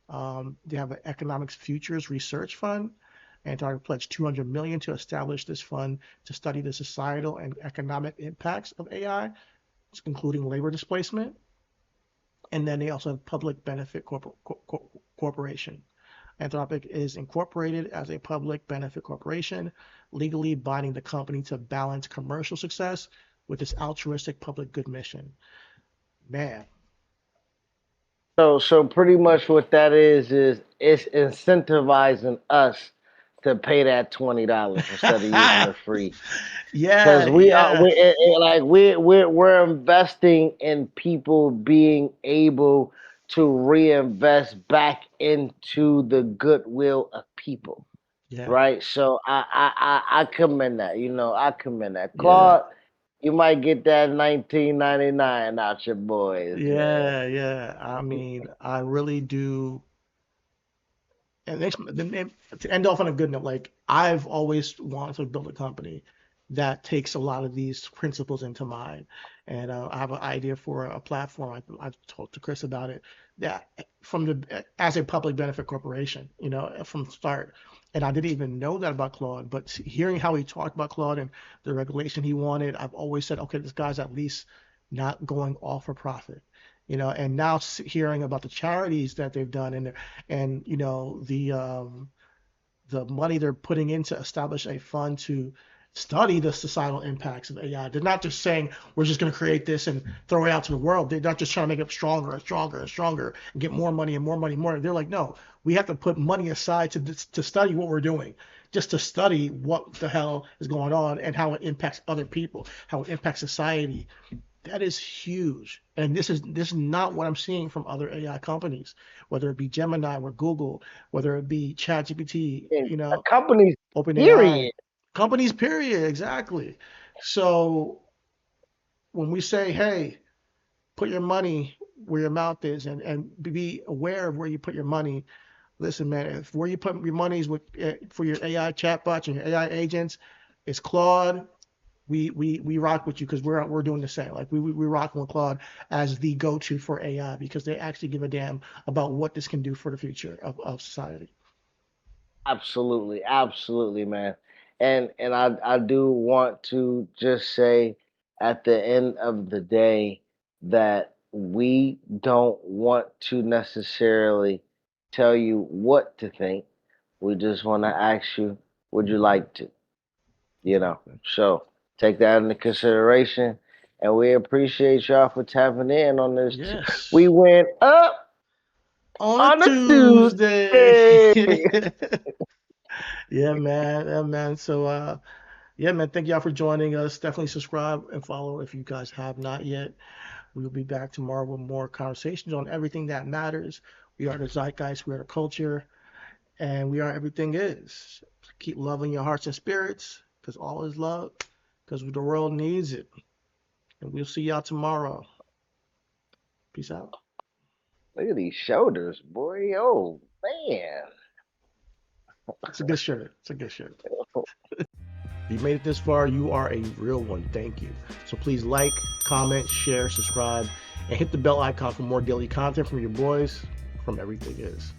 They have an economics futures research fund. Anthropic pledged $200 million to establish this fund to study the societal and economic impacts of AI, including labor displacement. And then they also have public benefit corporation. Anthropic is incorporated as a public benefit corporation, legally binding the company to balance commercial success with its altruistic public good mission. Man. So pretty much what that is it's incentivizing us to pay that $20 instead of using it free. Yeah, Because we are yeah. like we're investing in people being able to reinvest back into the goodwill of people. Yeah. Right? So I commend that. I commend that. Yeah. Claude, you might get that 1999 out your boys, man. Yeah, yeah. I mean, I really do. And to end off on a good note, like I've always wanted to build a company that takes a lot of these principles into mind. And I have an idea for a platform. I've talked to Chris about it. That as a public benefit corporation, from the start. And I didn't even know that about Claude, but hearing how he talked about Claude and the regulation he wanted, I've always said, okay, this guy's at least not going all for profit. And now hearing about the charities that they've done and the money they're putting in to establish a fund to study the societal impacts of AI. They're not just saying we're just going to create this and throw it out to the world. They're not just trying to make it stronger and stronger and stronger and get more money and more money, more. They're like, no, we have to put money aside to study what we're doing, just to study what the hell is going on and how it impacts other people, how it impacts society. That is huge. And this is not what I'm seeing from other AI companies, whether it be Gemini or Google, whether it be ChatGPT, A company's OpenAI, period. companies, period. Exactly. So when we say, hey, put your money where your mouth is and be aware of where you put your money. Listen, man, if where you put your money is for your AI chatbots and your AI agents, it's Claude. We rock with you because we're doing the same. Like we rocking with Claude as the go-to for AI because they actually give a damn about what this can do for the future of society. Absolutely, absolutely, man. And I do want to just say at the end of the day that we don't want to necessarily tell you what to think. We just want to ask you, would you like to? So take that into consideration. And we appreciate y'all for tapping in on this. Yes. We went up On on a Tuesday. Tuesday. Yeah, man. Yeah, man. So yeah, man, thank y'all for joining us. Definitely subscribe and follow if you guys have not yet. We will be back tomorrow with more conversations on everything that matters. We are the zeitgeist, we are the culture, and we are everything is. Keep loving your hearts and spirits. because all is love, because the world needs it. And we'll see y'all tomorrow. Peace out. Look at these shoulders, boy. Oh, man. It's a good shirt. It's a good shirt. If you made it this far, you are a real one. Thank you. So please like, comment, share, subscribe, and hit the bell icon for more daily content from your boys from Everything Is.